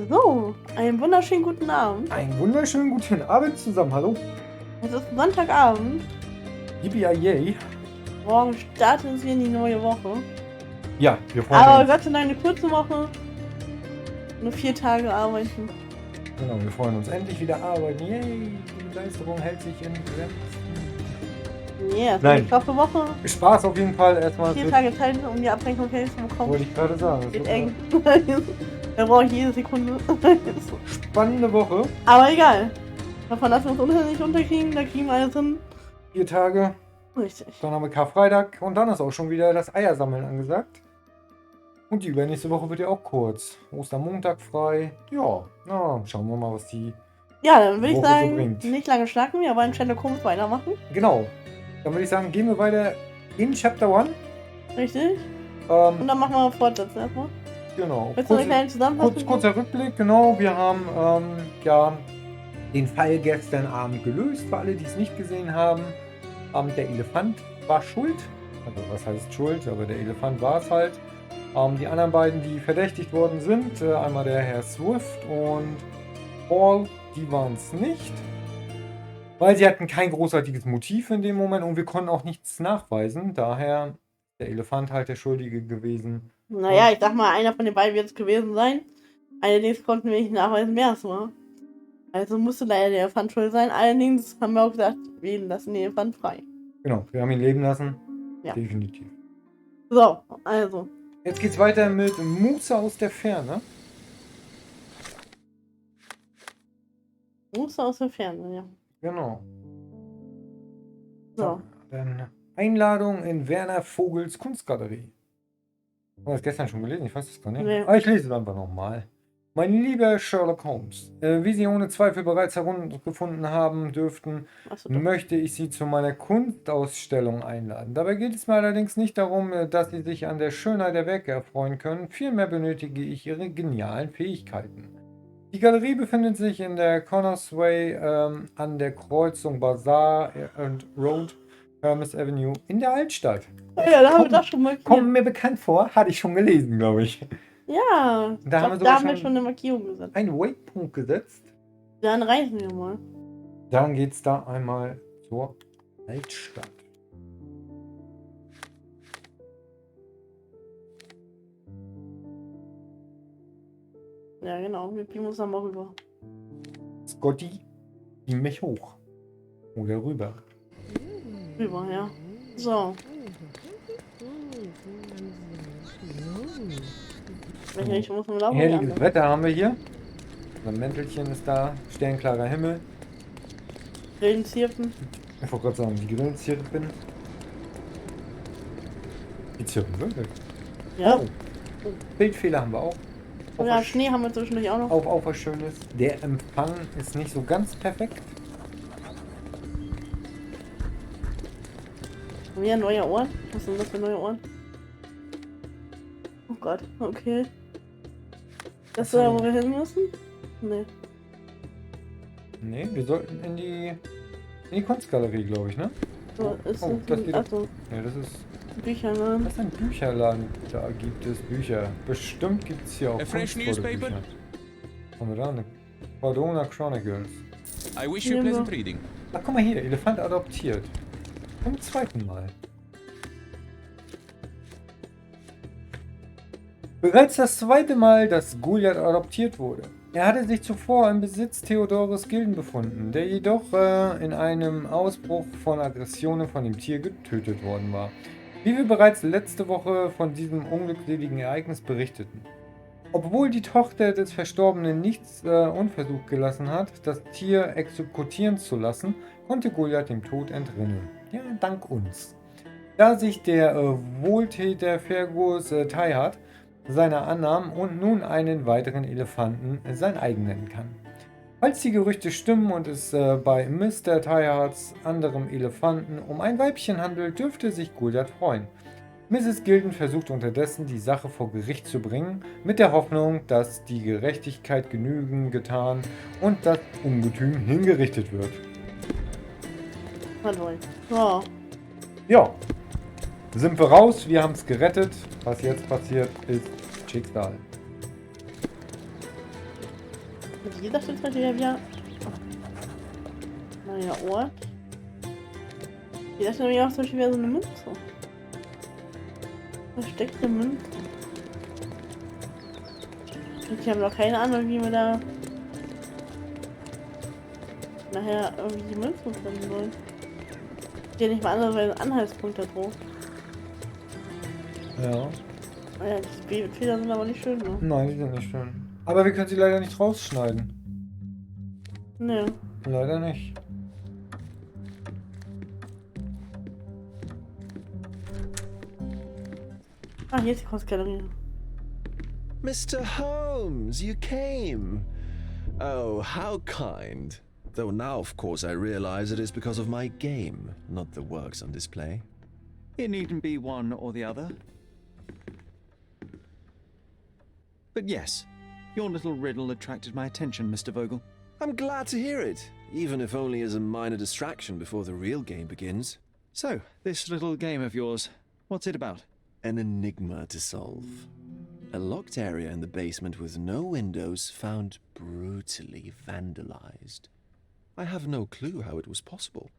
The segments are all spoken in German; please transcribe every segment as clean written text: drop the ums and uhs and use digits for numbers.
So, einen wunderschönen guten Abend. Einen wunderschönen guten Abend zusammen, hallo. Es ist Sonntagabend. Yippie-yay. Morgen starten wir in die neue Woche. Ja, wir freuen Aber uns. Gott sei Dank eine kurze Woche. Nur 4 Tage arbeiten. Genau, wir freuen uns endlich wieder arbeiten. Yay, die Begeisterung hält sich in Grenzen. Ja, yes, Nein. die krasse Woche. Spaß auf jeden Fall erstmal. 4 Tage Zeit, um die Abrechnung fertig zu bekommen. Wollte ich gerade sagen. Das Wird wird eng. Da brauche ich jede Sekunde. eine spannende Woche. Aber egal. Davon lassen wir uns nicht unterkriegen, da kriegen wir alles hin. 4 Tage, Richtig. dann haben wir Karfreitag und dann ist auch schon wieder das Eiersammeln angesagt. Und die übernächste Woche wird ja auch kurz. Ostermontag frei. Ja, na, schauen wir mal, was die... Ja, dann würde ich Woche so sagen, bringt. nicht lange schnacken, wir wollen Sherlock Holmes weitermachen. Genau. Dann würde ich sagen, gehen wir weiter in Chapter One. Richtig. Und dann machen wir Fortsetzen erstmal. Genau. Willst du eine kleine Zusammenfassung? Kurzer Rückblick, genau. Wir haben ja den Fall gestern Abend gelöst, für alle, die es nicht gesehen haben. Der Elefant war schuld. Also was heißt schuld, aber der Elefant war es halt. Die anderen beiden, die verdächtigt worden sind, einmal der Herr Swift und Paul, die waren es nicht. Weil sie hatten kein großartiges Motiv in dem Moment und wir konnten auch nichts nachweisen. Daher der Elefant halt der Schuldige gewesen. Naja, ich sag mal, einer von den beiden wird es gewesen sein. Allerdings konnten wir nicht nachweisen, wer es war. Also musste leider der Elefant schuld sein. Allerdings haben wir auch gesagt, wir lassen den Elefant frei. Genau, wir haben ihn leben lassen. Ja. Definitiv. So, also. Jetzt geht's weiter mit Mutter aus der Ferne. Muster aus der Ferne, ja. Genau. So. Dann Einladung in Werner Vogels Kunstgalerie. Haben wir das gestern schon gelesen? Ich weiß es gar nicht. Nee. Aber ich lese es einfach nochmal. Mein lieber Sherlock Holmes, wie Sie ohne Zweifel bereits herausgefunden haben dürften, Achso, doch. möchte ich Sie zu meiner Kunstausstellung einladen. Dabei geht es mir allerdings nicht darum, dass Sie sich an der Schönheit der Werke erfreuen können. Vielmehr benötige ich Ihre genialen Fähigkeiten. Die Galerie befindet sich in der Connorsway an der Kreuzung Bazaar und Road, Hermes Avenue in der Altstadt. Ja, da haben wir das schon mal. Kommt mir bekannt vor, hatte ich schon gelesen, glaube ich. Ja, Da haben wir da sogar haben wir schon eine Markierung gesetzt. Einen Waypoint gesetzt. Dann reisen wir mal. Dann geht es da einmal zur Altstadt. Ja, genau, wir beamen uns dann mal rüber. Scotty, beam mich hoch. Oder rüber. Rüber, ja. So. Welche Richtung muss man laufen? Herrliches Wetter haben wir hier. Unser Mäntelchen ist da. Sternklarer Himmel. Grillen zirpen. Ich wollte gerade sagen, die Grillen zirpen. Die zirpen wirklich. Ja. Oh. Bildfehler haben wir auch. Und ja, Schnee haben wir zwischendurch auch noch. Auch was Schönes. Der Empfang ist nicht so ganz perfekt. Und wieder ein neuer Ort. Was ist denn das für ein neuer Ort? Oh Gott, okay. Das ist da, wo wir hin müssen? Nee. Nee, wir sollten in die Kunstgalerie, glaube ich, ne? So, ist Oh, das geht. achso, Ja, das ist Bücherladen. ein Bücherladen. Da gibt es Bücher. Bestimmt gibt es hier auch A fresh kunstvolle newspaper? Bücher. Haben wir da eine Cordona Chronicles. I wish you pleasant reading. Ach, guck mal hier, Elefant adoptiert. Zum zweiten Mal. Bereits das zweite Mal, dass Goliath adoptiert wurde. Er hatte sich zuvor im Besitz Theodores Gilden befunden, der jedoch in einem Ausbruch von Aggressionen von dem Tier getötet worden war. Wie wir bereits letzte Woche von diesem unglückseligen Ereignis berichteten. Obwohl die Tochter des Verstorbenen nichts unversucht gelassen hat, das Tier exekutieren zu lassen, konnte Goliath dem Tod entrinnen. Ja, dank uns. Da sich der Wohltäter Fergus Teil seiner annahm und nun einen weiteren Elefanten sein eigen nennen kann. Falls die Gerüchte stimmen und es bei Mr. Tyhards anderem Elefanten um ein Weibchen handelt, dürfte sich Goliath freuen. Mrs. Gilden versucht unterdessen, die Sache vor Gericht zu bringen, mit der Hoffnung, dass die Gerechtigkeit Genügen getan und das Ungetüm hingerichtet wird. Na toll. So. Ja, sind wir raus, wir haben es gerettet. Was jetzt passiert, ist Schicksal. Wie gesagt, jetzt halt wieder. Neuer Ort. Hier ist nämlich auch zum Beispiel wieder so eine Münze. Versteckte Münze. Ich habe noch keine Ahnung, wie wir da nachher irgendwie die Münzen finden wollen. Steht nicht mal andererweise ein Anhaltspunkt da drauf. Ja. Ja, die Fehler sind aber nicht schön, ne? Nein, die sind nicht schön. Aber wir können sie leider nicht rausschneiden. Ne. Leider nicht. Ah, hier ist die Kunstgalerie. Mr. Holmes, you came. Oh, how kind. Though now, of course, I realize it is because of my game, not the works on display. It needn't be one or the other. But yes, your little riddle attracted my attention, Mr. Vogel. I'm glad to hear it, even if only as a minor distraction before the real game begins. So, this little game of yours, what's it about? An enigma to solve. A locked area in the basement with no windows found brutally vandalized. I have no clue how it was possible.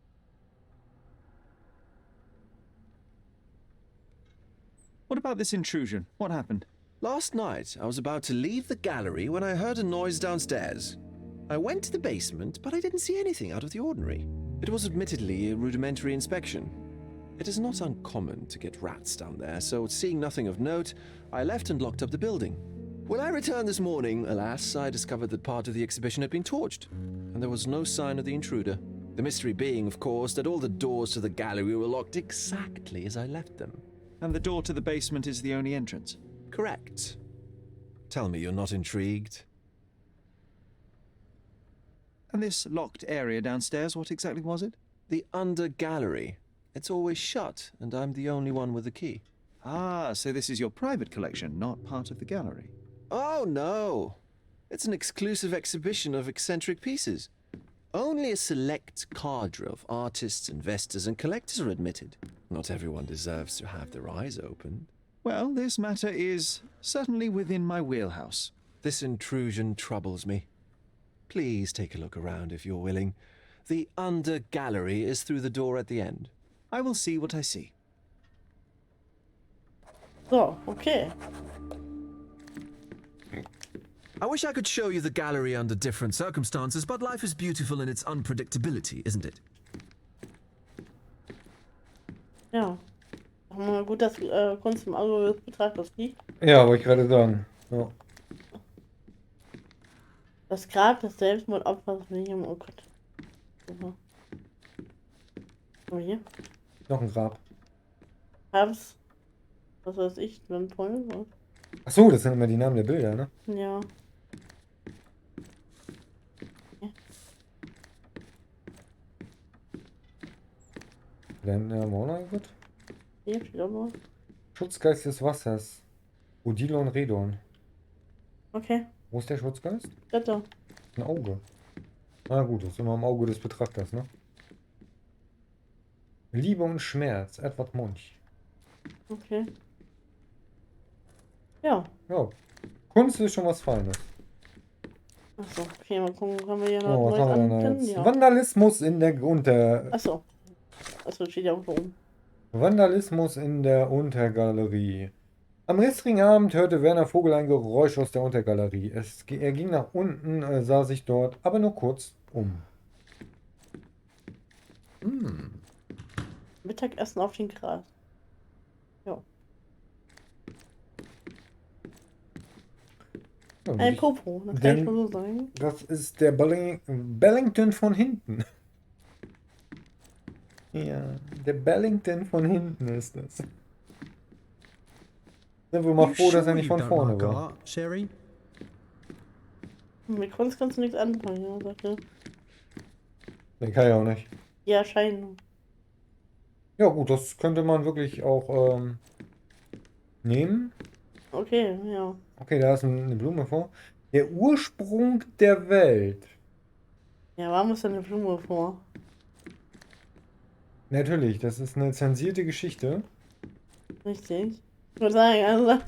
What about this intrusion? What happened? Last night, I was about to leave the gallery when I heard a noise downstairs. I went to the basement, but I didn't see anything out of the ordinary. It was admittedly a rudimentary inspection. It is not uncommon to get rats down there, so seeing nothing of note, I left and locked up the building. When I returned this morning, alas, I discovered that part of the exhibition had been torched, and there was no sign of the intruder. The mystery being, of course, that all the doors to the gallery were locked exactly as I left them. And the door to the basement is the only entrance? Correct. Tell me you're not intrigued. And this locked area downstairs, what exactly was it? The under gallery. It's always shut, and I'm the only one with the key. Ah, so this is your private collection, not part of the gallery. Oh, no. It's an exclusive exhibition of eccentric pieces. Only a select cadre of artists, investors, and collectors are admitted. Not everyone deserves to have their eyes opened. Well, this matter is certainly within my wheelhouse. This intrusion troubles me. Please take a look around if you're willing. The under gallery is through the door at the end. I will see what I see. So, okay. I wish I could show you the gallery under different circumstances, but life is beautiful in its unpredictability, isn't it? Ja. Mal gut, dass Kunst im Auge des Betrachters liegt. Ja, wollte ich gerade sagen. Ja. Das Grab des Selbstmordopfers nicht im Oh Gott. Super. Oh, hier. Noch ein Grab. Hab's. Was weiß ich, dann Freunde was? Achso, das sind immer die Namen der Bilder, ne? Ja. Dann haben wir auch noch gut. Hier steht auch noch. Schutzgeist des Wassers. Odilon Redon. Okay. Wo ist der Schutzgeist? Da. Ein Auge. Na gut, das ist immer im Auge des Betrachters, ne? Liebe und Schmerz, Edward Munch. Okay. Ja. Ja. Kunst ist schon was Feines. Achso, okay, mal gucken, haben wir hier noch Oh, was neues haben wir denn da anfinden? jetzt? Ja. Vandalismus in der Achso. Achso, steht ja auch da oben. Vandalismus in der Untergalerie. Am gestrigen Abend hörte Werner Vogel ein Geräusch aus der Untergalerie. Er ging nach unten, sah sich dort, aber nur kurz um. Mittagessen auf den Gras. Ja. Ja, Ein Popo, das kann denn- ich mal so sagen. Das ist der Bellington von hinten. Ja, der Bellington von hinten ist das. Sind wir mal froh, dass er nicht von vorne war. Sherry? Mit Kunst kannst du nichts anfangen, ja, sagt er. Den kann ich auch nicht. Ja, scheint. Ja gut, das könnte man wirklich auch nehmen. Okay, ja. Okay, da ist eine Blume vor. Der Ursprung der Welt. Ja, warum ist da eine Blume vor? Natürlich, das ist eine zensierte Geschichte. Richtig. Ich würde sagen, also.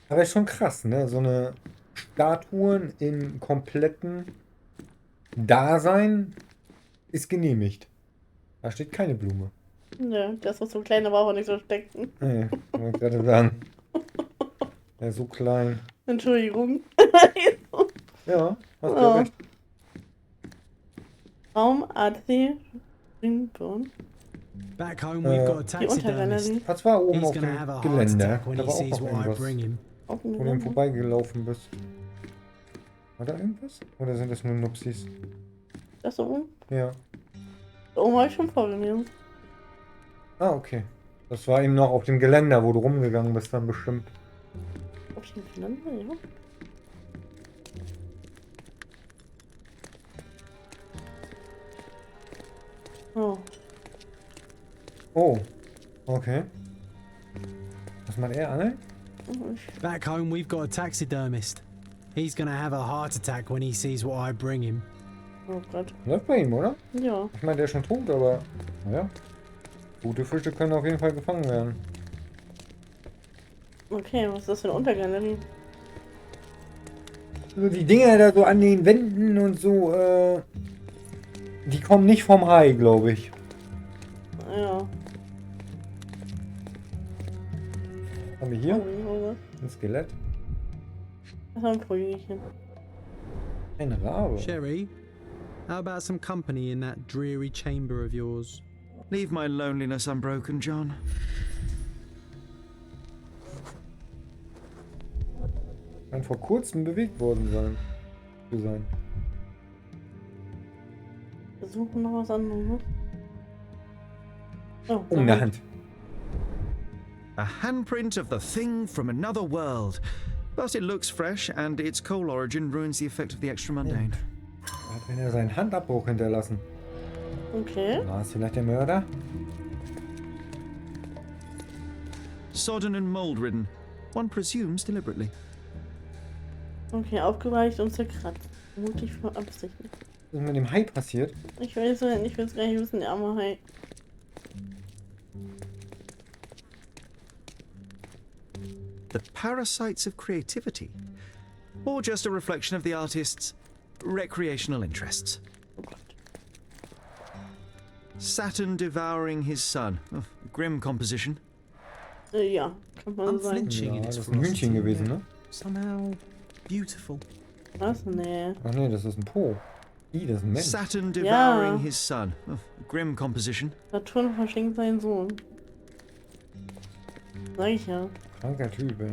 Aber ist schon krass, ne? So eine Statuen im kompletten Dasein ist genehmigt. Da steht keine Blume. Ne, das ist so klein, aber auch nicht so stecken. Nee, wollte ich gerade sagen. Ja, so klein. Entschuldigung. Ja, hast du Ja. recht. Raum AC Springbahn. Back home, we've got a Die taxidermist. Untergalerie. Das war oben He's auf gonna dem have a heart Gelände. attack when Da he war auch sees noch what I irgendwas. bring him. Auf dem Wo du ihm Gelände. vorbeigelaufen bist. War da irgendwas? Oder sind das nur Nupsis? Das da oben? Ja. Da oben habe ich schon vorgelesen. Ah, okay. Das war eben noch auf dem Geländer, wo du rumgegangen bist dann bestimmt. Auf dem Gelände, ja. Oh. Oh. Okay. Was macht er, Angeln? Back home, we've got a taxidermist. He's gonna have a heart attack when he sees what I bring him. Oh Gott. Läuft bei ihm, oder? Ja. Ich meine, der ist schon tot, aber... Naja. Gute Fische können auf jeden Fall gefangen werden. Okay, was ist das für eine Untergalerie? Also die Dinger da so an den Wänden und so, die kommen nicht vom Hai, glaube ich. Ja. Haben wir hier Oh, ein Skelett? das war ein Prügelchen. Ein Rabe. Sherry, how about some company in that dreary chamber of yours? Leave my loneliness unbroken, John. Kann vor kurzem bewegt worden sein. Wir suchen noch was anderes, ne? Oh, Oh, eine Hand. A handprint of the thing from another world. But it looks fresh, and its coal origin ruins the effect of the extra mundane. Er hat wieder seinen Handabdruck hinterlassen. Okay. War es vielleicht der Mörder? Sodden and mold-ridden. One presumes deliberately. Okay, aufgeweicht und zerkratzt. Mutig für Absichten. Was ist mit dem Hai passiert? Ich will es gar nicht wissen, der arme Hai. The parasites of creativity? Or just a reflection of the artist's recreational interests? Oh Gott. Saturn devouring his son. Oh, grim composition. Ja, kann man sagen. Unflinching Ja, in das its ist ein Hühnchen ferocity, gewesen, yet ne? somehow beautiful. Was? Nee. Ach nee, das ist ein Po. Ih, das ist ein Mensch. Saturn devouring Ja. his son. Oh, grim composition. Saturn verschenkt seinen Sohn. Sag ich ja. Kranker Typ, ey.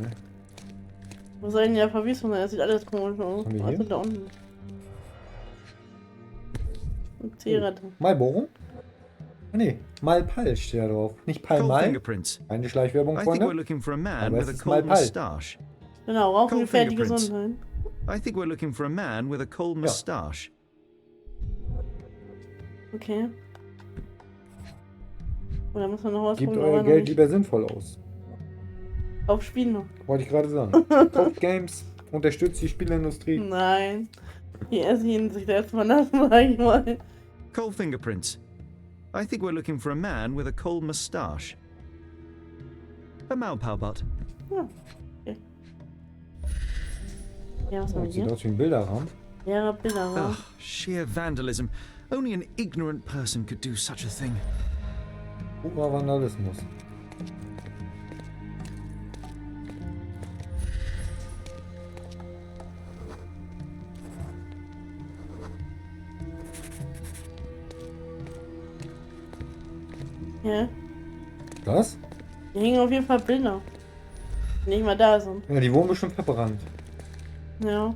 Wo soll denn der Verwies von sein? Das sieht alles komisch aus. Haben wir Was hier? ist da unten? Eine Zigarette. Malboro? Ah nee, Malpal steht da drauf. Nicht Cold Palmal. fingerprints. Keine Schleichwerbung, I think we're Freunde. looking for a man Aber with es a ist cold Malpal. moustache. Genau, rauchen Cold gefährdet die fingerprints. Gesundheit. I think we're looking for a man with a cold moustache. Okay. Oder muss man noch was Gebt holen, euer aber noch Geld nicht. lieber sinnvoll aus. Auf Spiele. Wollte ich gerade sagen. Kauft Games, unterstützt die Spielindustrie. Nein. Hier ist ihn sich selbst verlassen, sag ich mal. Cold fingerprints. I think we're looking for a man with a cold moustache. A Maupalbot. Ja. Okay. Ja, was haben wir Das sieht hier? aus wie ein Bilderrahmen. Leere Bilder. Ugh, sheer vandalism. Only an ignorant person could do such a thing. Purer Vandalismus. Ja. Was? Hier hängen auf jeden Fall Bilder. Die nicht mal da sind. Ja, die wurden bestimmt verbrannt. Ja.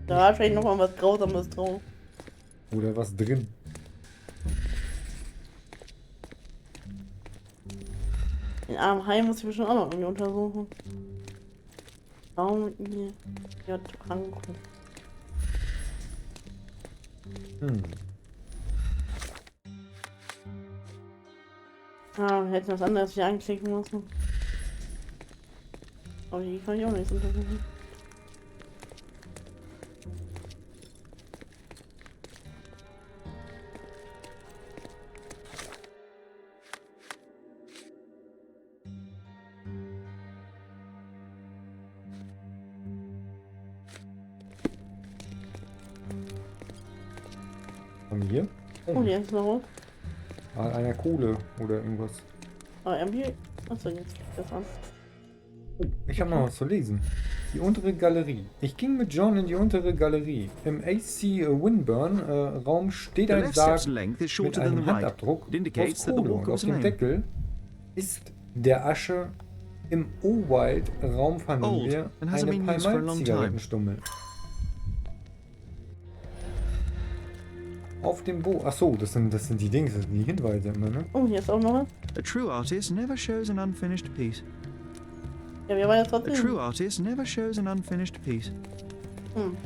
Da war vielleicht noch mal was Grausames drauf. Oder was drin. Den armen Hai muss ich bestimmt auch noch irgendwie untersuchen. Raum I J Franco. Ah, wir hätten was anderes hier anklicken müssen. Aber die kann ich auch nicht untersuchen. Von hier? Oh, die ist noch. An einer Kohle oder irgendwas. Aber irgendwie. Achso, jetzt fliegt das an. Oh, ich habe noch was zu lesen. Die untere Galerie. Ich ging mit John in die untere Galerie. Im AC Winburn-Raum steht The ein left Sarg step's length is mit shorter than einem the right. Handabdruck It indicates aus that the Kohle. Und walker auf was dem lame. Deckel ist der Asche im O-Wild-Raum fanden Old wir and hasn't eine been used for a long time. Palmal-Zigarettenstummel. Auf dem Bo... Achso, das sind die Dings, das sind die Hinweise immer, ne? Oh, hier ist auch noch was. A true artist never shows an unfinished piece. Ja, wir waren jetzt A trotzdem. true artist never shows an unfinished piece. Hm.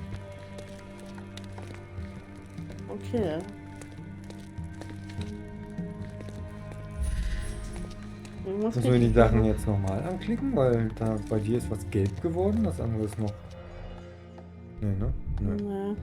Okay. Irgendwas Müssen wir die richtig Sachen machen. jetzt nochmal anklicken, weil da bei dir ist was gelb geworden, das andere ist noch... Nee, ne? Nee. Nee.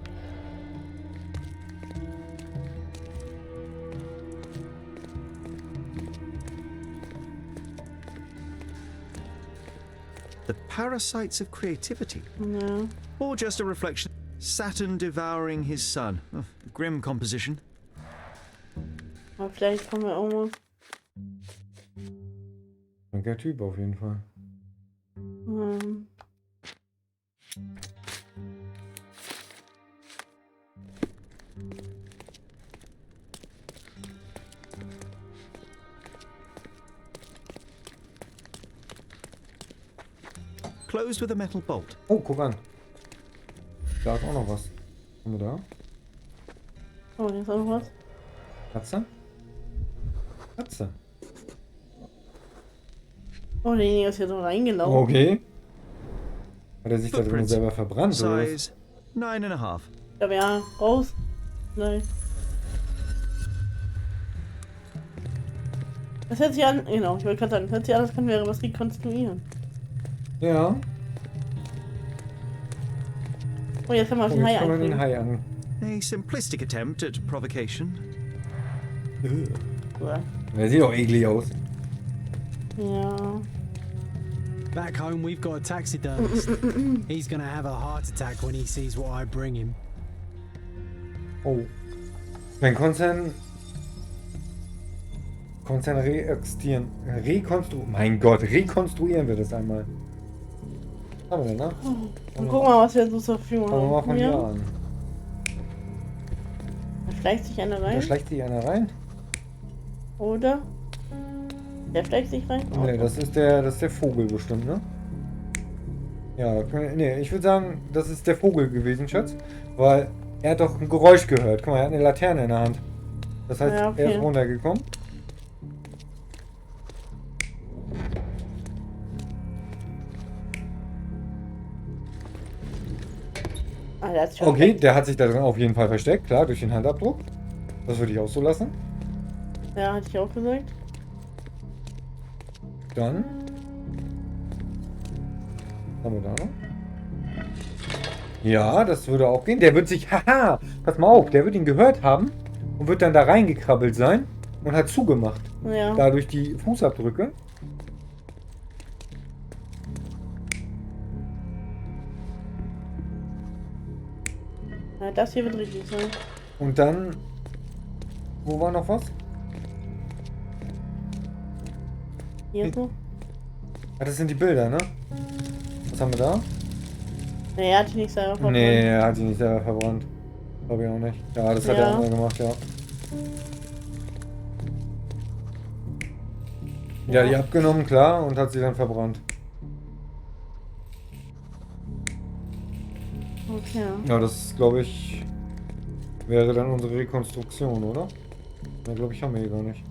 The parasites of creativity. Nee. Or just a reflection. Saturn devouring his son. Oh, grim composition. Aber vielleicht kommen wir irgendwo. Kranker Typ auf jeden Fall. Ähm. Closed with a metal bolt. Oh, guck an. Da ist auch noch was. Haben wir da? Oh, hier ist auch noch was. Katze? Katze. Oh, derjenige ist hier so reingelaufen. Okay. Hat er sich da drin Footprints. selber verbrannt, oder was? Size 9.5. Ich glaube, ja, raus. Nein. Das hört sich an, genau, ich wollte gerade sagen, das hört sich an, als können wir was rekonstruieren. Ja. Oh, jetzt haben wir auf Oh, den Hai jetzt kann man den anklicken. Hai an. A simplistic attempt at provocation. Uah. Der sieht doch eklig aus. Ja. Back home, we've got a taxidermist. He's gonna have a heart attack when he sees what I bring him. Oh. Wenn Konzern rekonstruieren. Mein Gott, rekonstruieren wir das einmal. Was haben wir denn, ne? Und guck mal, was wir so zur Verfügung Fangen wir mal von haben. hier Ja. an. Da schleicht sich einer Da rein. schleicht sich einer rein. Oder? Der schleicht sich rein. Oh. Ne, das ist der Vogel bestimmt, ne? Ja, ne, ich würde sagen, das ist der Vogel gewesen, Schatz. Weil er hat doch ein Geräusch gehört. Guck mal, er hat eine Laterne in der Hand. Das heißt, Ja, okay. er ist runtergekommen. Ah, der hat sich schon Okay, der hat sich da drin auf jeden Fall versteckt, klar, durch den Handabdruck. Das würde ich auch so lassen. Ja, hatte ich auch gesagt. Dann. Was haben wir da noch? Ja, das würde auch gehen. Der wird sich, haha, pass mal auf, der wird ihn gehört haben und wird dann da reingekrabbelt sein und hat zugemacht. Ja. Dadurch die Fußabdrücke. Ja, das hier wird richtig sein. Und dann. Wo war noch was? Hier ist noch. Ah, das sind die Bilder, ne? Was haben wir da? Nee, er hat sich nicht selber verbrannt. Nee, er hat sie nicht selber verbrannt. Glaube ich auch nicht. Ja, das hat Ja. der andere gemacht, ja. Ja, die abgenommen, klar, und hat sie dann verbrannt. Okay. Ja, das glaube ich wäre dann unsere Rekonstruktion, oder? Ja, glaube ich, haben wir hier gar nicht.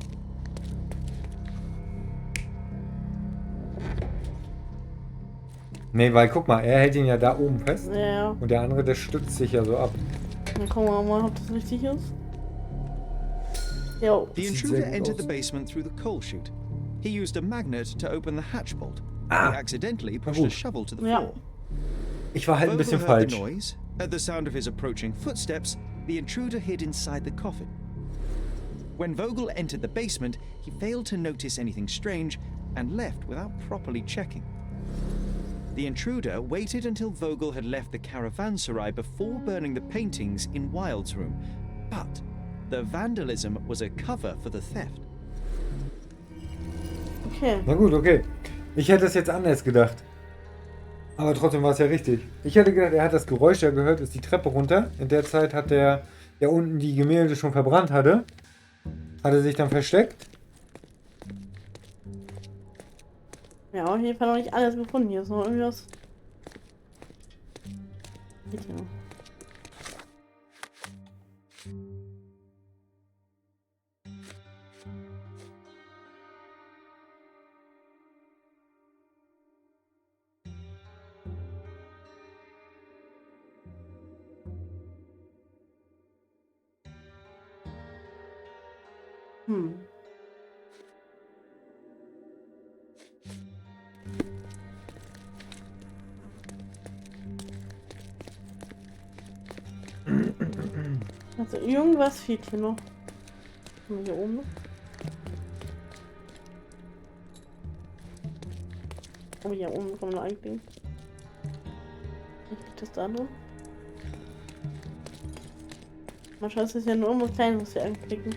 Nee, weil guck mal, er hält ihn ja da oben fest Ja. und der andere, der stützt sich ja so ab. Dann gucken wir mal, ob das richtig ist. Jo. The Sieht intruder sehr gut entered aus. the basement through the coal chute. He used a magnet to open the hatch bolt. Ah. He accidentally pushed gut. a shovel to the Ja. floor. Ich war halt ein bisschen Vogel heard the falsch. noise. At the sound of his approaching footsteps, the intruder hid inside the coffin. When Vogel entered the basement, he failed to notice anything strange and left without properly checking. The intruder waited until Vogel had left the caravanserai before burning the paintings in Wilde's room. But the vandalism was a cover for the theft. Okay. Na gut, okay. Ich hätte es jetzt anders gedacht. Aber trotzdem war es ja richtig. Ich hätte gedacht, er hat das Geräusch ja gehört, ist die Treppe runter. In der Zeit hat der unten die Gemälde schon verbrannt hatte. Hat er sich dann versteckt. Ja, auf jeden Fall noch nicht alles gefunden. Hier ist noch irgendwas. Bitte. Also irgendwas fehlt hier noch. Hier oben. Oh, hier oben kann man noch einklicken. Liegt das da drin? Manchmal ist es ja nur irgendwas Kleines, was wir anklicken.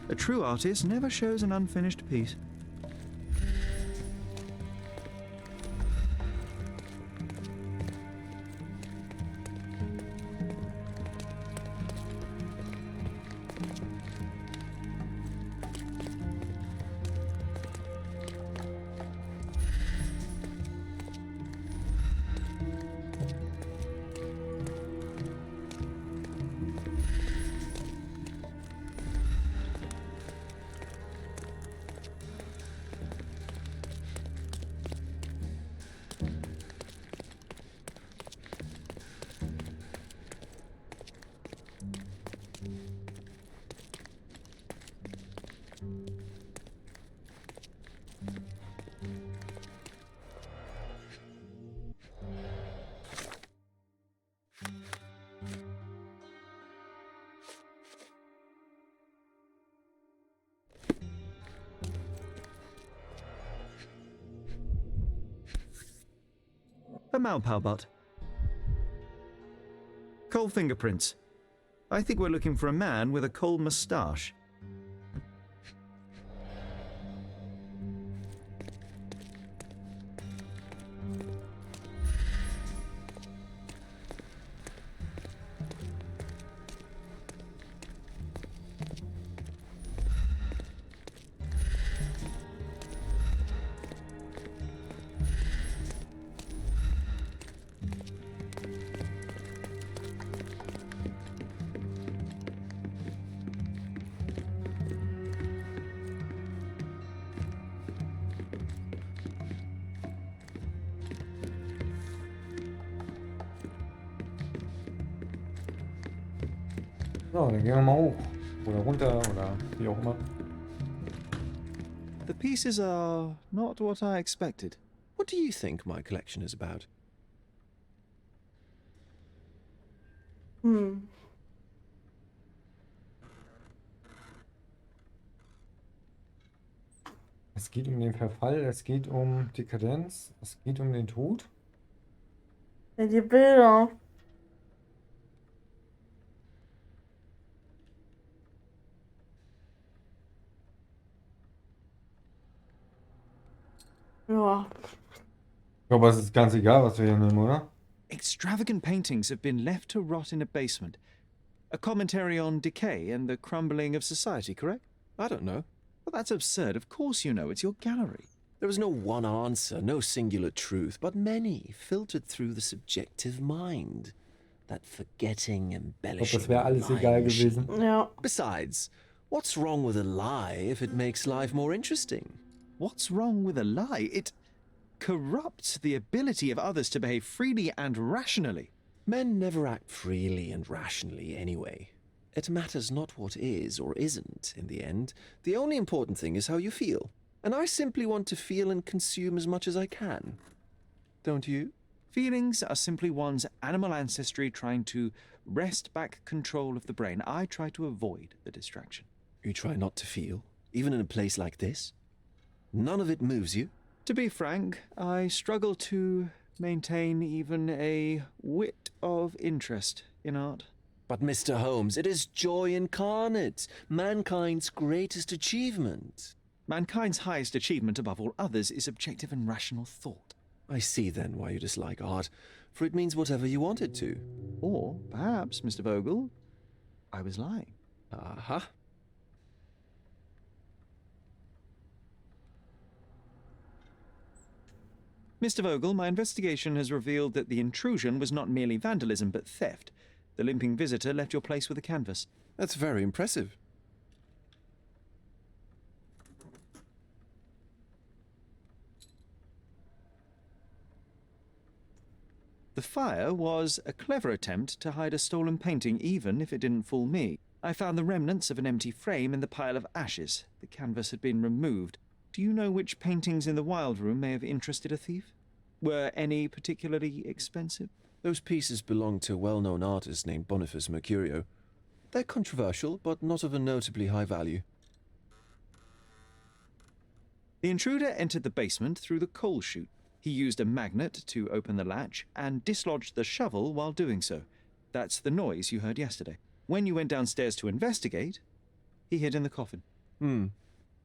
A true artist never shows an unfinished piece. A Maupalbot. Coal fingerprints. I think we're looking for a man with a coal moustache. So, dann gehen wir mal hoch. Oder runter oder wie auch immer. The pieces are not what I expected. What do you think my collection is about? Es geht um den Verfall, es geht um Dekadenz, es geht um den Tod. Ja, die Bilder. Ja. Ich glaube, es ist ganz egal, was wir hier nehmen, oder? Extravagant paintings have been left to rot in a basement. A commentary on decay and the crumbling of society, correct? I don't know. Well, that's absurd. Of course you know. It's your gallery. There is no one answer, no singular truth, but many filtered through the subjective mind. That forgetting, Ich glaube, embellishing, das wäre alles egal lying machine. gewesen. Ja. Besides, what's wrong with a lie if it makes life more interesting? What's wrong with a lie? It corrupts the ability of others to behave freely and rationally. Men never act freely and rationally anyway. It matters not what is or isn't in the end. The only important thing is how you feel. And I simply want to feel and consume as much as I can. Don't you? Feelings are simply one's animal ancestry trying to wrest back control of the brain. I try to avoid the distraction. You try not to feel. even in a place like this? None of it moves you? To be frank, I struggle to maintain even a whit of interest in art. But Mr. Holmes, it is joy incarnate, mankind's greatest achievement. Mankind's highest achievement above all others is objective and rational thought. I see then why you dislike art, for it means whatever you want it to. Or perhaps, Mr. Vogel, I was lying. Aha. Mr. Vogel, my investigation has revealed that the intrusion was not merely vandalism but theft. The limping visitor left your place with a canvas. That's very impressive. The fire was a clever attempt to hide a stolen painting, even if it didn't fool me. I found the remnants of an empty frame in the pile of ashes. The canvas had been removed. Do you know which paintings in the Wild Room may have interested a thief? Were any particularly expensive? Those pieces belong to a well-known artist named Boniface Mercurio. They're controversial, but not of a notably high value. The intruder entered the basement through the coal chute. He used a magnet to open the latch and dislodged the shovel while doing so. That's the noise you heard yesterday. When you went downstairs to investigate, he hid in the coffin.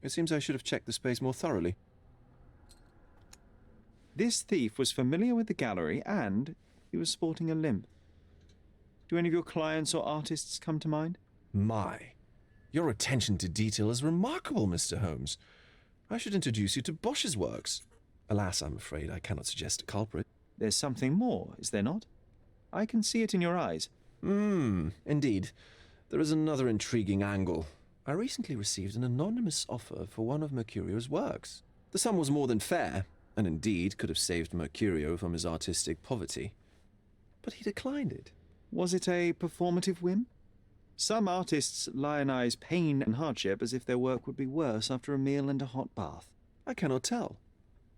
It seems I should have checked the space more thoroughly. This thief was familiar with the gallery and he was sporting a limp. Do any of your clients or artists come to mind? My, your attention to detail is remarkable, Mr. Holmes. I should introduce you to Bosch's works. Alas, I'm afraid I cannot suggest a culprit. There's something more, is there not? I can see it in your eyes. Indeed. There is another intriguing angle. I recently received an anonymous offer for one of Mercurio's works. The sum was more than fair, and indeed could have saved Mercurio from his artistic poverty. But he declined it. Was it a performative whim? Some artists lionize pain and hardship as if their work would be worse after a meal and a hot bath. I cannot tell.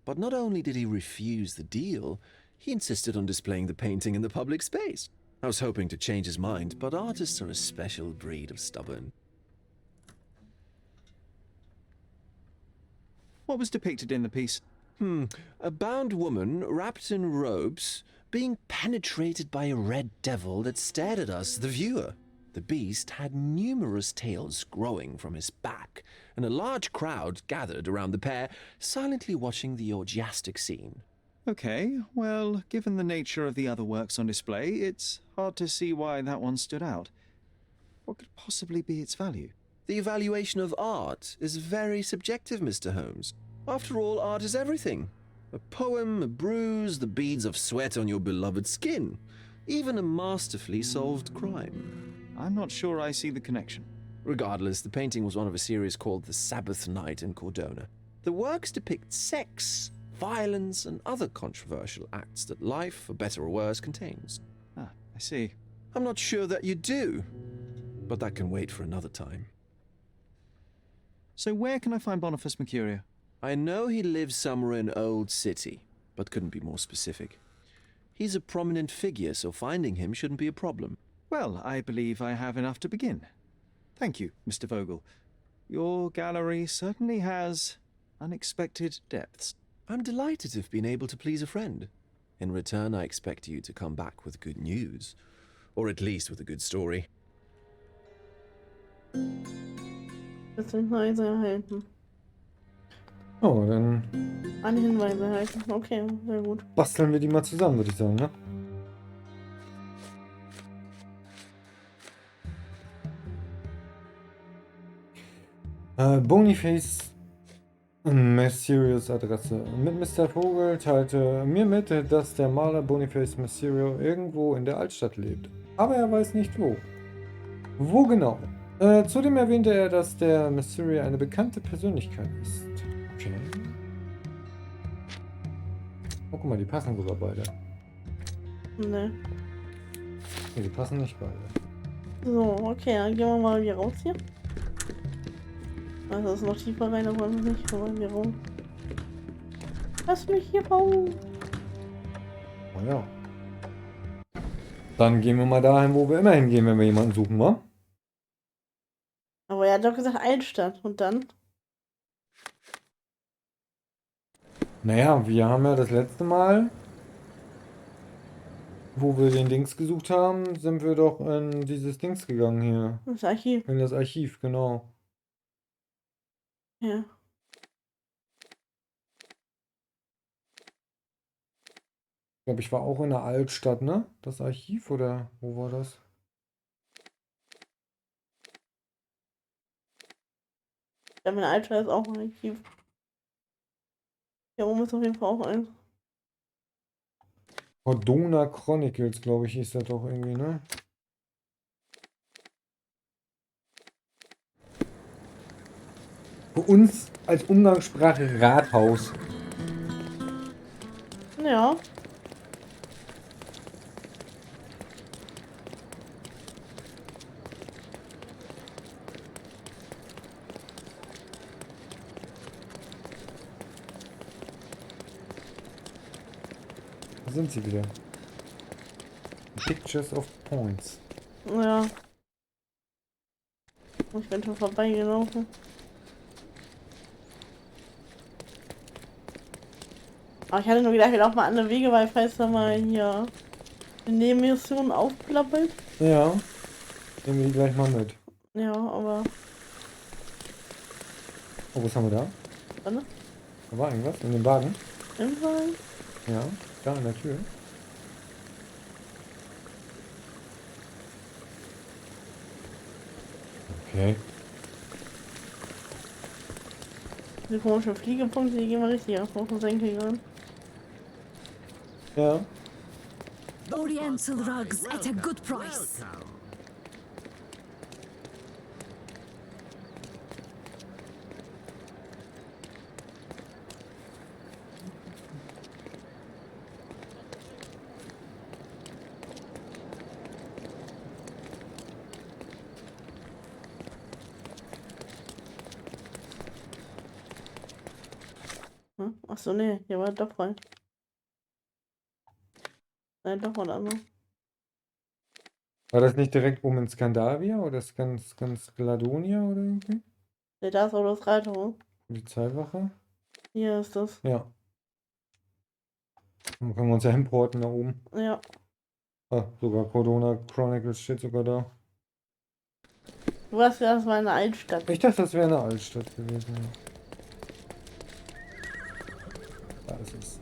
But not only did he refuse the deal, he insisted on displaying the painting in the public space. I was hoping to change his mind, but artists are a special breed of stubborn. What was depicted in the piece? A bound woman, wrapped in robes, being penetrated by a red devil that stared at us, the viewer. The beast had numerous tails growing from his back, and a large crowd gathered around the pair, silently watching the orgiastic scene. Okay, well, given the nature of the other works on display, it's hard to see why that one stood out. What could possibly be its value? The evaluation of art is very subjective, Mr. Holmes. After all, art is everything. A poem, a bruise, the beads of sweat on your beloved skin. Even a masterfully solved crime. I'm not sure I see the connection. Regardless, the painting was one of a series called The Sabbath Night in Cordona. The works depict sex, violence, and other controversial acts that life, for better or worse, contains. Ah, I see. I'm not sure that you do, but that can wait for another time. So where can I find Boniface Mercurio? I know he lives somewhere in Old City, but couldn't be more specific. He's a prominent figure, so finding him shouldn't be a problem. Well, I believe I have enough to begin. Thank you, Mr. Vogel. Your gallery certainly has unexpected depths. I'm delighted to have been able to please a friend. In return, I expect you to come back with good news. Or at least with a good story. Hinweise erhalten. Oh, dann Alle Hinweise erhalten. Okay, sehr gut. basteln wir die mal zusammen, würde ich sagen, ne? Boniface Mercurios Adresse. Mit Mr. Vogel teilte mir mit, dass der Maler Boniface Mercurio irgendwo in der Altstadt lebt. Aber er weiß nicht wo. Wo genau? Zudem erwähnte er, dass der Mercurio eine bekannte Persönlichkeit ist. Okay. Oh, guck mal, die passen sogar beide. Ne. Nee, die passen nicht beide. So, okay, dann gehen wir mal hier raus hier. Also das ist noch tiefer rein, da wollen wir nicht. Da wollen wir raus. Lass mich hier raus. Oh ja. Dann gehen wir mal dahin, wo wir immer hingehen, wenn wir jemanden suchen, wa? Aber er hat doch gesagt Altstadt. Und dann? Naja, wir haben ja das letzte Mal, wo wir den Dings gesucht haben, sind wir doch in dieses Dings gegangen hier. Das Archiv. In das Archiv, genau. Ja. Ich glaube, ich war auch in der Altstadt, ne? Das Archiv oder wo war das? Ja, mein Alter ist auch ein Archiv. Hier oben ist auf jeden Fall auch eins. Cordona Chronicles, glaube ich, ist das doch irgendwie, ne? Für uns als Umgangssprache Rathaus. Ja. Da sind sie wieder. Pictures of Points. Ja. Ich bin schon vorbeigelaufen. Aber ich hatte nur gedacht, wir laufen mal andere Wege, weil falls da mal hier eine Nebenmission aufplappelt. Ja. Nehmen wir die gleich mal mit. Ja, aber. Oh, was haben wir da? Warte. Da war irgendwas in dem Wagen. Irgendwann. Ja, da an der Tür. Okay. Diese komischen Fliegepunkte, die gehen wir richtig auf den Senkel rein. Ja. Oriental rugs at a good price. Hm? Achso, nee, hier war doch frei. Nein, doch was anderes. War das nicht direkt oben in Skandavia oder Skladonia oder irgendwie? Nee, da ist auch das Reiterhof. Polizeiwache? Hier ist das. Ja. Dann können wir uns ja importen da oben. Ja. Ah, sogar Cordona Chronicles steht sogar da. Du hast gesagt, das war eine Altstadt. Ich dachte, das wäre eine Altstadt gewesen. Da ist es.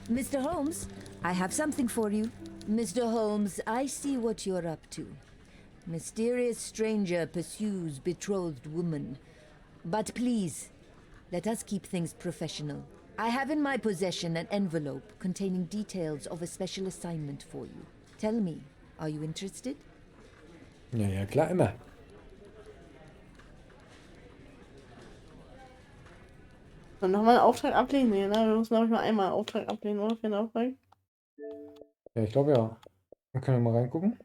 Mr. Holmes, I have something for you. Mr. Holmes, I see what you're up to. Mysterious stranger pursues betrothed woman. But please, let us keep things professional. I have in my possession an envelope containing details of a special assignment for you. Tell me, are you interested? Ja, ja, klar, immer. Und nochmal einen Auftrag ablehnen? Nee, ne? Wir müssen, glaube ich, mal einmal einen Auftrag ablehnen, oder? Für den Auftrag. Ja, ich glaube ja. Dann können wir mal reingucken.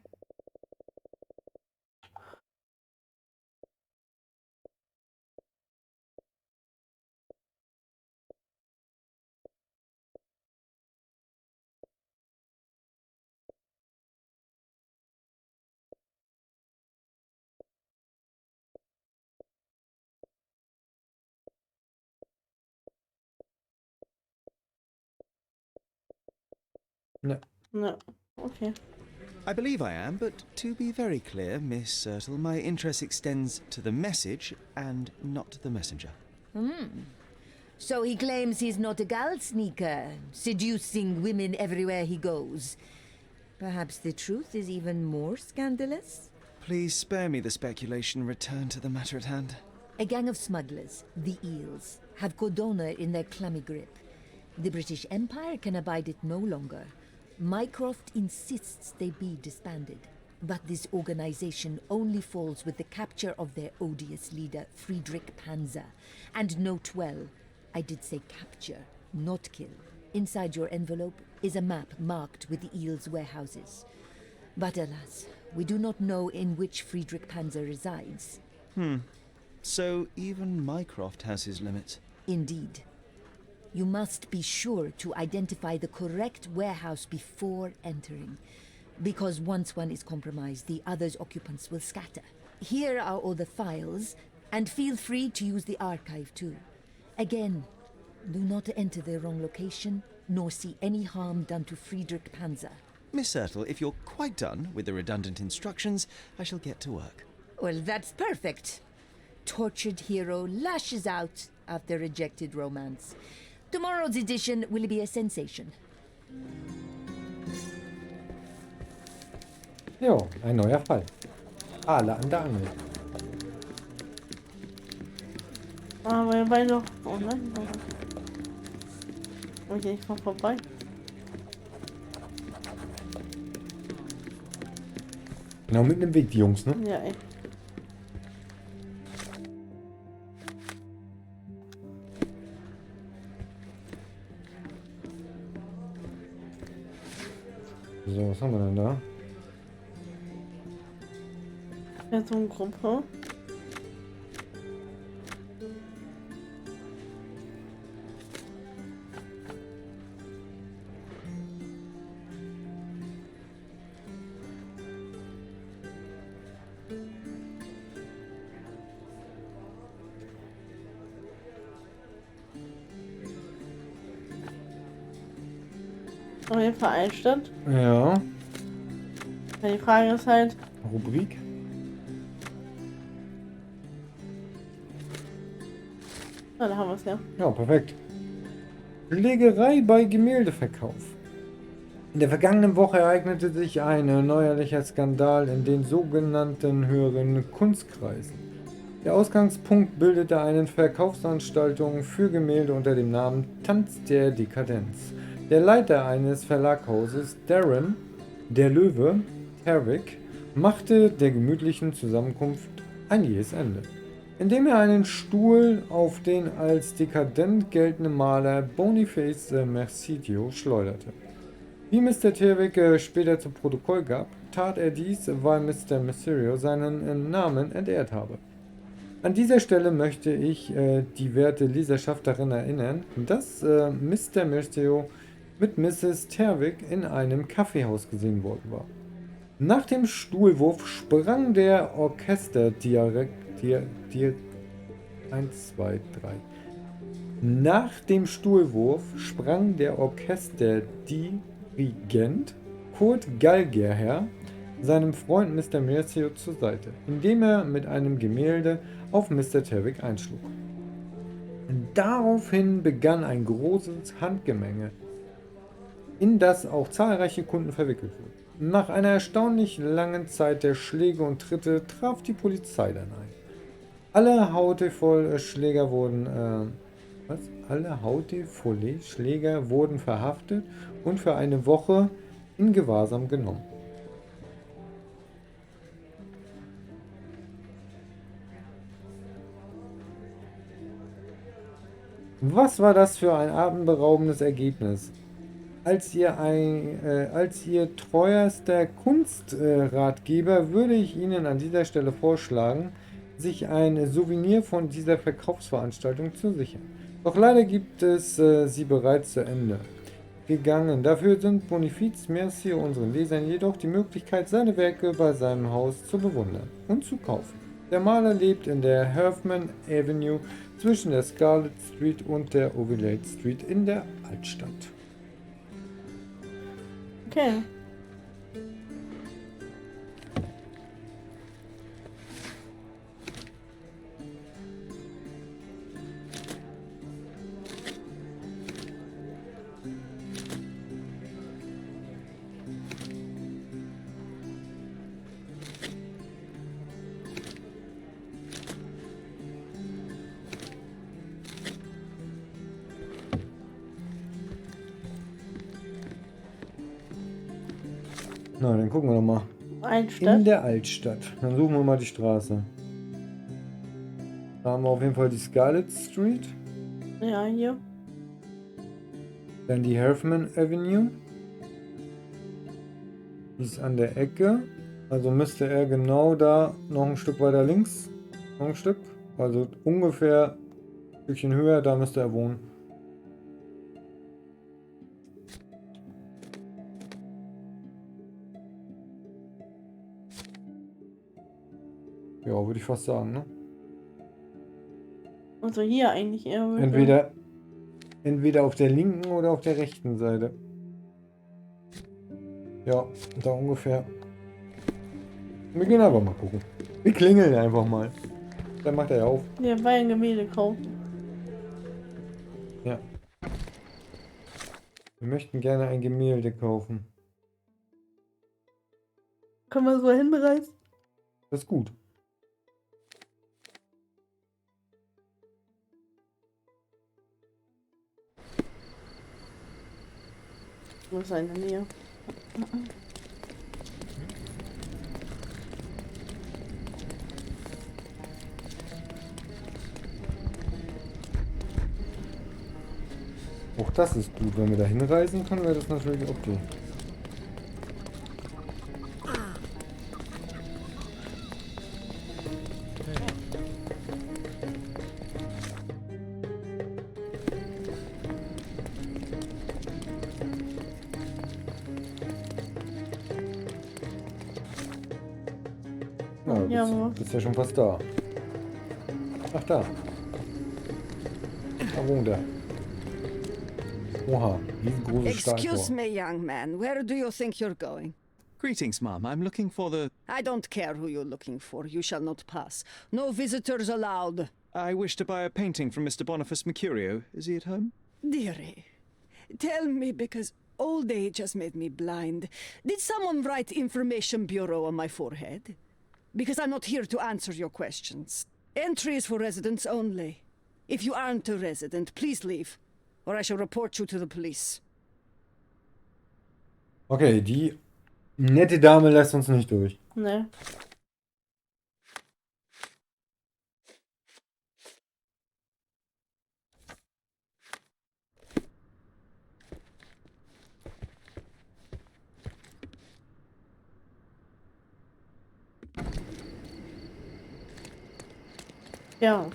Ne. Ne. Okay. I believe I am, but to be very clear, Miss Sertle, my interest extends to the message and not the messenger. So he claims he's not a gal sneaker, seducing women everywhere he goes. Perhaps the truth is even more scandalous? Please spare me the speculation, return to the matter at hand. A gang of smugglers, the Eels, have Cordona in their clammy grip. The British Empire can abide it no longer. Mycroft insists they be disbanded. But this organization only falls with the capture of their odious leader, Friedrich Panzer. And note well, I did say capture, not kill. Inside your envelope is a map marked with the Eels' warehouses. But alas, we do not know in which Friedrich Panzer resides. So even Mycroft has his limits. Indeed. You must be sure to identify the correct warehouse before entering, because once one is compromised, the other's occupants will scatter. Here are all the files, and feel free to use the archive too. Again, do not enter the wrong location, nor see any harm done to Friedrich Panzer. Miss Ertl, if you're quite done with the redundant instructions, I shall get to work. Well, that's perfect. Tortured hero lashes out after rejected romance. Tomorrow's edition will be a sensation. Jo, ein neuer Fall. Aale an der Angel. Aber ihr beide noch. Oh nein. Okay, ich komm vorbei. Genau mitten im Weg, die Jungs, ne? Ja, ey. So, was haben wir denn da? Personengruppe. Auf jeden Fall Einstand. Ja. Die Frage ist halt, Rubrik. da haben wir es ja. Ja, perfekt. Schlägerei bei Gemäldeverkauf. In der vergangenen Woche ereignete sich ein neuerlicher Skandal in den sogenannten höheren Kunstkreisen. Der Ausgangspunkt bildete eine Verkaufsveranstaltung für Gemälde unter dem Namen Tanz der Dekadenz. Der Leiter eines Verlaghauses, Darren, der Löwe, Herrick, machte der gemütlichen Zusammenkunft ein jähes Ende, indem er einen Stuhl auf den als dekadent geltenden Maler Boniface Mercidio schleuderte. Wie Mr. Terwick später zu Protokoll gab, tat er dies, weil Mr. Mercidio seinen Namen entehrt habe. An dieser Stelle möchte ich die werte Leserschaft daran erinnern, dass Mr. Mercidio mit Mrs. Terwick in einem Kaffeehaus gesehen worden war. Nach dem Stuhlwurf sprang der Nach dem Stuhlwurf sprang der Orchesterdirigent Kurt Gallagher seinem Freund Mr. Mercidio zur Seite, indem er mit einem Gemälde auf Mr. Terwick einschlug. Daraufhin begann ein großes Handgemenge, in das auch zahlreiche Kunden verwickelt wurden. Nach einer erstaunlich langen Zeit der Schläge und Tritte traf die Polizei dann ein. Alle Hautefeuille-Schläger wurden verhaftet und für eine Woche in Gewahrsam genommen. Was war das für ein atemberaubendes Ergebnis? Als Ihr treuerster Kunstratgeber würde ich Ihnen an dieser Stelle vorschlagen, sich ein Souvenir von dieser Verkaufsveranstaltung zu sichern. Doch leider gibt es sie bereits zu Ende gegangen. Dafür sind Boniface Mercidio unseren Lesern jedoch die Möglichkeit, seine Werke bei seinem Haus zu bewundern und zu kaufen. Der Maler lebt in der Hoffman Avenue zwischen der Scarlet Street und der Ovillate Street in der Altstadt. Okay. Na, dann gucken wir doch mal. Einstand. In der Altstadt. Dann suchen wir mal die Straße. Da haben wir auf jeden Fall die Scarlet Street. Ja, hier. Dann die Hoffman Avenue. Die ist an der Ecke. Also müsste er genau da noch ein Stück weiter links. Noch ein Stück. Also ungefähr ein Stückchen höher. Da müsste er wohnen. Ja, würde ich fast sagen, ne? Also hier eigentlich eher. Entweder auf der linken oder auf der rechten Seite. Ja, da ungefähr. Wir gehen aber mal gucken. Wir klingeln einfach mal. Dann macht er ja auf. Der war ein Gemälde kaufen. Ja. Wir möchten gerne ein Gemälde kaufen. Können wir so hinreißen? Das ist gut. Wo ist er in der Nähe? Auch das ist gut. Wenn wir da hinreisen können, wäre das natürlich okay. Ja, bist ja schon fast da. Ach, da. Da wohnt er. Oha, riesengroßes Excuse Stahltor. me, young man. Where do you think you're going? Greetings, ma'am. I'm looking for the... I don't care who you're looking for. You shall not pass. No visitors allowed. I wish to buy a painting from Mr. Boniface Mercurio. Is he at home? Dearie, tell me, because old age has made me blind. Did someone write Information Bureau on my forehead? Because I'm not here to answer your questions. Entry is for residents only. If you aren't a resident, please leave, or I shall report you to the police. Okay, die nette Dame lässt uns nicht durch. Ne. Ja.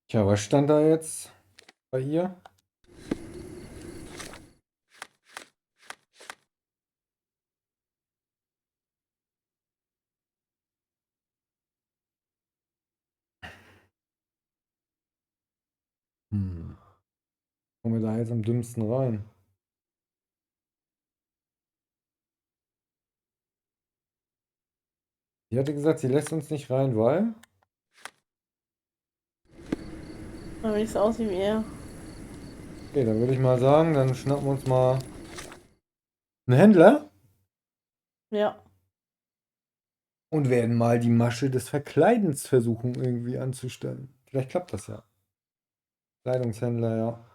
Tja, was stand da jetzt bei ihr? Kommen wir da jetzt am dümmsten rein? Sie hatte gesagt, sie lässt uns nicht rein, weil... Aber nicht so aussieht wie er. Okay, dann würde ich mal sagen, dann schnappen wir uns mal einen Händler Ja. und werden mal die Masche des Verkleidens versuchen irgendwie anzustellen. Vielleicht klappt das ja. Kleidungshändler, ja.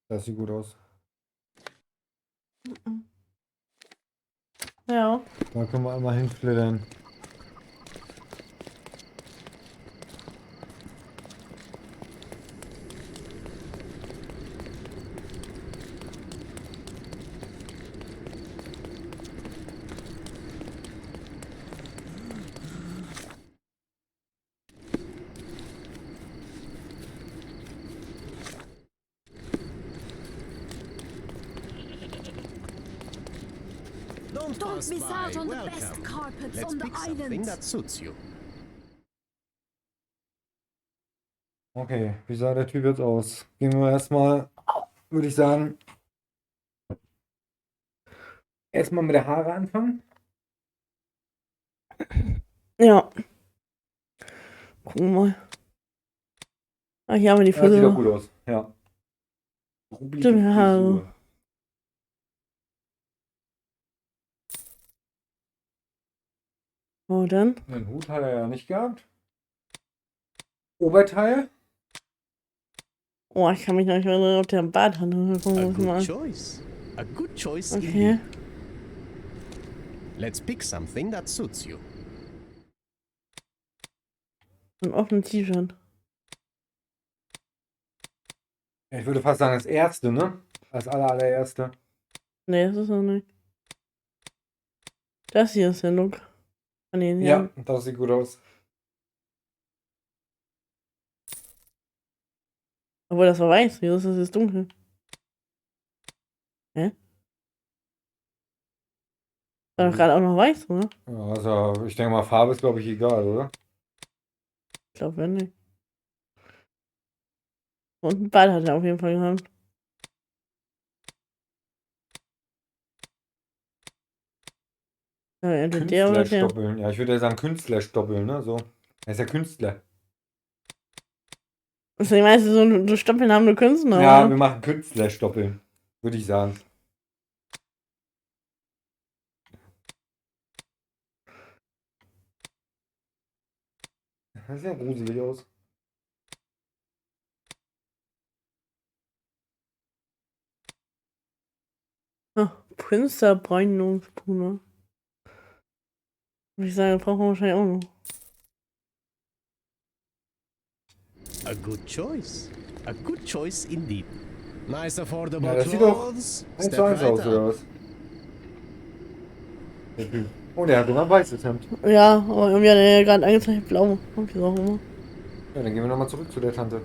Das sieht gut aus. Ja. Da können wir einmal hinflittern. Don't miss out on the best carpets Let's on the pick something island. that suits you. Okay, wie sah der Typ jetzt aus? Gehen wir erstmal, würde ich sagen, erstmal mit der Haare anfangen. Ja. Gucken wir mal. Ah, hier haben wir die Ja, sieht doch Frisur. gut aus, ja. Rubelige Stimmt, Haare. Frisur. Oh, dann. Den Hut hat er ja nicht gehabt. Oberteil. Oh, ich kann mich noch nicht erinnern, ob der einen Bart hat. Gucken wir A uns mal good an. choice. A good choice Okay. indeed. Let's pick something that suits you. Ein offenes T-Shirt. Ich würde fast sagen, das erste, ne? Das allererste. Nee, das ist noch nicht. Das hier ist der Look. Von den Ja, Jahren. das sieht gut aus. Obwohl, das war weiß. Wieso ist das jetzt dunkel? Hä? War doch gerade auch noch weiß, oder? Ja, also, ich denke mal, Farbe ist, glaube ich, egal, oder? Ich glaube, wenn nicht. Und einen Ball hat er auf jeden Fall gehabt. Ja, entweder der oder der. Künstlerstoppeln. Ja, ich würde ja sagen Künstlerstoppeln, ne? So. Er ist ja Künstler. Also, ich meine, so Stoppeln haben nur Künstler, Ja, oder? wir machen Künstlerstoppeln. Würde ich sagen. Das sieht ja gruselig aus. Ah, Künstlerbräunungspuder. Würde ich sagen, brauchen wir wahrscheinlich auch noch. A good choice. A good choice indeed. Nice affordable Ja, das sieht doch clothes. 1 zu Step 1 right aus, oder up. was? Der Typ. Oh, der hat immer ein weißes Hemd. Ja, aber irgendwie hat er ja gerade angezeigt blau. Wieso auch immer. Ja, dann gehen wir nochmal zurück zu der Tante.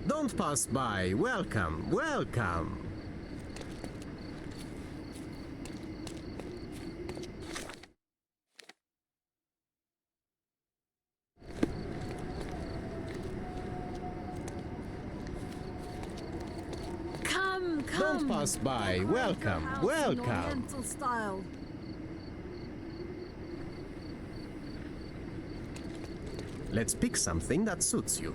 Don't pass by. Welcome, welcome. Come, Don't pass by. Welcome, welcome. Style. Let's pick something that suits you.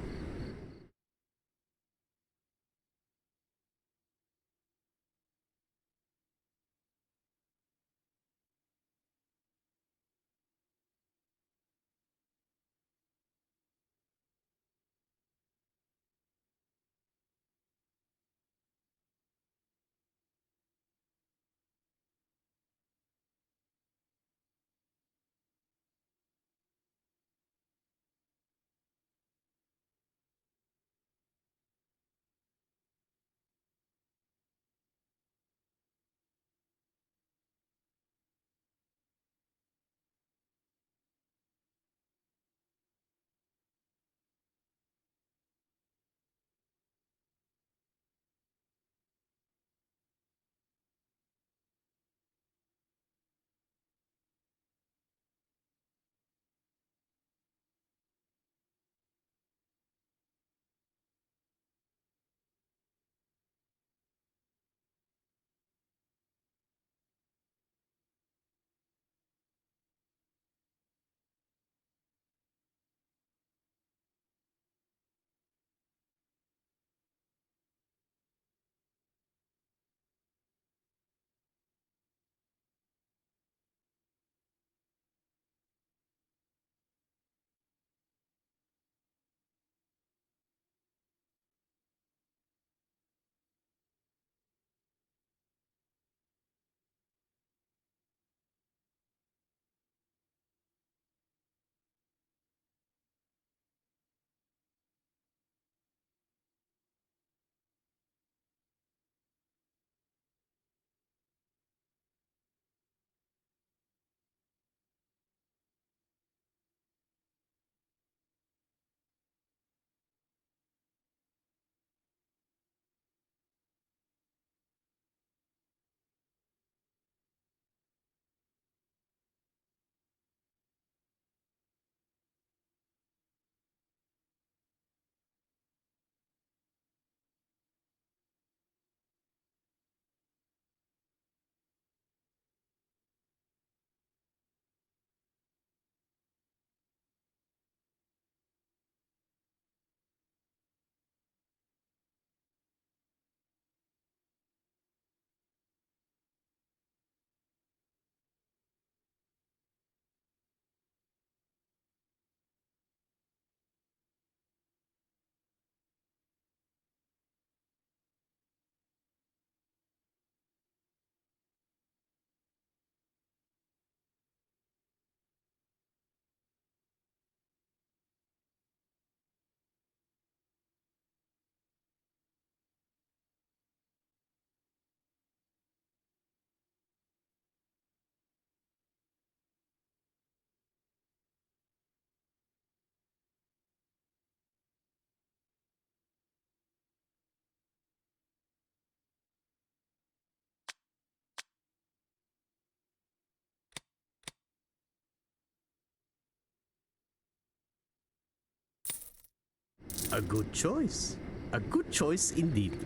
A good choice. A good choice indeed.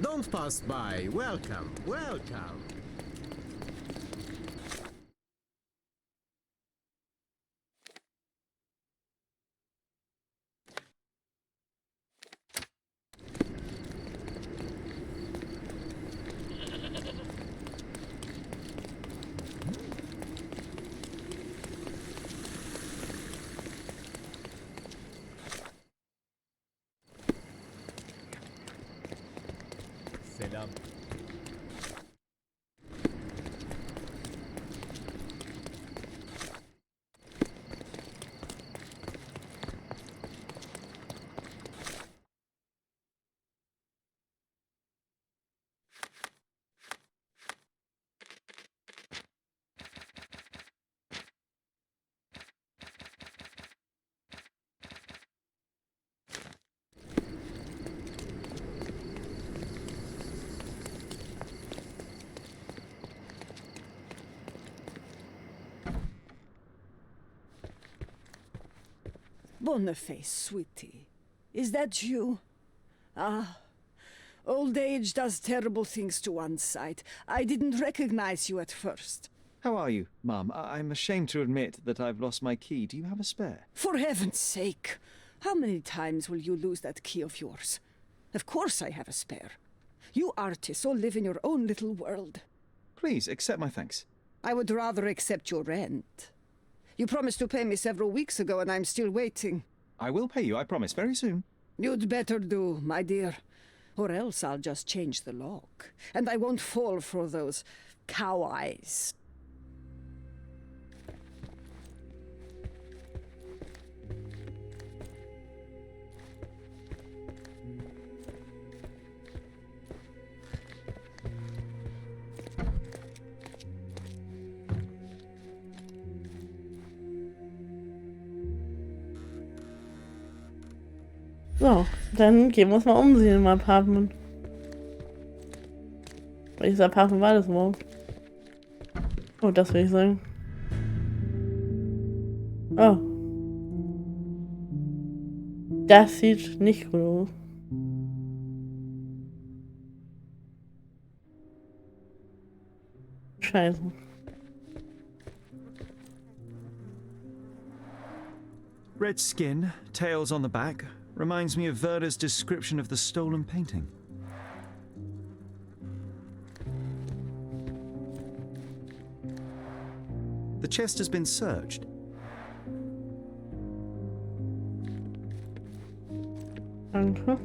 Don't pass by. Welcome, welcome. Selam. Boniface, sweetie. Is that you? Ah, old age does terrible things to one's sight. I didn't recognize you at first. How are you, Mum? I'm ashamed to admit that I've lost my key. Do you have a spare? For heaven's sake, how many times will you lose that key of yours? Of course I have a spare. You artists all live in your own little world. Please, accept my thanks. I would rather accept your rent. You promised to pay me several weeks ago, and I'm still waiting. I will pay you, I promise, very soon. You'd better do, my dear. Or else I'll just change the lock. And I won't fall for those cow eyes. So, dann gehen wir uns mal umsehen im Apartment. Welches Apartment war das überhaupt? Oh, das will ich sagen. Oh. Das sieht nicht gut aus. Scheiße. Red skin, tails on the back, reminds me of Werder's description of the stolen painting. The chest has been searched. Danke.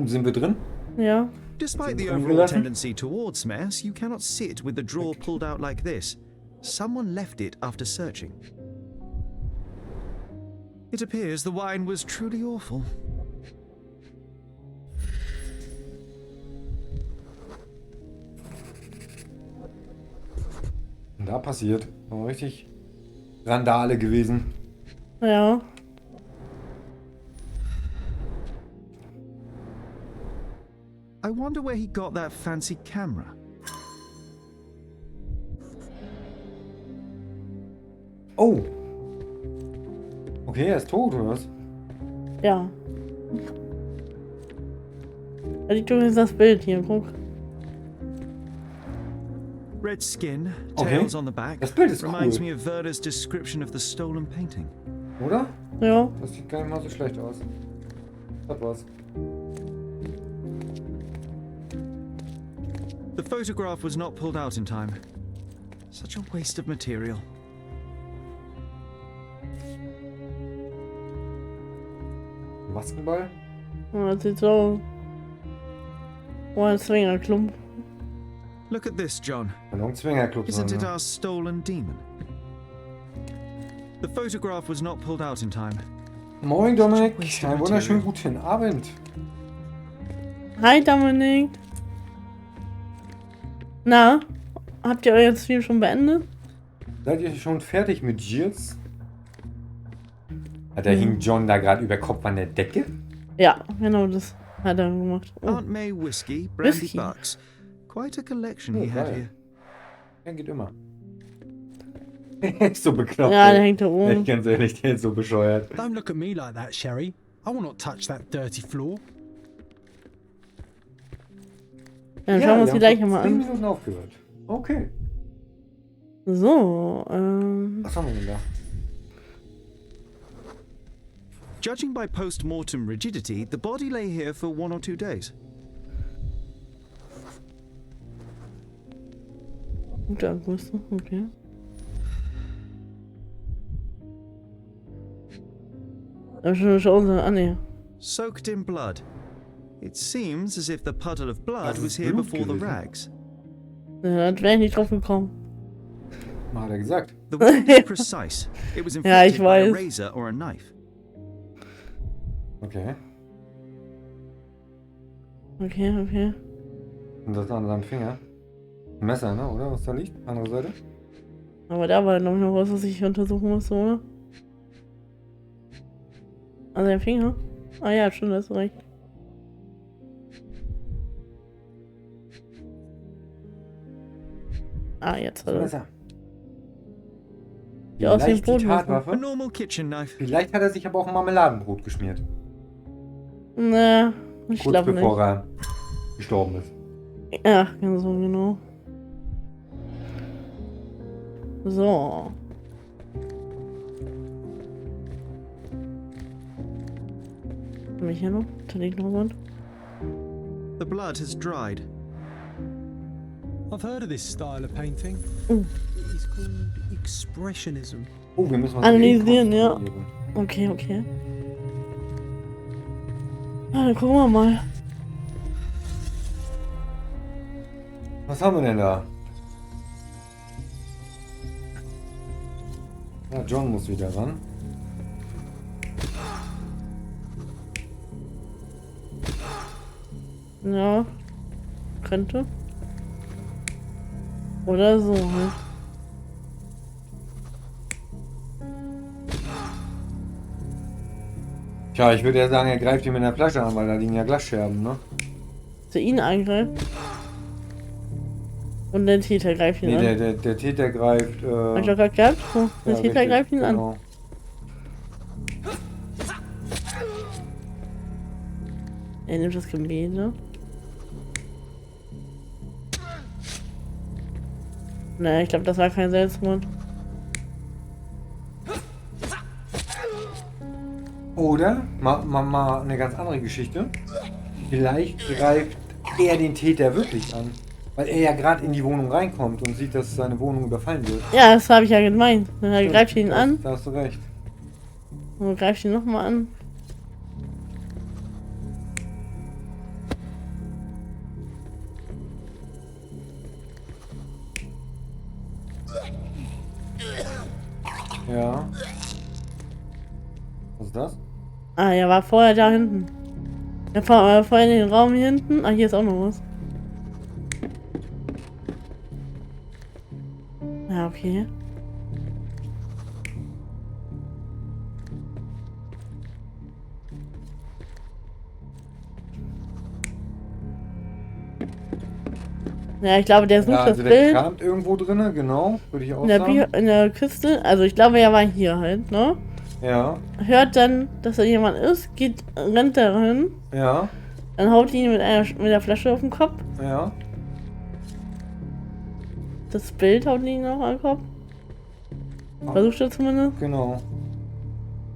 Sind wir drin? Ja. Despite the overall tendency towards mess, you cannot sit with the drawer pulled out like this. Someone left it after searching. It appears the wine was truly awful. Und da passiert. War richtig Randale gewesen. Ja. I wonder where he got that fancy camera. Oh. Okay, er ist tot, oder was? Ja. Da liegt übrigens das Bild hier, guck. Red skin, Okay. tails on the back, Das Bild ist reminds cool. me of Werder's description of the stolen painting. Oder? Ja. Das sieht gar nicht mal so schlecht aus. Das war's. The photograph was not pulled out in time. Such a waste of material. Maskenball? Oh, das sieht so aus. Oh, ein Zwingerklump. Look at this, John. Ballonzwingerclub. Isn't it our stolen demon? The photograph was not pulled out in time. Moin Dominik, Waste of einen wunderschönen material. guten Abend. Hi Dominik. Na, habt ihr euer Stream schon beendet? Seid ihr schon fertig mit Giers? Da hing John da gerade über Kopf an der Decke? Ja, genau, das hat er gemacht. Oh. Aunt May whiskey, brandy Whiskey. bucks. Quite a collection Oh, he had geil. here. Ja, geht immer. Der ist so bekloppt. Ja, der ey. hängt da oben. Echt ganz ehrlich, der ist so bescheuert. Don't look at me like that, Sherry. I will not touch that dirty floor. Ja, dann schauen wir uns die gleich mal 10 an. Minuten aufgehört. Okay. So, Was haben wir denn da? Judging by post-mortem rigidity, the body lay here for 1 or 2 days. Gute August, okay. Aber schauen Sie an, nee. Soaked in blood. It seems as if the puddle of blood Also was here Blut before the gewesen. rags. Ja, da wäre ich nicht drauf gekommen. Mal hat er gesagt. The wound is precise. It was Ja, ich inflicted by a weiß. razor or a knife. Okay. Okay. Und das an seinem Finger. Ein Messer, ne? Oder? Was da liegt? Andere Seite? Aber da war noch was, was ich untersuchen musste, oder? An seinem Finger? Ah ja, schon, hast du recht. Ah, jetzt hat er. Messer. Die aus dem Vielleicht die Brot machen. A Tatwaffe. normal kitchen knife. Vielleicht hat er sich aber auch ein Marmeladenbrot geschmiert. Ne, ich Kurz glaube bevor nicht. er gestorben ist. Ja, ganz so genau. So. Hab ich hier noch? Da liegt noch was. The blood has dried. I've heard of this style of painting. Oh. It is called expressionism. Oh, wir müssen was Analysieren, ja. kontrollieren. Okay. Ah, dann gucken wir mal. Was haben wir denn da? Ja, John muss wieder ran. Ja. Könnte. Oder so halt. Tja, ich würde ja sagen, er greift ihn mit der Flasche an, weil da liegen ja Glasscherben, ne? Dass er ihn angreift. Und der Täter greift ihn Nee, an. der Täter greift. Hab ich doch gerade gehabt? So, der ja, Täter richtig, greift ihn an. genau. Er nimmt das Gemälde. Naja, ich glaube, das war kein Selbstmord. Oder, mal eine ganz andere Geschichte. Vielleicht greift er den Täter wirklich an. Weil er ja gerade in die Wohnung reinkommt und sieht, dass seine Wohnung überfallen wird. Ja, das habe ich ja gemeint. Dann Stimmt, greift ihn an. Da hast du recht. Und greift ihn nochmal an. Ja. Was ist das? Ah, er war vorher da hinten. Er war vorher in den Raum hier hinten. Ah, hier ist auch noch was. Ja, okay. Ja, ich glaube, der sucht Ja, das also der Bild kramt irgendwo drinne, genau, würde ich auch in der, sagen. in der Küste. Also ich glaube, er war hier halt, ne? Ja, Hört dann, dass da jemand ist, rennt da hin, ja, dann haut ihn mit der Flasche auf den Kopf. ja. Das Bild haut ihn auch an den Kopf. Versucht er zumindest. Genau.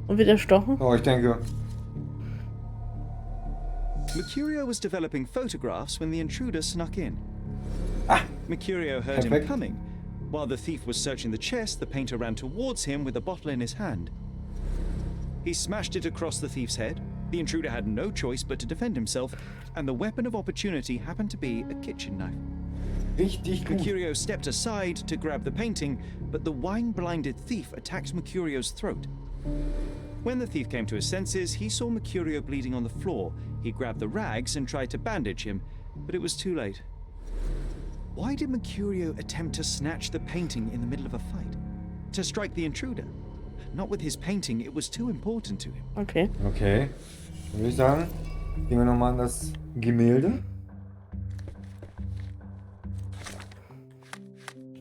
Und wird erstochen. Oh, ich denke. Mercurio was developing photographs when the intruder snuck in. Mercurio heard him Perfekt. coming. While the thief was searching the chest, the painter ran towards him with a bottle in his hand. He smashed it across the thief's head. The intruder had no choice but to defend himself, and the weapon of opportunity happened to be a kitchen knife. Richtig gut. Mercurio stepped aside to grab the painting, but the wine-blinded thief attacked Mercurio's throat. When the thief came to his senses, he saw Mercurio bleeding on the floor. He grabbed the rags and tried to bandage him, but it was too late. Why did Mercurio attempt to snatch the painting in the middle of a fight? To strike the intruder? Not with his painting, it was too important to him. Okay. Okay. Dann würde ich sagen, gehen wir nochmal an das Gemälde.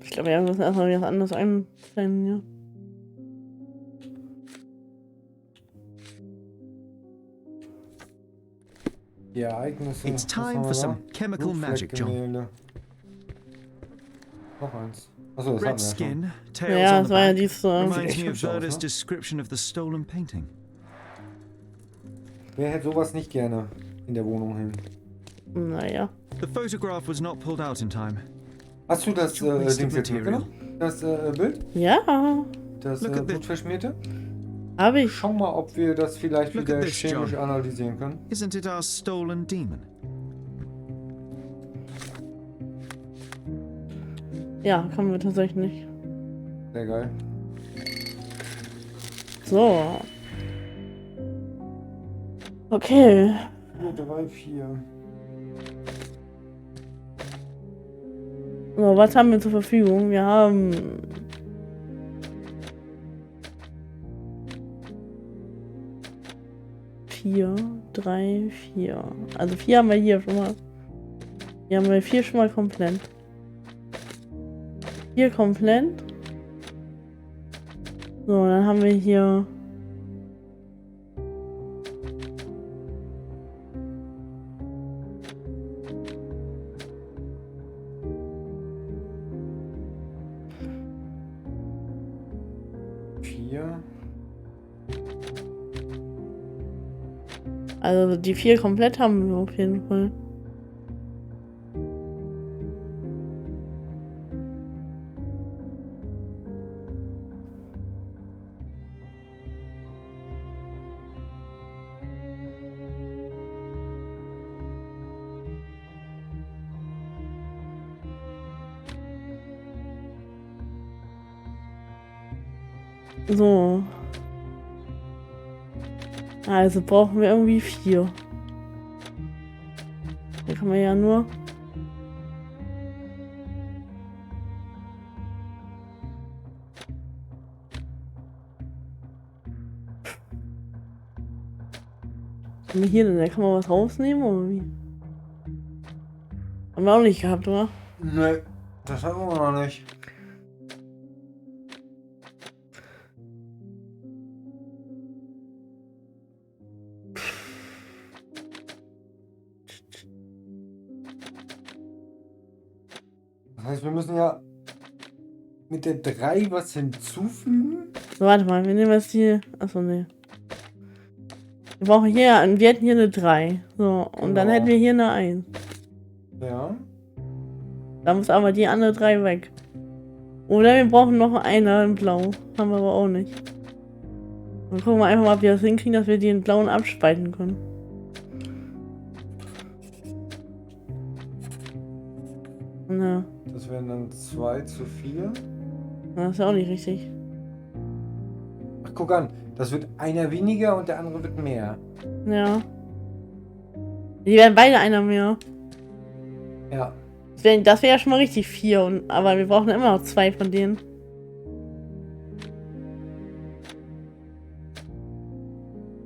Ich glaube, wir müssen erstmal wieder was anderes sein, ja. Die Ereignisse. It's Was haben time wir for da? some chemical magic, John. Blutfleckgemälde. Noch eins. Achso, das Red hatten wir ja schon. skin, tails Ja, on das the war ja back. dies. Reminds echt me of hübsch aus, Werder's ne? description of the stolen painting. Wer hätte sowas nicht gerne in der Wohnung hängen? Naja. The photograph was not pulled out in time. Hast du das Wasted Ding jetzt material. mitgenommen? Das Bild? Ja, Das Look at the- blutverschmierte? habe ich. Schau mal, ob wir das vielleicht Look wieder at this, chemisch John. analysieren können. Isn't it our stolen demon? Ja, können wir tatsächlich. Sehr geil. So. Okay. 4, 3, 4. So, was haben wir zur Verfügung? Wir haben... Vier, 3, 4. Also 4 haben wir hier schon mal. Hier haben wir 4 schon mal komplett. 4 komplett. So, dann haben wir hier... Also die 4 komplett haben wir auf jeden Fall. So. Also brauchen wir irgendwie 4. Hier kann man ja nur... Was haben wir hier denn? Da kann man was rausnehmen oder wie? Haben wir auch nicht gehabt, oder? Nee, das haben wir noch nicht. Das heißt, wir müssen ja mit der 3 was hinzufügen. So, warte mal, wir nehmen jetzt hier... Achso, ne. Wir brauchen hier... Wir hätten hier eine 3. So, und dann Genau. hätten wir hier eine 1. Ja. Da muss aber die andere 3 weg. Oder wir brauchen noch eine in Blau. Haben wir aber auch nicht. Dann gucken wir einfach mal, ob wir das hinkriegen, dass wir die in Blauen abspalten können. Na, Das wären dann 2 zu 4. das ist ja auch nicht richtig. Ach, guck an. Das wird einer weniger und der andere wird mehr. Ja. Die werden beide einer mehr. Ja. Das wäre ja schon mal richtig 4. Aber wir brauchen immer noch 2 von denen.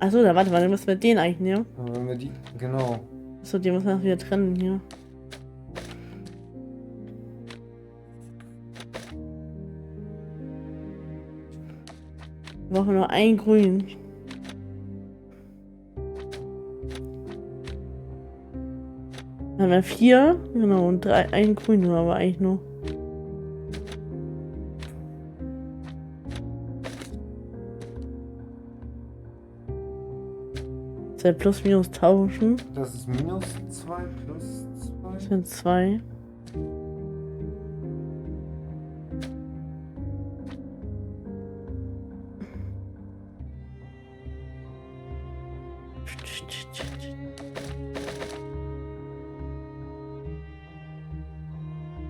Achso, da warte mal, dann müssen wir den eigentlich nehmen. Aber wenn wir die. Genau. Achso, die müssen wir wieder trennen hier. Wir brauchen nur ein Grün. Dann haben wir 4, genau, und 3, ein Grün nur, aber eigentlich nur. Das wäre plus minus tauschen. Das ist minus 2 plus 2. Das sind 2.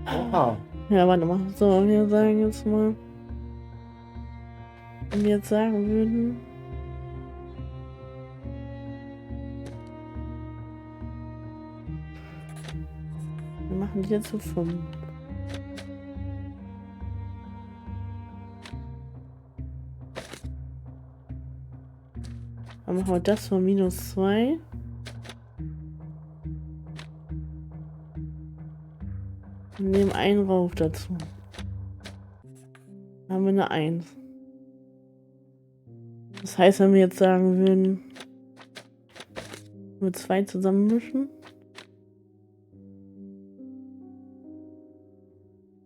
Oha. Ja, warte mal. So, wir sagen jetzt mal. Wenn wir jetzt sagen würden. Wir machen die jetzt zu 5. Dann machen wir das von minus 2. Und nehmen einen rauf dazu. Da haben wir eine 1. Das heißt, wenn wir jetzt sagen würden, mit 2 zusammenmischen.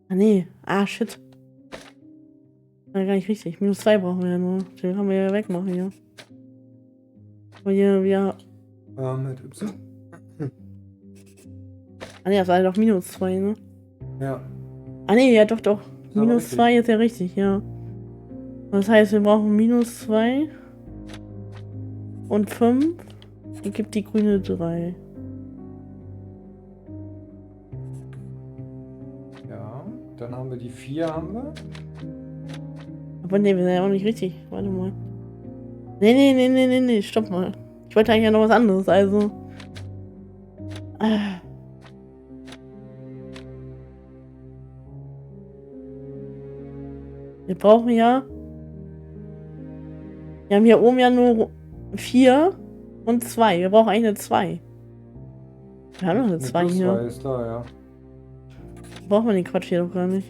Ah, nee. Ah, shit. War gar nicht richtig. Minus 2 brauchen wir ja nur. Den können wir ja wegmachen, ja. Aber hier, wir. Mit Y? Ah, nee, das war doch minus 2, ne? Ja. Ah, nee, ja, doch, doch. Ist aber Minus richtig. 2 ist ja richtig, ja. Das heißt, wir brauchen minus 2 und 5. Die gibt die grüne 3. Ja. Dann haben wir die 4, haben wir. Aber nee, wir sind ja auch nicht richtig. Warte mal. Nee, stopp mal. Ich wollte eigentlich ja noch was anderes, also. Wir brauchen ja. Wir haben hier oben ja nur 4 und 2. Wir brauchen eigentlich eine 2. Wir haben noch eine 2 Plus hier. 2 ist da, ja. Braucht man den Quatsch hier doch gar nicht.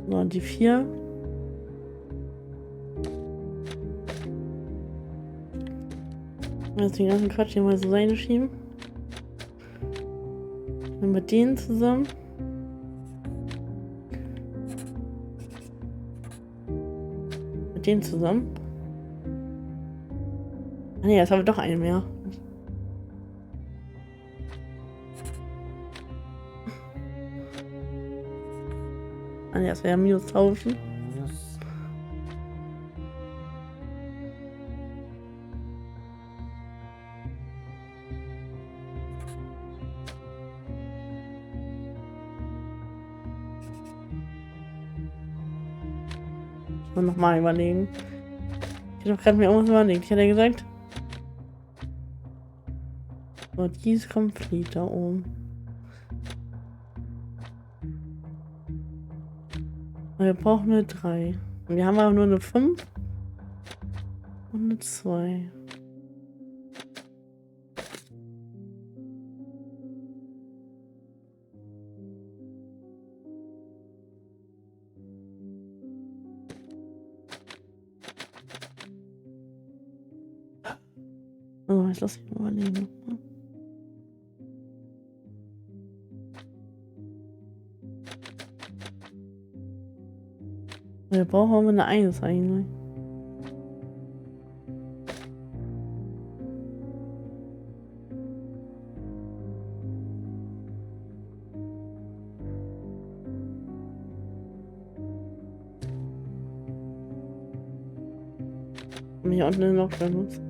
So, und die 4. Jetzt den ganzen Quatsch hier mal zur Seite schieben. Dann mit denen zusammen. Mit denen zusammen. Ah ne, jetzt haben wir doch einen mehr. Ah ne, das wäre ja minus 1000. Minus. Und nochmal überlegen. Ich habe doch gerade mir irgendwas überlegt. Ich hatte ja gesagt. So, die ist komplett da oben. Wir brauchen eine 3. Und wir haben aber nur eine 5 und eine 2. Oh, jetzt lass mich mal überlegen. Wir brauchen aber eine 1 eigentlich. Und hier unten noch drin muss.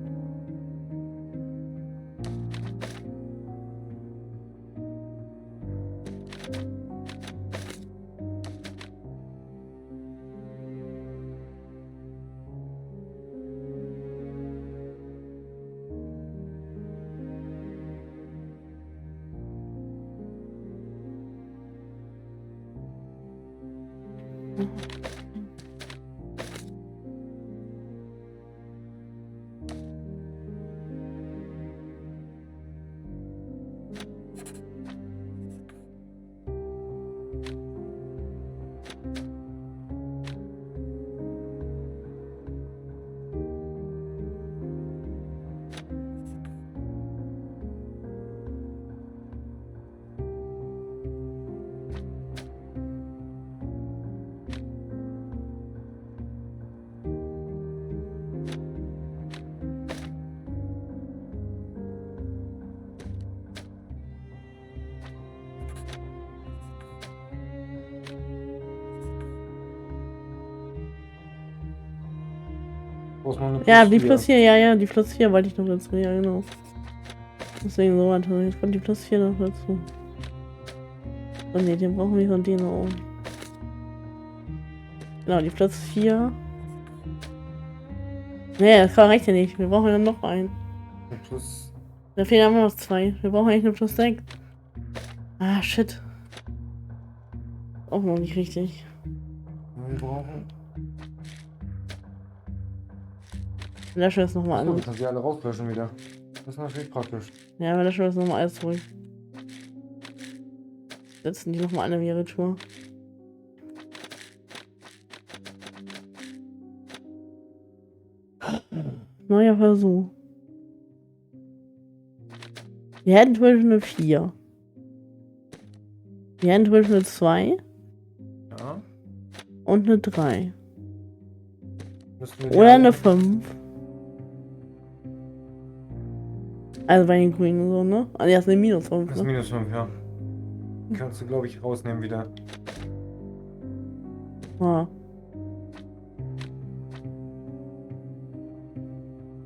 Ja, die plus 4, ja, die plus 4 wollte ich noch dazu, ja, genau. Deswegen so, warte, jetzt kommt die plus 4 noch dazu. Oh ne, den brauchen wir von denen oben. Genau, die plus 4. Nee, das reicht ja nicht, wir brauchen ja noch einen. Plus. Da fehlen aber noch 2. Wir brauchen eigentlich nur plus 6. Ah, shit. Auch noch nicht richtig. Wir brauchen. Löschen wir das nochmal So, an. jetzt können sie alle rauslöschen wieder. Das ist natürlich praktisch. Ja, wir löschen das nochmal alles zurück. Setzen die nochmal an ihre Tour. Neuer Versuch. Wir hätten zum Beispiel eine 4. Wir hätten zum Beispiel eine 2. Ja. Und eine 3. Müssten wir Oder eine 5. Also bei den Grünen so, ne? Also erst eine minus 5. Das ist Ne? minus 5, ja. Die kannst du, glaube ich, rausnehmen wieder. Ja.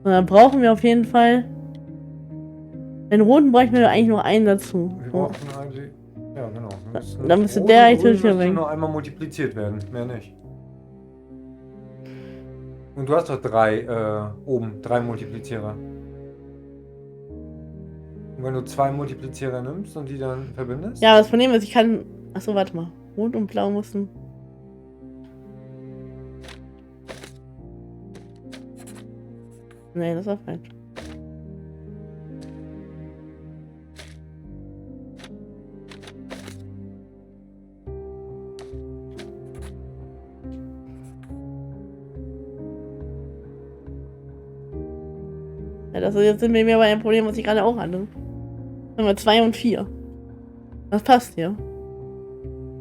Und dann brauchen wir auf jeden Fall. Den roten bräuchten wir eigentlich noch einen dazu. Wir brauchen eigentlich. Ja, genau. Dann müsste der eigentlich hier weg. nur einmal multipliziert werden, mehr nicht. Und du hast doch 3 oben, 3 Multiplizierer. Und wenn du 2 Multiplizierer nimmst und die dann verbindest? Ja, das Problem ist, ich kann. Achso, warte mal. Rot und Blau mussten. Nee, das war falsch. Ja, das ist jetzt sind wir bei einem Problem, was ich gerade auch hatte. Haben wir 2 und 4. Das passt ja.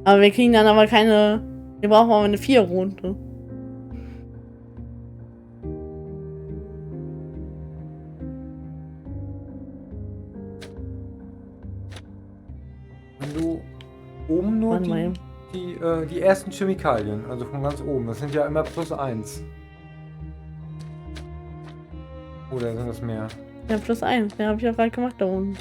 Aber wir kriegen dann aber keine. Wir brauchen aber eine 4 runter. Wenn du oben nur die ersten Chemikalien, also von ganz oben, das sind ja immer +1. Oder sind das mehr? Ja, +1. Ja, habe ich ja gerade gemacht da unten.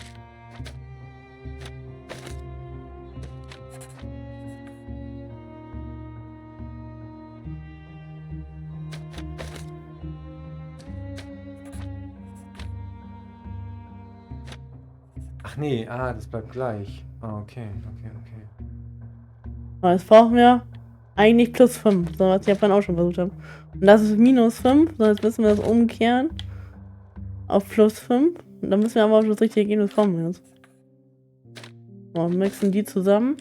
Ach nee, das bleibt gleich. Okay. Aber jetzt brauchen wir eigentlich +5, so was ich ja vorhin auch schon versucht habe. Und das ist -5, so jetzt müssen wir das umkehren auf +5. Und dann müssen wir aber auf das richtige Ergebnis kommen jetzt. So, mixen die zusammen.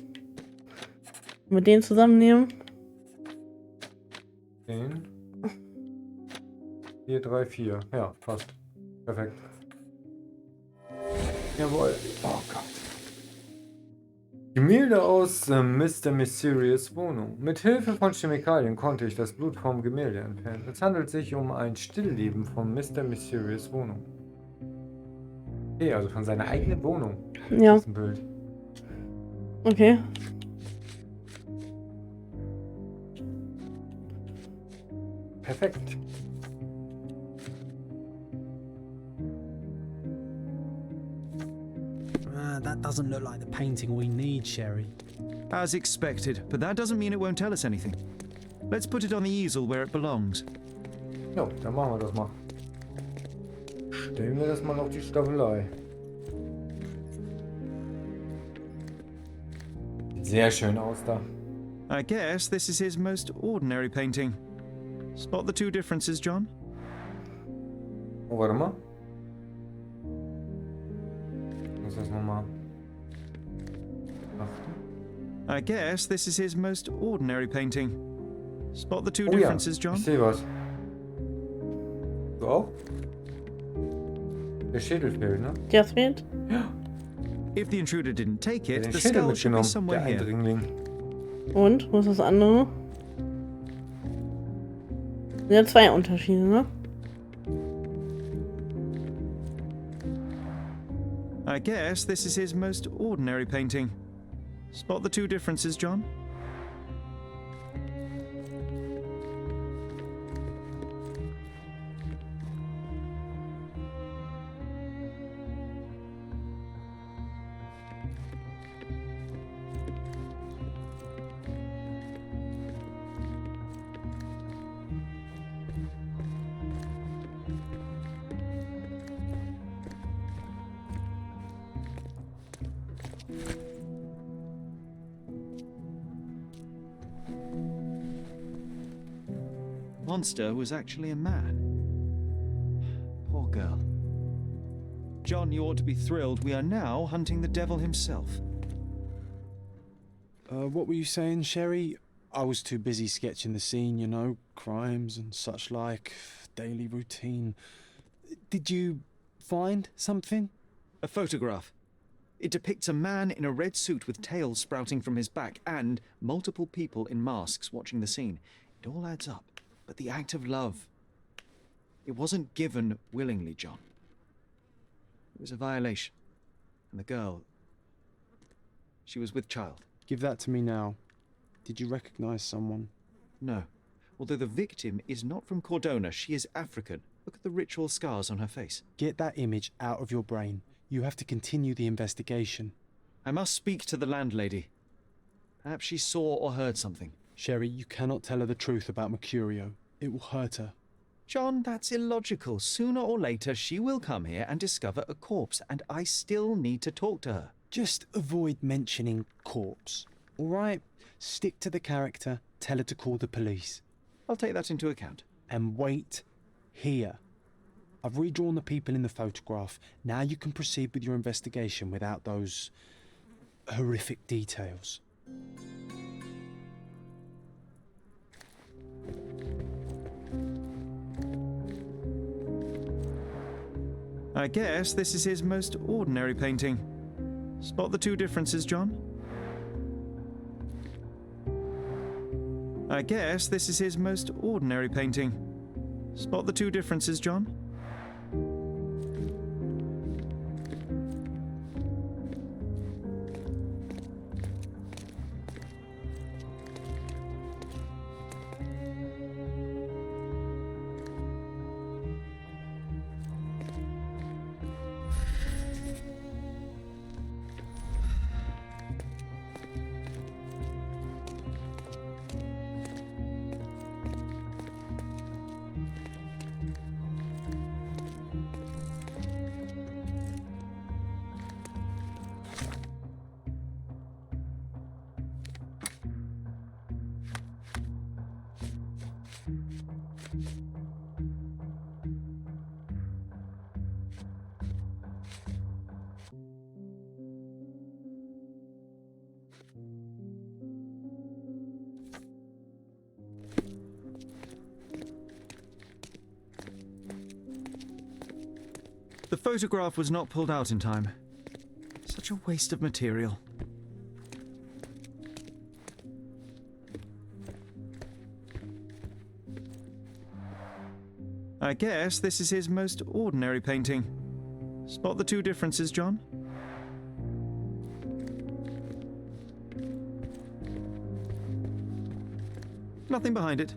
Mit denen zusammennehmen. 10. 4, 3, 4. Ja, passt. Perfekt. Jawohl. Oh Gott. Gemälde aus Mr. Mysterious Wohnung. Mit Hilfe von Chemikalien konnte ich das Blut vom Gemälde entfernen. Es handelt sich um ein Stillleben von Mr. Mysterious Wohnung. Okay, also von seiner eigenen Wohnung. Ja. Das ist ein Bild. Okay. Perfekt. That doesn't look like the painting we need, Sherry. As expected, but that doesn't mean it won't tell us anything. Let's put it on the easel where it belongs. Jo, dann machen wir das mal. Stellen wir das mal auf die Staffelei. Sieht sehr schön aus da. I guess this is his most ordinary painting. Spot the two differences, John? Oh, warte mal. Ich muss das nochmal achten. I guess this is his most ordinary painting. Spot the two Oh ja, differences, John? ich sehe was. Du auch? Der Schädel fehlt, ne? Der fehlt. If the intruder didn't take Der hat it, den the Schädel skull should be mitgenommen, somewhere der here. Eindringling. Und? Wo ist das andere? Sind ja 2 Unterschiede, ne? I guess this is his most ordinary painting. Spot the two differences, John? Monster was actually a man. girl. John, you ought to be thrilled. We are now hunting the devil himself. What were you saying, Sherry? I was too busy sketching the scene, you know, crimes and such like, daily routine. Did you find something? A photograph. It depicts a man in a red suit with tails sprouting from his back and multiple people in masks watching the scene. It all adds up. But the act of love, it wasn't given willingly, John. It was a violation. And the girl, she was with child. Give that to me now. Did you recognize someone? No. Although the victim is not from Cordona, she is African. Look at the ritual scars on her face. Get that image out of your brain. You have to continue the investigation. I must speak to the landlady. Perhaps she saw or heard something. Sherry, you cannot tell her the truth about Mercurio. It will hurt her. John, that's illogical. Sooner or later, she will come here and discover a corpse, and I still need to talk to her. Just avoid mentioning corpse, all right? Stick to the character, tell her to call the police. I'll take that into account. And wait here. I've redrawn the people in the photograph. Now you can proceed with your investigation without those horrific details. I guess this is his most ordinary painting. Spot the two differences, John? I guess this is his most ordinary painting. Spot the two differences, John? The photograph was not pulled out in time. Such a waste of material. I guess this is his most ordinary painting. Spot the two differences, John? Nothing behind it.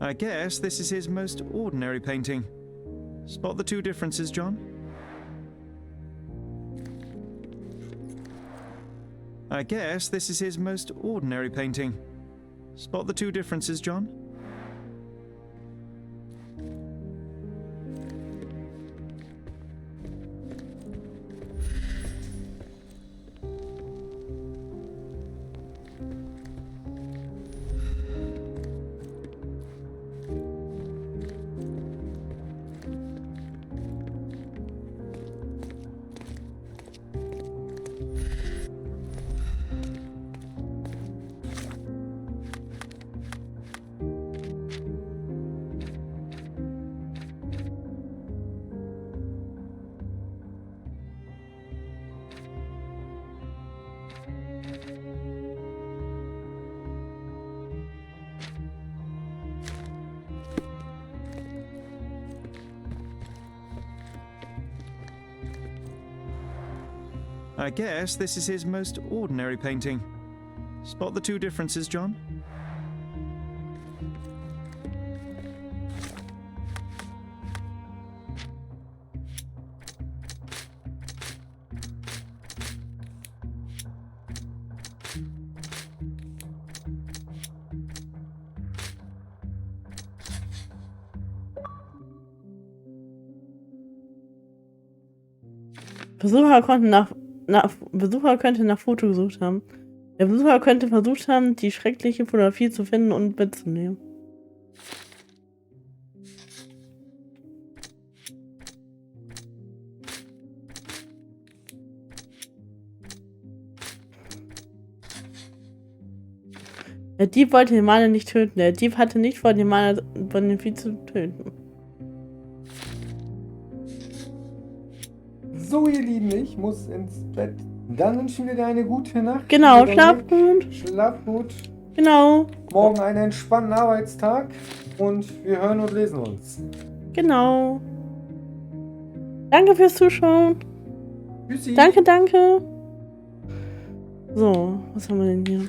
I guess this is his most ordinary painting. Spot the two differences, John? I guess this is his most ordinary painting. Spot the two differences, John? I guess this is his most ordinary painting. Spot the two differences, John? Besucher könnte nach Foto gesucht haben. Der Besucher könnte versucht haben, die schreckliche Fotografie zu finden und mitzunehmen. Der Dieb wollte den Maler nicht töten. Der Dieb hatte nicht vor, den Maler von dem Vieh zu töten. So, ihr Lieben, ich muss ins Bett. Dann wünschen wir dir eine gute Nacht. Genau, schlaf gut. Schlaf gut. Genau. Morgen einen entspannten Arbeitstag und wir hören und lesen uns. Genau. Danke fürs Zuschauen. Tschüssi. Danke, danke. So, was haben wir denn hier?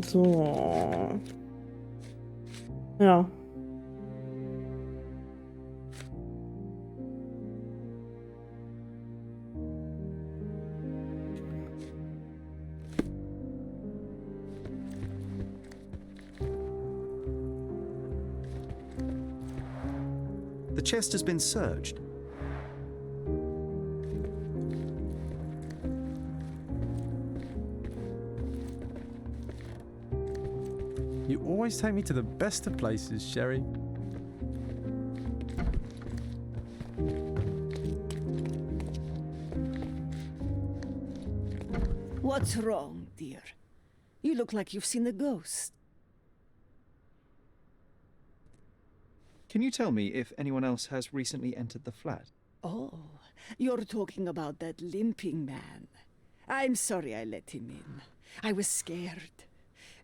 So. Ja. The chest has been searched. You always take me to the best of places, Sherry. What's wrong, dear? You look like you've seen a ghost. Can you tell me if anyone else has recently entered the flat? Oh, you're talking about that limping man. I'm sorry I let him in. I was scared.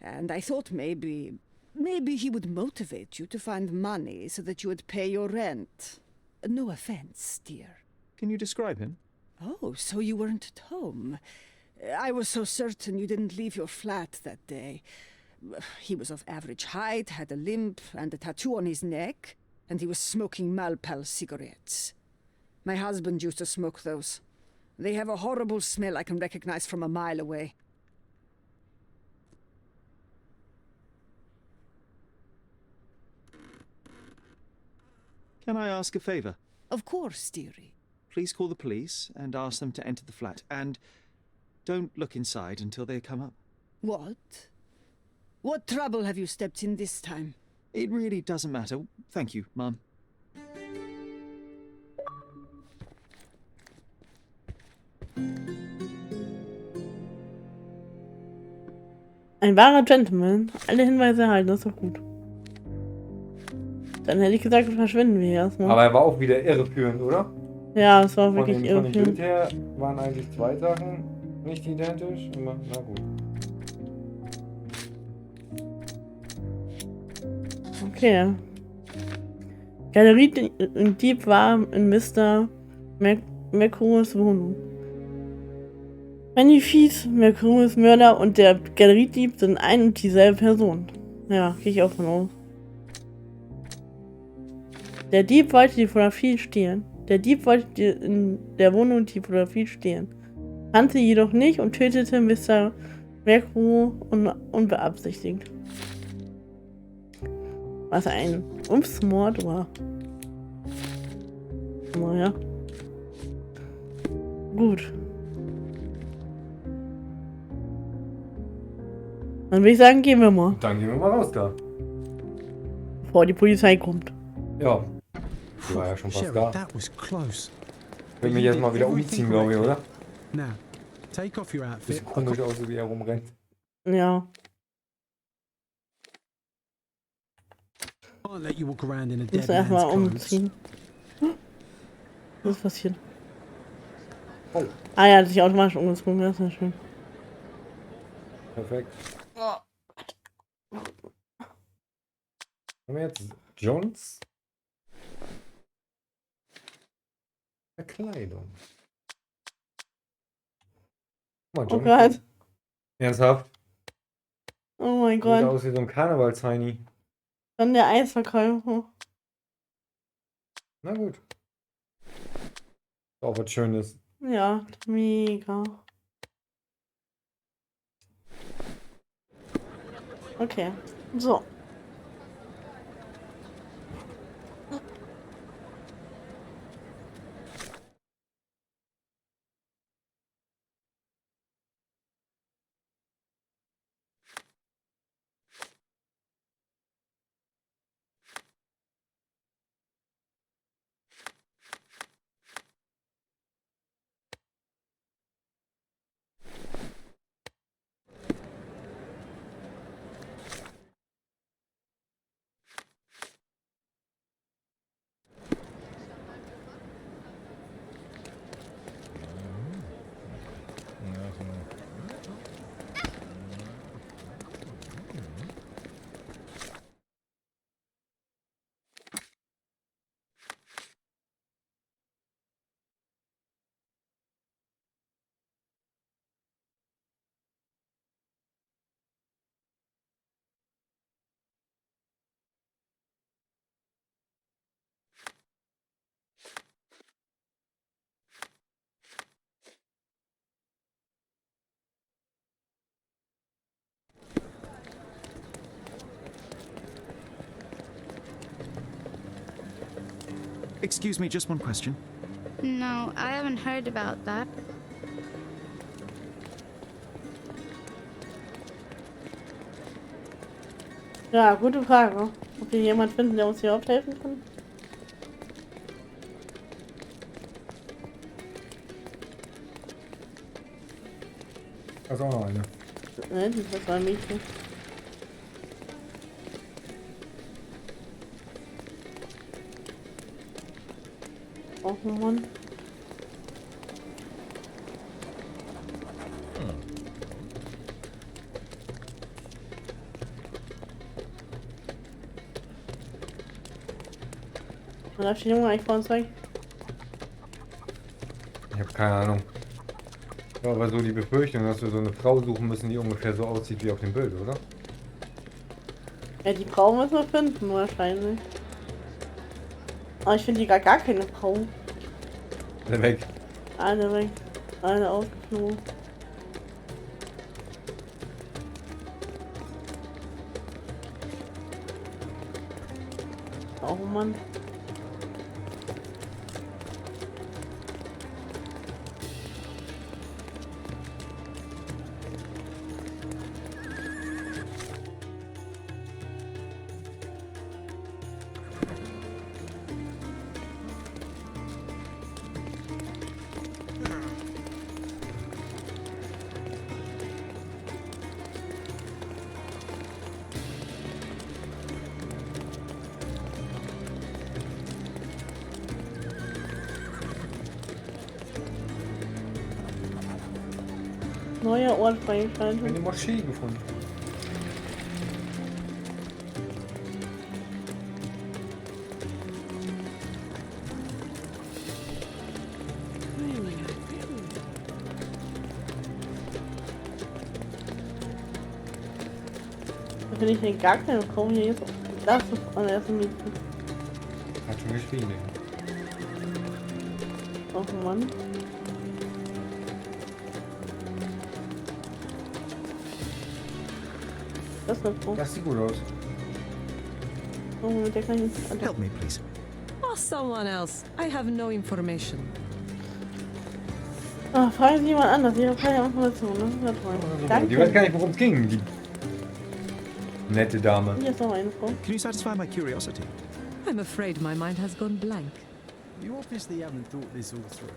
And I thought maybe he would motivate you to find money so that you would pay your rent. No offense, dear. Can you describe him? Oh, so you weren't at home. I was so certain you didn't leave your flat that day. He was of average height, had a limp and a tattoo on his neck, and he was smoking Malpal cigarettes. My husband used to smoke those. They have a horrible smell I can recognize from a mile away. Can I ask a favor? Of course, dearie. Please call the police and ask them to enter the flat. And don't look inside until they come up. What? What trouble have you stepped in this time? It really doesn't matter. Thank you, Mum. Ein wahrer Gentleman. Alle Hinweise erhalten, das ist doch gut. Dann hätte ich gesagt, verschwinden wir erstmal. Aber er war auch wieder irreführend, oder? Ja, es war wirklich Von irreführend. dem Bild her waren eigentlich zwei Sachen nicht identisch. Na gut. Okay. Galerie-Dieb war in Mr. Mercurs Wohnung. Benefice, Mercurs Mörder und der Galerie-Dieb sind ein und dieselbe Person. Ja, gehe ich auch von aus. Der Dieb wollte die Fotografie stehlen. Der Dieb wollte in der Wohnung die Fotografie stehlen. Kannte jedoch nicht und tötete Mr. Mercur unbeabsichtigt. Was ein Mord war. Naja. Gut. Dann würde ich sagen, gehen wir mal. Dann gehen wir mal raus da. Bevor die Polizei kommt. Ja. Die war ja schon fast da. That was close. Will mich jetzt mal wieder umziehen, glaube ich, oder? Now, take off your outfit. Sieht komisch aus, wie er rumrennt. Ja. Can't let you walk around in a Ich dead muss man's erstmal clothes. umziehen. Was ist passiert? Oh. Ah ja, hat sich automatisch umgezogen, das ist ja schön. Perfekt. Haben wir jetzt Jones? Verkleidung. Guck mal, Oh Gott. Ernsthaft? Oh mein Sieht Gott. aus wie so ein Karnevalsheini. Dann der Eisverkäufer. Na gut. Auch was Schönes. Ja, mega. Okay. So. Excuse me, just one question. No, I haven't heard about that. Ja, gute Frage. Ob wir jemanden finden, der uns hier helfen kann? Da ist auch noch eine. Ne, das war ein Mädchen. Oh Mann. Man darf die Junge eigentlich vor uns weg. Ich habe keine Ahnung. Ja, aber so die Befürchtung, dass wir so eine Frau suchen müssen, die ungefähr so aussieht wie auf dem Bild, oder? Ja, die Frau müssen wir finden, wahrscheinlich. Aber ich finde die gar keine Frau. Alle weg. Alle weg. Alle ausgeflogen. Oh Mann. Neuer Ort freigeschaltet. Ich habe eine Moschee gefunden. Da finde ich hier gar keine Frau. Hier ist das an der ersten Mädchen. Hat schon geschrien, ey. Oh Mann. Das ist eine Frau. Das sieht gut aus. Oh, mit der kann ich nicht. Help me, please. Ask someone else. I have no information. Ah, fragen Sie jemand anders. Ich habe keine Information. Das ist ja toll. Danke. Die weiß gar nicht, worum es ging, die nette Dame. Hier ist noch eine Frau. Can you satisfy my curiosity? I'm afraid my mind has gone blank. You obviously haven't thought this all through.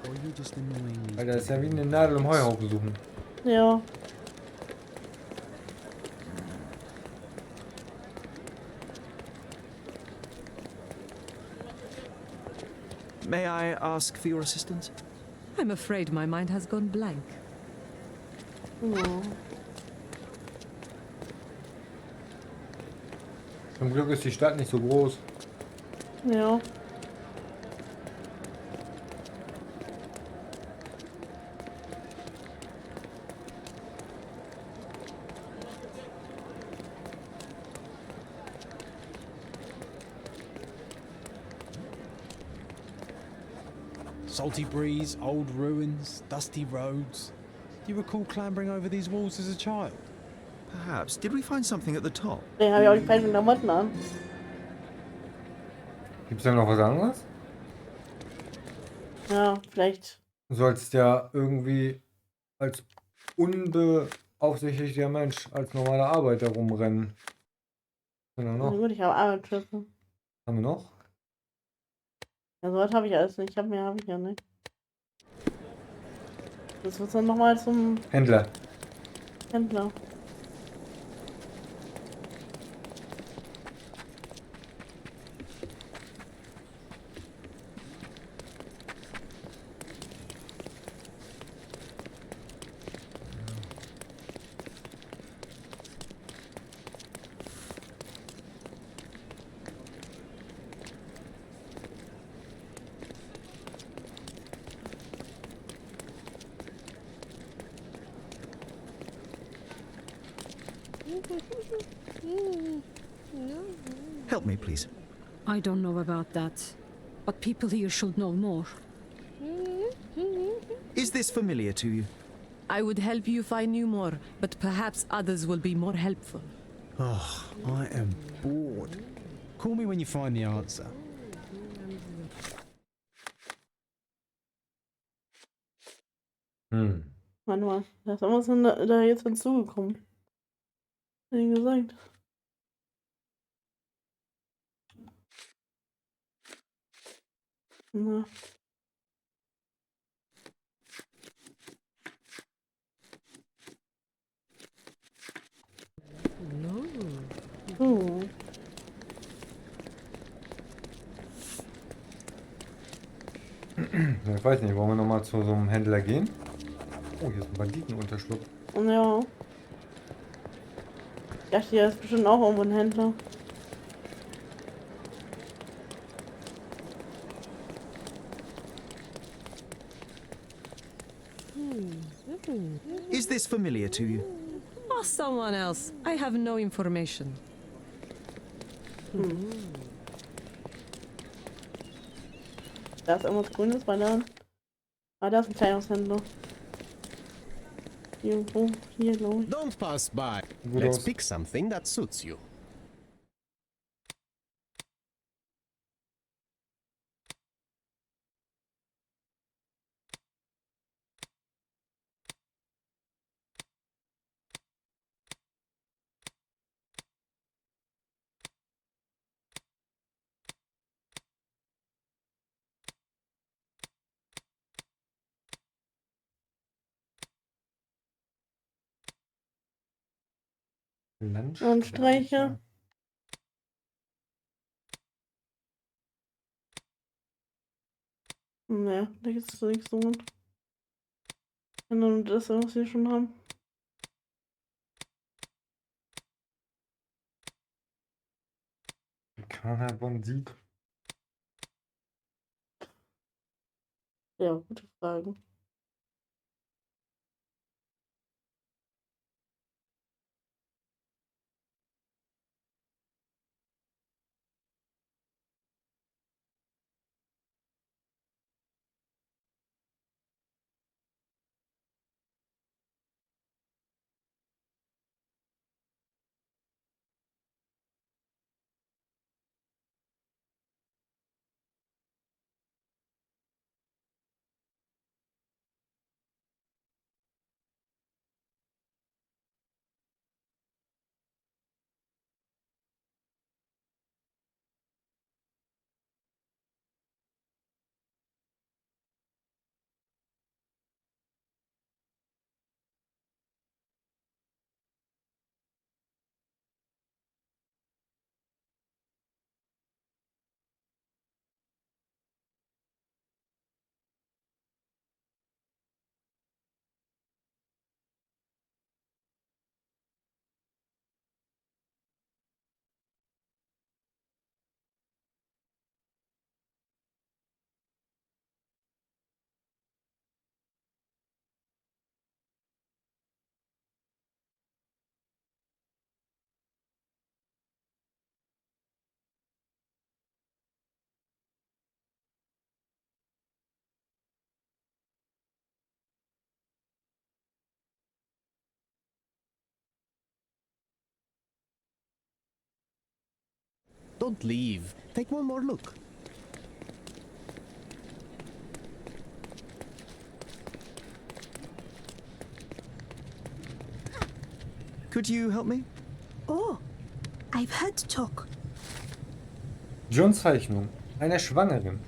Or are you just annoying me? Alter, das ist ja wie eine Nadel im Heuhaufen suchen. Ja. May I ask for your assistance? I'm afraid my mind has gone blank. Oh. Zum Glück ist die Stadt nicht so groß. Ja. Salty breeze, old ruins, dusty roads. Do you recall clambering over these walls as a child? Perhaps. Did we find something at the top? Nee, habe ich auch die falschen Klamotten an. Gibt's da noch was anderes? Ja, vielleicht. Du sollst ja irgendwie als unbeaufsichtigter Mensch, als normaler Arbeiter rumrennen. Genau Na noch. gut, ich habe Arbeitsschlüssel. Haben wir noch? Ja, sowas habe ich alles nicht. Mehr habe ich ja nicht. Das wird dann nochmal zum Händler. Händler. Help me, please. I don't know about that, but people here should know more. Is this familiar to you? I would help you find you more, but perhaps others will be more helpful. Oh, I am bored. Call me when you find the answer. Warte mal, da ist irgendwas da jetzt hinzugekommen. Wie gesagt. Na. Ich weiß nicht, wollen wir nochmal zu so einem Händler gehen? Oh, hier ist ein Banditenunterschlupf. Ja. Ich dachte, hier ist bestimmt auch irgendwo ein Händler. Is this familiar to you? Ask someone else. I have no information. Da ist irgendwas Grünes bei der. Ah, da ist ein Kleidungshändler. Irgendwo hier, glaube ich. Don't pass by. Gut Let's aus. pick something that suits you. Landstreicher. Ne, da gibt es nichts so gut. Nur das, was wir schon haben. Keiner Bandit. Ja, gute Frage. Don't leave. Take one more look. Could you help me? Oh, I've heard talk. Johns Zeichnung einer Schwangeren.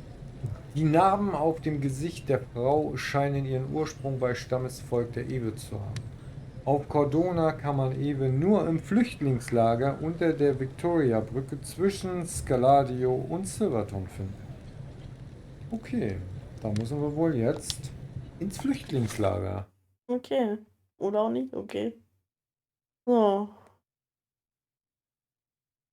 Die Narben auf dem Gesicht der Frau scheinen ihren Ursprung bei Stammesvolk der Ewe zu haben. Auf Cordona kann man Ewe nur im Flüchtlingslager unter der Victoria-Brücke zwischen Scaladio und Silverton finden. Okay, da müssen wir wohl jetzt ins Flüchtlingslager. Okay. Oder auch nicht, okay. So.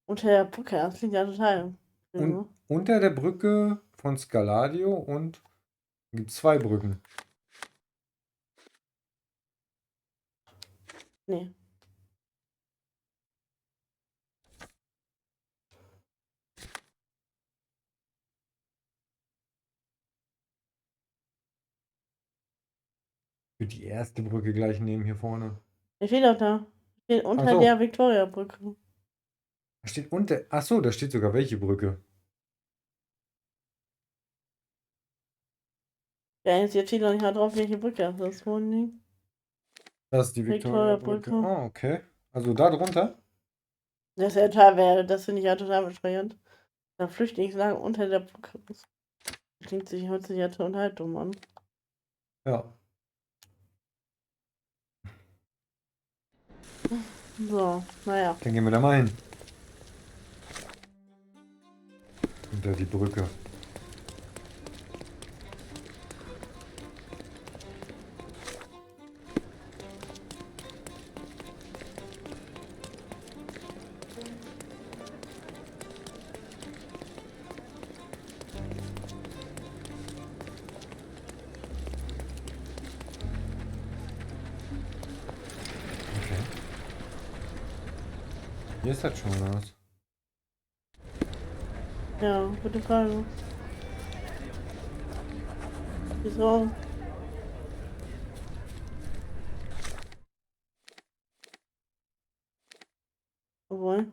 Unter der Brücke, das klingt ja total. Und unter der Brücke von Scaladio und gibt 2 Brücken. Nee. Ich würde die erste Brücke gleich nehmen hier vorne. Der steht doch da. Steht unter Ach so. der Victoria-Brücke. Da steht unter. Achso, da steht sogar welche Brücke. Ja, jetzt steht doch nicht mal drauf, welche Brücke das ist. Wohl nicht. Das ist die Victoria-Brücke. Victoria-Brücke. Oh, okay. Also da drunter? Das ist ja total, das finde ich ja total bescheuert. Der Flüchtlingslager unter der Brücke ist. Hört sich ja total dumm an. Ja. So, naja. Dann gehen wir da mal hin. Unter die Brücke. Hier ist das schon was. Ja, gute Frage. Wieso? Obwohl.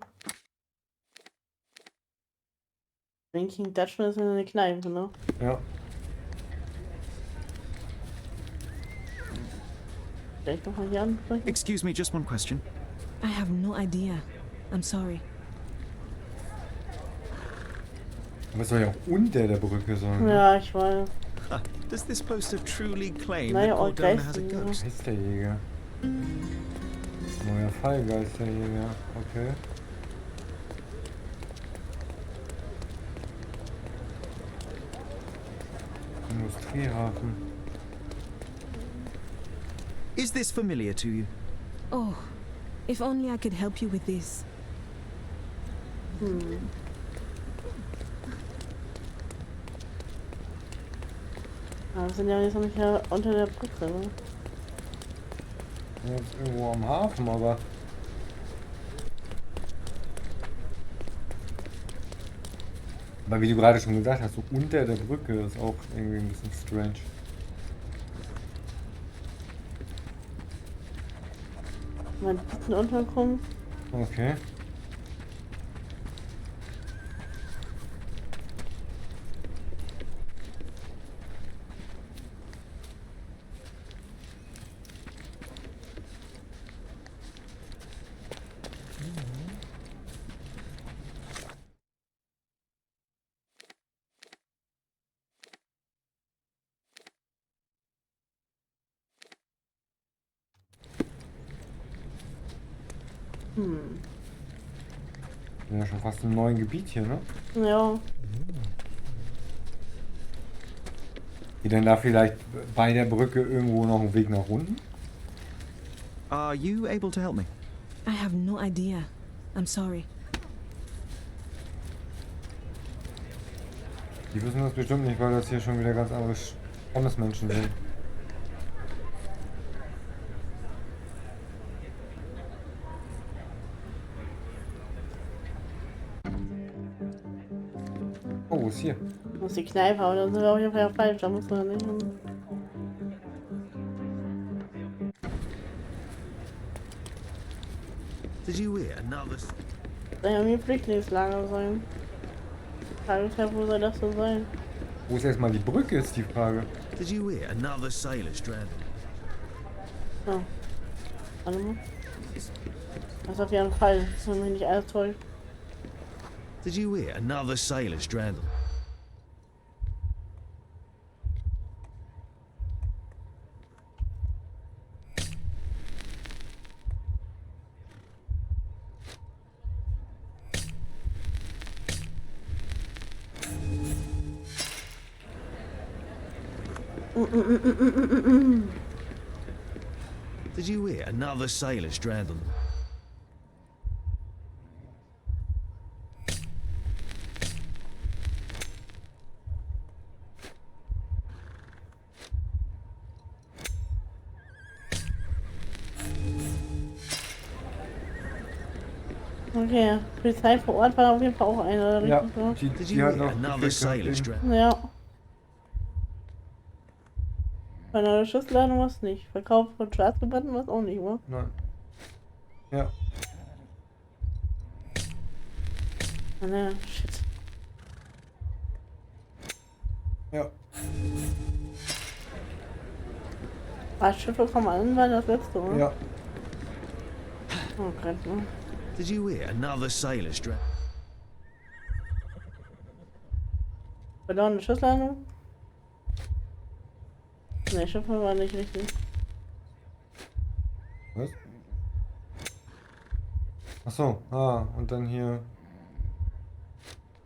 Drinking Dutchman ist eine Kneipe, ne? Ja. Vielleicht noch mal hier ansprechen? Excuse me, just one question. I have no idea. I'm sorry. Aber es soll ja auch unter der Brücke sein. Ja, ich weiß. Does this poster truly claim Naja, that auch Cordona has a Geister, ja. ghost? Geisterjäger. Neuer Fall, Geisterjäger. Okay. Industriehafen. Is this familiar to you? Oh, if only I could help you with this. Aber wir sind ja jetzt noch nicht unter der Brücke, ne? Jetzt irgendwo am Hafen, aber. Aber wie du gerade schon gesagt hast, so unter der Brücke ist auch irgendwie ein bisschen strange. Mal ein bisschen unterkommen. Okay. Ja, schon fast im neuen Gebiet hier, ne? Ja. Geht denn da vielleicht bei der Brücke irgendwo noch ein Weg nach unten? Are you able to help me? I have no idea. I'm sorry. Die wissen das bestimmt nicht, weil das hier schon wieder ganz andere Stammesmenschen sind. Oh, wo ist hier? Das ist die Kneipe, aber da sind wir auf jeden Fall falsch, da muss man nicht hin. Did you hear another? Soll ja wie ein Flüchtlingslager sein. Die Frage ist ja, wo soll das so sein? Wo ist erstmal die Brücke, ist die Frage. Did you hear another sailor stranded? Ja. Warte mal. Das ist auf jeden Fall. Das ist nämlich nicht alles toll. Did you hear another sailor stranded? Did you hear another sailor stranded? Okay, Polizei vor Ort war auf jeden Fall auch einer, oder Ja, richtig? die hat noch Another sailor stranded. Ja. Bei einer Schiffsladung was nicht. Verkauf von Staatsgebieten was auch nicht, wa? Nein. Ja. Ah, ne, shit. Ja. Schiffe kommen an, war das letzte, oder? Ja. Oh Gott, ne? Did you hear another sailor stranded? Verlorene Schiffsladung? Ne, Schiffe war nicht richtig. Was? Achso, und dann hier.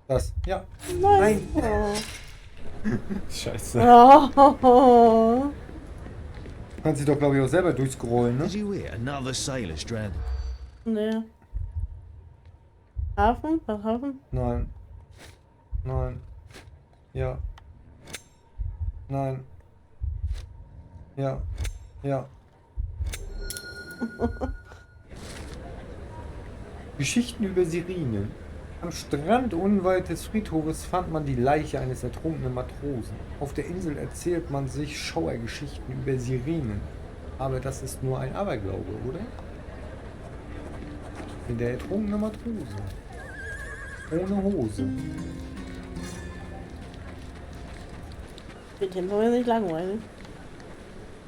Das, ja. Nein! Scheiße. Oh. Kannst dich doch, glaube ich, auch selber durchscrollen, ne? Did you hear another sailor stranded? Ne. Hafen? Was Hafen? Nein. Nein. Ja. Nein. Ja. Ja. Geschichten über Sirenen. Am Strand unweit des Friedhofes fand man die Leiche eines ertrunkenen Matrosen. Auf der Insel erzählt man sich Schauergeschichten über Sirenen. Aber das ist nur ein Aberglaube, oder? Denn der ertrunkene Matrose. Ohne Hose. Mit dem soll sich langweilig.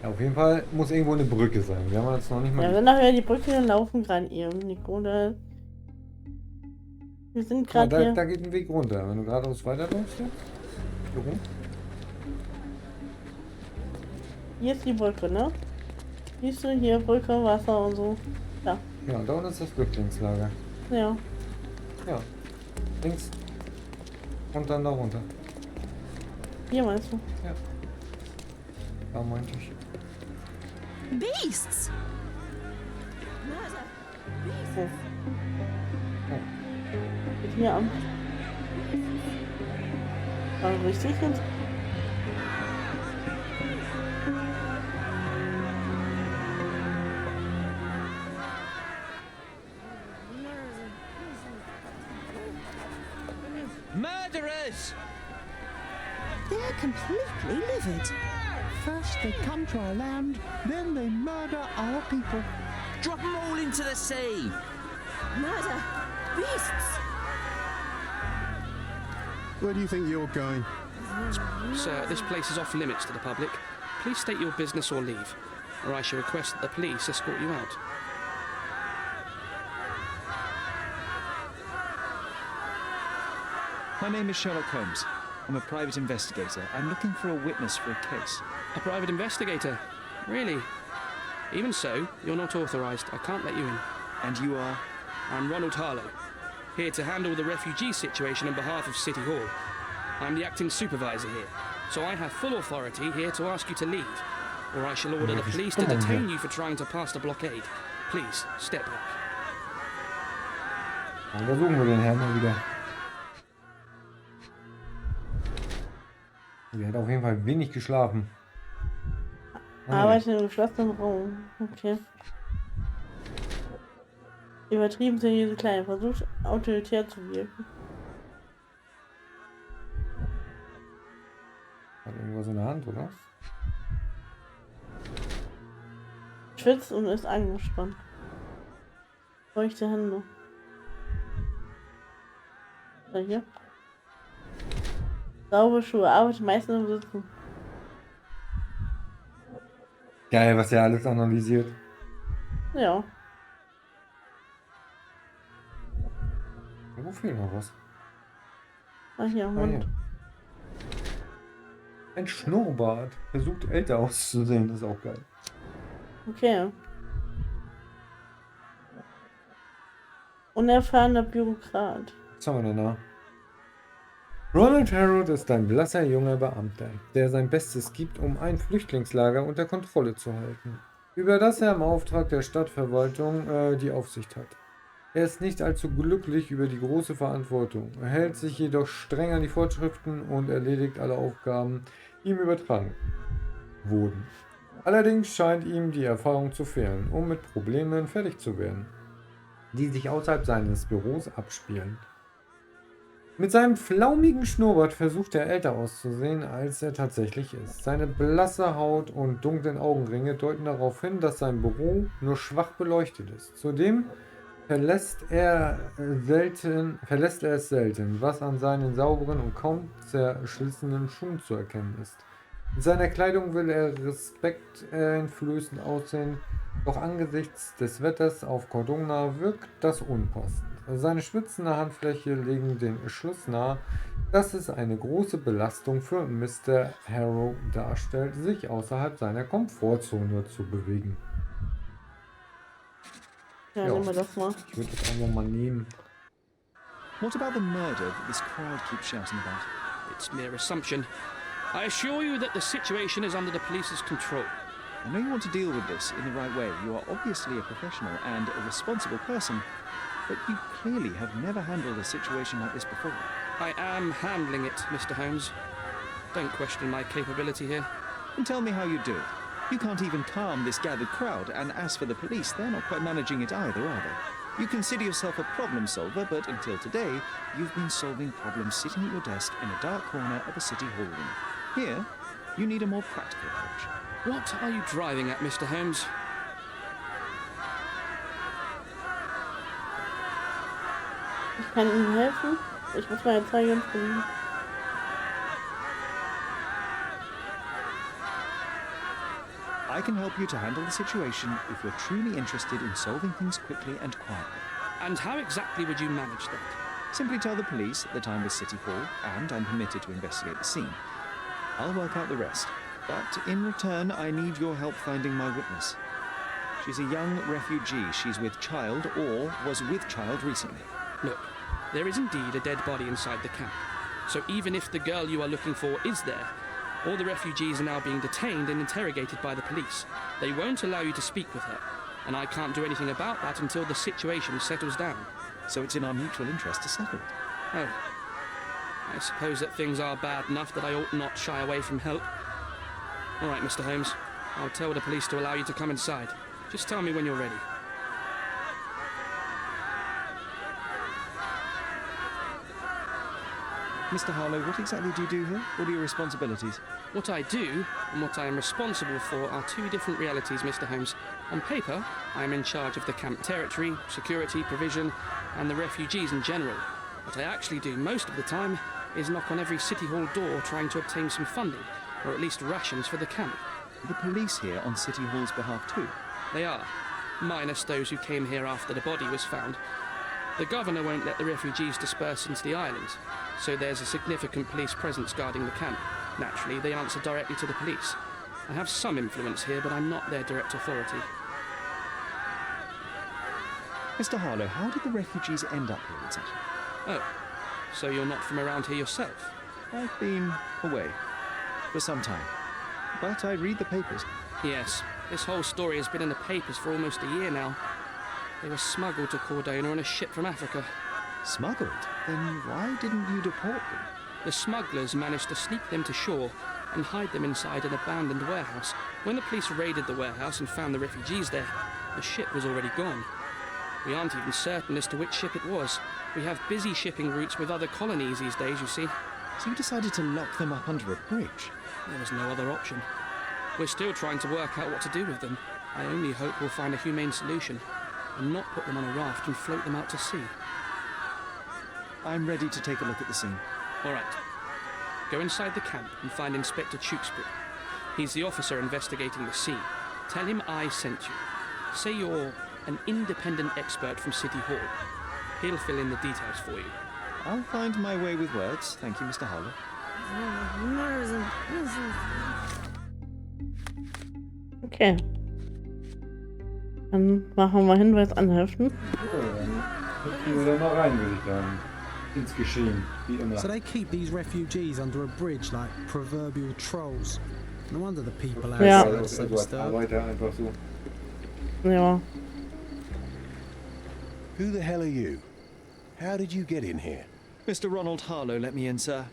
Ja, auf jeden Fall muss irgendwo eine Brücke sein. Wir haben jetzt noch nicht mal. Ja, wenn nachher die Brücke dann laufen kann, ihr Nico, da. Wir sind gerade hier. Da geht ein Weg runter. Wenn du geradeaus weiterläufst, hier rum. Hier ist die Brücke, ne? Siehst du hier Brücke, Wasser und so. Ja. Ja, da unten ist das Flüchtlingslager. Ja. Ja. Links. Und dann da runter. Hier meinst du? Ja. Da meinte ich. Beasts! Oh. Geht hier an. War richtig jetzt? Murderers! They're completely livid. First they come to our land, then they murder our people. Drop them all into the sea! Murder! Beasts! Where do you think you're going? Sir, this place is off limits to the public. Please state your business or leave, or I shall request that the police escort you out. My name is Sherlock Holmes. I'm a private investigator. I'm looking for a witness for a case. A private investigator? Really? Even so, you're not authorized. I can't let you in. And you are? I'm Ronald Harlow, here to handle the refugee situation on behalf of City Hall. I'm the acting supervisor here, so I have full authority here to ask you to leave, or I shall order the police to detain you for trying to pass the blockade. Please, step back. Dann versuchen wir den Herrn mal wieder. Der hat auf jeden Fall wenig geschlafen. Arbeite im geschlossenen Raum. Okay. Übertrieben seriöse Kleine. Versucht autoritär zu wirken. Hat irgendwas in der Hand, oder? Schwitzt und ist angespannt. Feuchte Hände. Hier. Saubere Schuhe, arbeite meistens im Sitzen. Geil, was er alles analysiert. Ja. Wo fehlt noch was? Ah, hier, Mund. Hier. Ein Schnurrbart. Versucht älter auszusehen, das ist auch geil. Okay. Unerfahrener Bürokrat. Was haben wir denn da? Ronald Harrod ist ein blasser junger Beamter, der sein Bestes gibt, um ein Flüchtlingslager unter Kontrolle zu halten, über das er im Auftrag der Stadtverwaltung die Aufsicht hat. Er ist nicht allzu glücklich über die große Verantwortung, er hält sich jedoch streng an die Vorschriften und erledigt alle Aufgaben, die ihm übertragen wurden. Allerdings scheint ihm die Erfahrung zu fehlen, um mit Problemen fertig zu werden, die sich außerhalb seines Büros abspielen. Mit seinem flaumigen Schnurrbart versucht er älter auszusehen, als er tatsächlich ist. Seine blasse Haut und dunklen Augenringe deuten darauf hin, dass sein Büro nur schwach beleuchtet ist. Zudem verlässt er es selten, was an seinen sauberen und kaum zerschlissenen Schuhen zu erkennen ist. In seiner Kleidung will er respekteinflößend aussehen, doch angesichts des Wetters auf Cordona wirkt das unpassend. Seine schwitzende Handfläche legen den Schluss nahe, dass es eine große Belastung für Mr. Harrow darstellt, sich außerhalb seiner Komfortzone zu bewegen. Ja, nehmen wir das mal. Ich würde das einfach mal nehmen. What about the murder that this crowd keeps shouting about? It's mere assumption. I assure you that the situation is under the police's control. I know you want to deal with this in the right way. You are obviously a professional and a responsible person, but you clearly have never handled a situation like this before. I am handling it, Mr. Holmes. Don't question my capability here. And tell me how you do it. You can't even calm this gathered crowd, and as for the police, they're not quite managing it either, are they? You consider yourself a problem solver, but until today, you've been solving problems sitting at your desk in a dark corner of a city hall room. Here, you need a more practical approach. What are you driving at, Mr. Holmes? Ich kann Ihnen helfen. Ich muss meine Zeichen finden. I can help you to handle the situation if you're truly interested in solving things quickly and quietly. And how exactly would you manage that? Simply tell the police that I'm with City Hall and I'm permitted to investigate the scene. I'll work out the rest. But in return, I need your help finding my witness. She's a young refugee. She's with child or was with child recently. Look, there is indeed a dead body inside the camp. So even if the girl you are looking for is there, all the refugees are now being detained and interrogated by the police. They won't allow you to speak with her, and I can't do anything about that until the situation settles down. So it's in our mutual interest to settle it. Oh, I suppose that things are bad enough that I ought not shy away from help. All right, Mr. Holmes, I'll tell the police to allow you to come inside. Just tell me when you're ready. Mr. Harlow, what exactly do you do here? What are your responsibilities? What I do and what I am responsible for are two different realities, Mr. Holmes. On paper, I am in charge of the camp territory, security, provision, and the refugees in general. What I actually do most of the time is knock on every City Hall door trying to obtain some funding, or at least rations for the camp. The police here on City Hall's behalf too? They are, minus those who came here after the body was found. The governor won't let the refugees disperse into the islands, so there's a significant police presence guarding the camp. Naturally, they answer directly to the police. I have some influence here, but I'm not their direct authority. Mr. Harlow, how did the refugees end up here exactly? Oh, so you're not from around here yourself? I've been away for some time, but I read the papers. Yes, this whole story has been in the papers for almost a year now. They were smuggled to Cordona on a ship from Africa. Smuggled? Then why didn't you deport them? The smugglers managed to sneak them to shore and hide them inside an abandoned warehouse. When the police raided the warehouse and found the refugees there, the ship was already gone. We aren't even certain as to which ship it was. We have busy shipping routes with other colonies these days, you see. So you decided to lock them up under a bridge? There was no other option. We're still trying to work out what to do with them. I only hope we'll find a humane solution and not put them on a raft and float them out to sea. I'm ready to take a look at the scene. All right. Go inside the camp and find Inspector Tewkesbury. He's the officer investigating the scene. Tell him I sent you. Say you're an independent expert from City Hall. He'll fill in the details for you. I'll find my way with words. Thank you, Mr. Harlow. Okay. Dann machen wir Hinweis anheften. Gehen wir da mal rein, würde ich sagen. Ins Geschehen, wie immer. So they keep these refugees under a bridge like proverbial trolls. No wonder the people outside are so disturbed. Einfach so. Ja. Who the hell are you? How did you get in here? Mr. Ronald Harlow let me in, sir.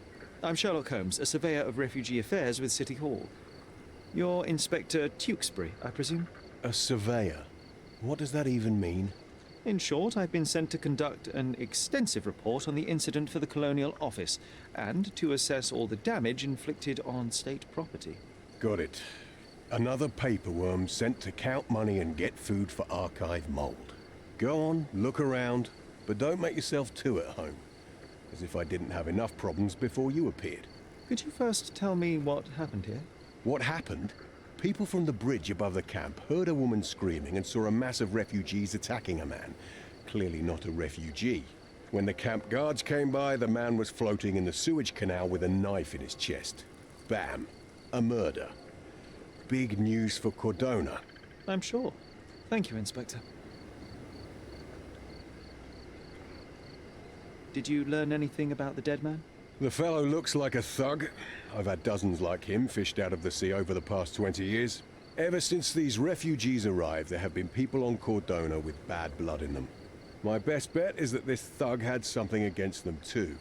I'm Sherlock Holmes, a surveyor of refugee affairs with City Hall. You're Inspector Tewkesbury, I presume? A surveyor? What does that even mean? In short, I've been sent to conduct an extensive report on the incident for the Colonial Office and to assess all the damage inflicted on state property. Got it. Another paperworm sent to count money and get food for archive mold. Go on, look around, but don't make yourself too at home. As if I didn't have enough problems before you appeared. Could you first tell me what happened here? What happened? People from the bridge above the camp heard a woman screaming and saw a mass of refugees attacking a man. Clearly not a refugee. When the camp guards came by, the man was floating in the sewage canal with a knife in his chest. Bam. A murder. Big news for Cordona. I'm sure. Thank you, Inspector. Did you learn anything about the dead man? The fellow looks like a thug. I've had dozens like him fished out of the sea over the past 20 years. Ever since these refugees arrived, there have been people on Cordona with bad blood in them. My best bet is that this thug had something against them too.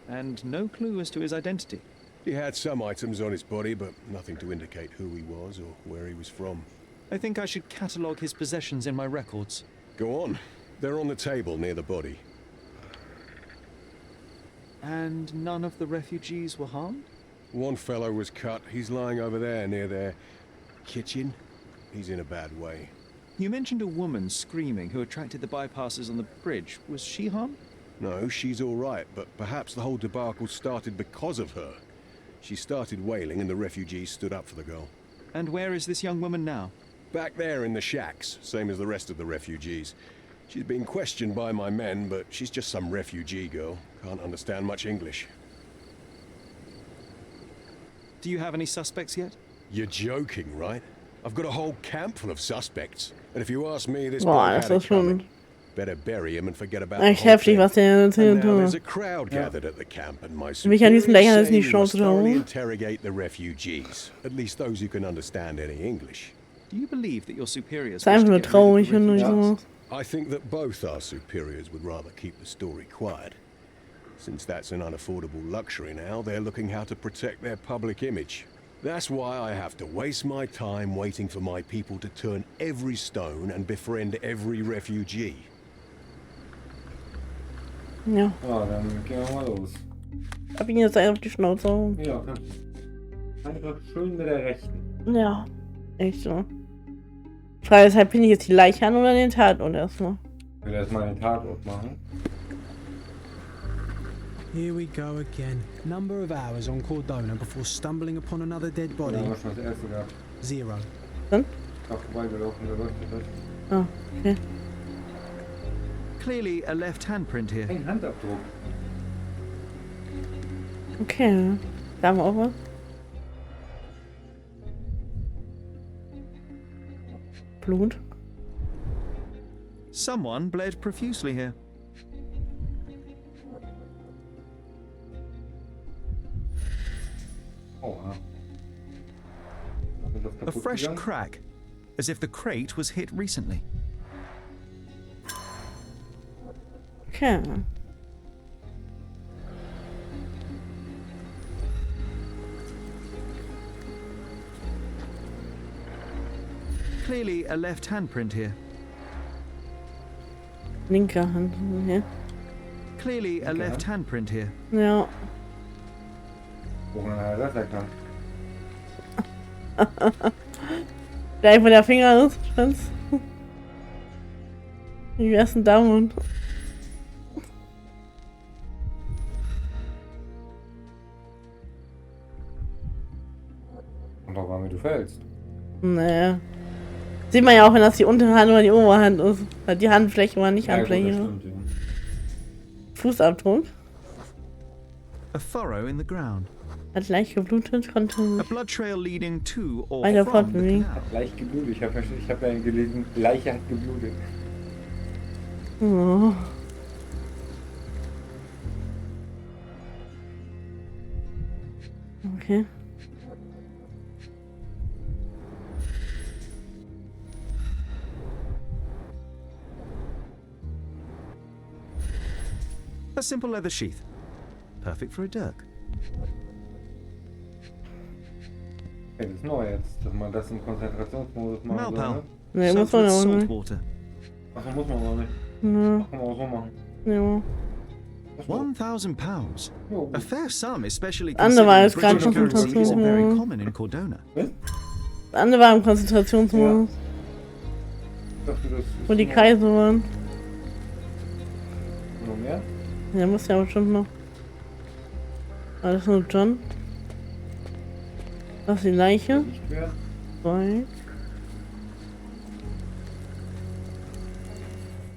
And no clue as to his identity? He had some items on his body, but nothing to indicate who he was or where he was from. I think I should catalogue his possessions in my records. Go on. They're on the table near the body. And none of the refugees were harmed? One fellow was cut. He's lying over there near their kitchen. He's in a bad way. You mentioned a woman screaming who attracted the bypassers on the bridge. Was she harmed? No, she's all right, but perhaps the whole debacle started because of her. She started wailing and the refugees stood up for the girl. And where is this young woman now? Back there in the shacks, same as the rest of the refugees. She's been questioned by my men, but she's just some refugee girl. Can't understand much English. Do you have any suspects yet? You're joking, right? I've got a whole camp full of suspects. And if you ask me, this boy had it coming. Better bury him and forget about Echt heftig, was der erzählt hat. There's a crowd gathered at the camp and my superiors say you must thoroughly interrogate the refugees. At least those who can understand any English. Do you believe that your superiors wish to get rid of the refugees? I think that both our superiors would rather keep the story quiet. Since that's an unaffordable luxury now, they're looking how to protect their public image. That's why I have to waste my time waiting for my people to turn every stone and befriend every refugee. Ja. Ja, dann gehen wir mal los. Hab ihn jetzt auf die Schnauze hauen. Ja, kannst du. Einfach schön mit der rechten. Ja, echt so. Frage ist halt, bin ich jetzt die Leiche an oder den Tatort erstmal? Ich will erstmal den Tatort machen. Here we go again. Number of hours on Cordona before stumbling upon another dead body. Ja, was das erste gehabt. 0. Hm? Ach, vorbeigelaufen, der leuchtet das. Oh, okay. Clearly a left handprint here. Ein Handabdruck. Okay. Da haben wir auch was. Blut. Someone bled profusely here. Oh, a fresh crack, as if the crate was hit recently. Okay. Clearly a left handprint here. Linke Hand hier. Clearly a left handprint here. Ja. Woran er das erkannt? Gleich wo der Finger ist, Schatz. Wie wär's denn damit? solange du fällst. Naja. Sieht man ja auch, wenn das die untere Hand oder die obere Hand ist. Die Handfläche oder nicht Handfläche. Ja, gut, das stimmt, ja. Fußabdruck. A furrow in the ground. Hat leicht geblutet, konnte A blood trail leading to or weiter from the fortbewegen. canal. Hat leicht geblutet. Ich hab ja gelesen, Leiche hat geblutet. Oh. Okay. A simple leather sheath. Perfect for a dirk. Okay, das ist neu jetzt, dass man das im Konzentrationsmodus machen soll, Malpal. ne? Nee, muss man auch nicht. Water. Achso, muss man auch nicht. Ja. Ach, kann man auch so machen. Ja. 1,000 pounds. A fair sum, especially Andere war considering jetzt British gerade currency isn't very Konzentration. common in Cordona. Das andere war im Konzentrationsmodus. Ich dachte, das ist Wo die nur- Kreise waren. Noch mehr? Ja, muss ja bestimmt noch. War das nur John? Das ist die Leiche. Nicht mehr. 2.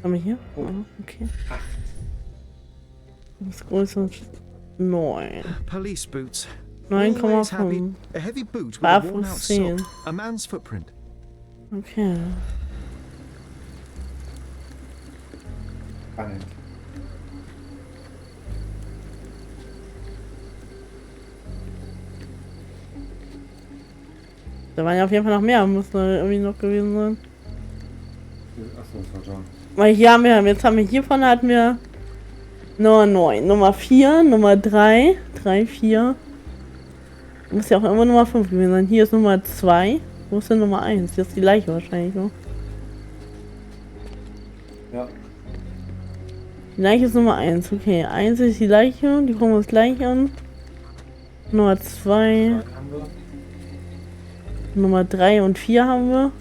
Haben wir hier? Oh, okay. Das größte 9. Police boots. Always happy. 9,5. A heavy boot with a worn out Barfuß 10. sock. A man's footprint. Okay. Spannend. Da waren ja auf jeden Fall noch mehr, muss da irgendwie noch gewesen sein. Achso, das war John. Weil hier haben wir, jetzt haben wir hiervon hatten wir Nummer 9, Nummer 4, Nummer 3, 3, 4. Muss ja auch immer Nummer 5 gewesen sein. Hier ist Nummer 2. Wo ist denn Nummer 1? Hier ist die Leiche wahrscheinlich noch. Ja. Die Leiche ist Nummer 1, okay. 1 ist die Leiche, die gucken wir uns gleich an. Nummer 2. Haben wir. Nummer 3 und 4 haben wir.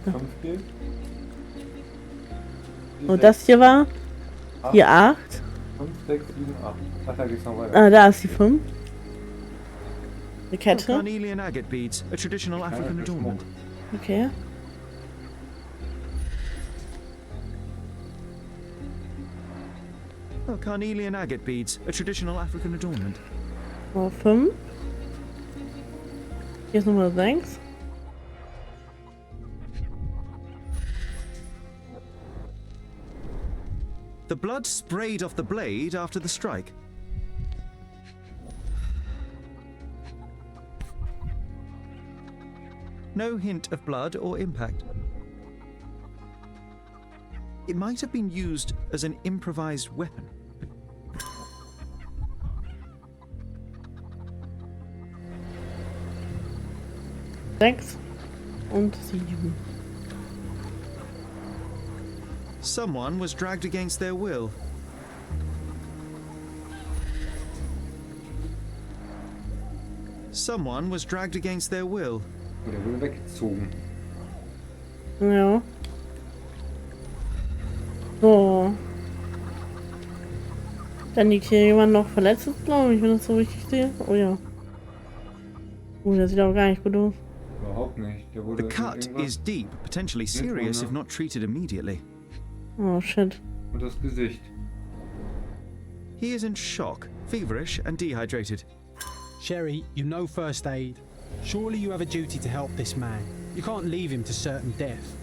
5 geht. Und das hier war die 8. 5, 6, 7, 8. Ach, da geht's noch weiter. Ah, da ist die 5. Die Oh, Kette. carnelian agate beads, a traditional African adornment. Okay. Oh, carnelian agate beads, a traditional African adornment. Nummer 5. Hier ist Nummer 6. The blood sprayed off the blade after the strike. No hint of blood or impact. It might have been used as an improvised weapon. Sechs und 7. Someone was dragged against their will. Someone was dragged against their will. Oh, der wurde weggezogen. Ja. So. Dann liegt hier jemand noch verletzt, glaube ich, wenn ich das so richtig sehe. Oh ja. Der sieht aber gar nicht gut aus. Überhaupt nicht. Der wurde The cut is deep, potentially serious if not treated immediately. Oh shit. Und das Gesicht. He is in shock, feverish and dehydrated. Sherry, you know first aid. Surely you have a duty to help this man. You can't leave him to certain death.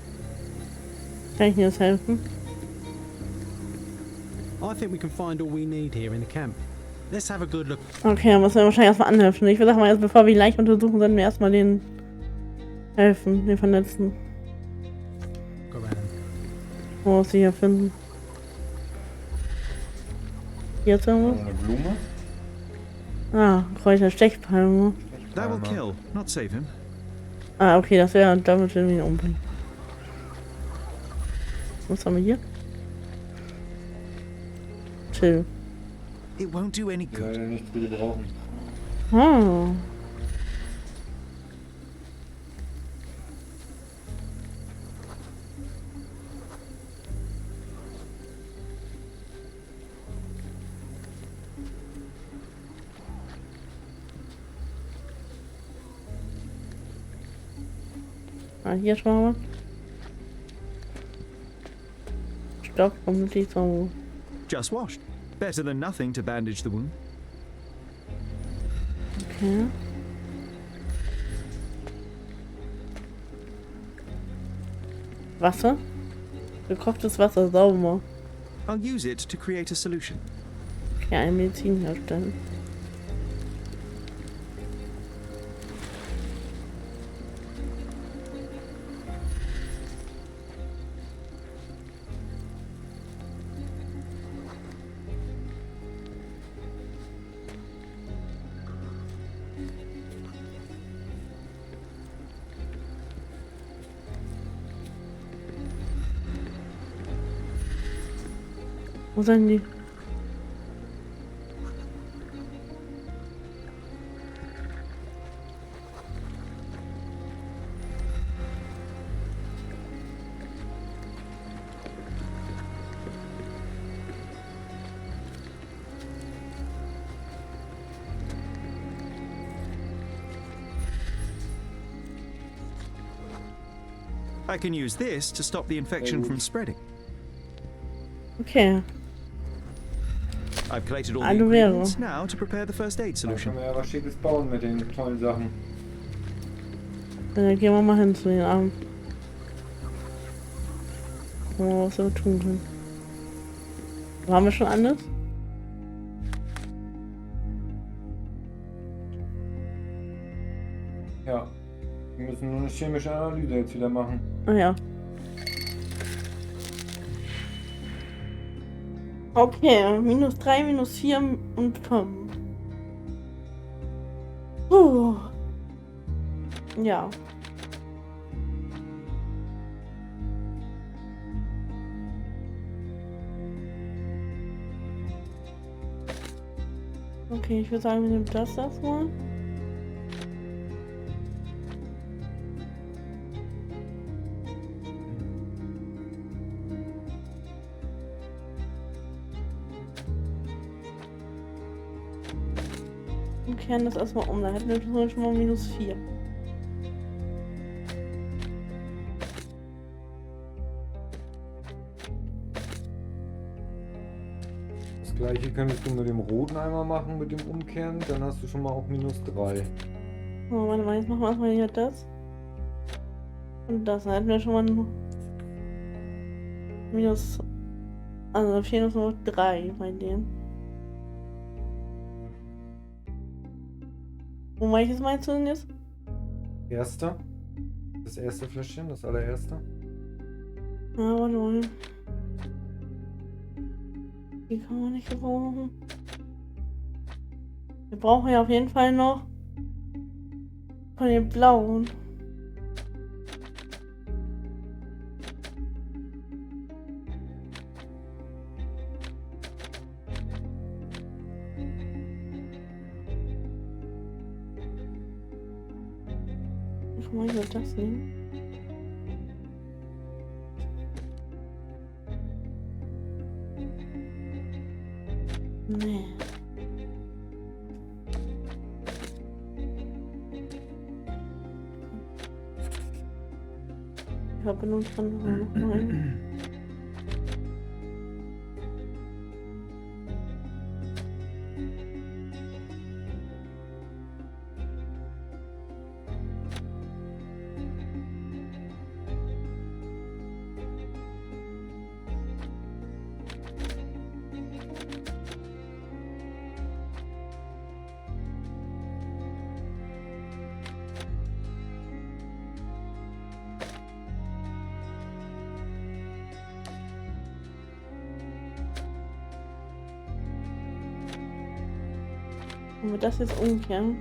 Kann ich dir das helfen? I think we can find all we need here in the camp. Let's have a good look. Okay, dann müssen wir wahrscheinlich erstmal anhelfen. Ich würde sagen, erst bevor wir ihn leicht untersuchen, sollten wir erstmal den helfen, den Verletzten. Go around. Wo muss ich hier finden? Hier ist irgendwas? Eine Blume. Ah, Kräuter, Stechpalme. That will kill, not save him. Ah, okay, das wäre, damit wir ihn umbringen. Was haben wir hier? Chill. It won't do any good. Leider nicht zu gebrauchen. Oh. Ah, hier schon mal. Stopp, komplett so. Just washed. Better than nothing to bandage the wound. Okay. Wasser? Gekochtes Wasser, sauber. I'll use it to create a solution. Okay, eine Medizin herstellen. Wo sind die? I can use this to stop the infection from spreading. Okay. I've collated all the ingredients now to prepare the first aid solution. Da können wir ja was Schickes bauen mit den tollen Sachen. Dann gehen wir mal hin zu den Armen. Gucken wir mal, was wir tun können. Haben wir schon alles? Ja. Wir müssen nur eine chemische Analyse jetzt wieder machen. Ah ja. Okay, -3, -4 und 5. Ja. Okay, ich würde sagen, wir nehmen das erstmal. Und kehren das erstmal um. Da hätten wir schon mal -4. Das gleiche könntest du mit dem roten einmal machen, mit dem Umkehren. Dann hast du schon mal auch -3. Oh, warte mal, jetzt machen wir erstmal hier das. Und das. Dann hätten wir schon mal minus. Also da fehlen uns noch 3 bei denen. Und welches meinst du denn jetzt? Erste. Das erste Fläschchen, das allererste. Ah, warte mal. Die kann man nicht gebrauchen. Wir brauchen ja auf jeden Fall noch von den blauen. Ich muss mal das nehmen. Nee. Ich habe nur dran noch mal. Wenn wir das jetzt umkehren.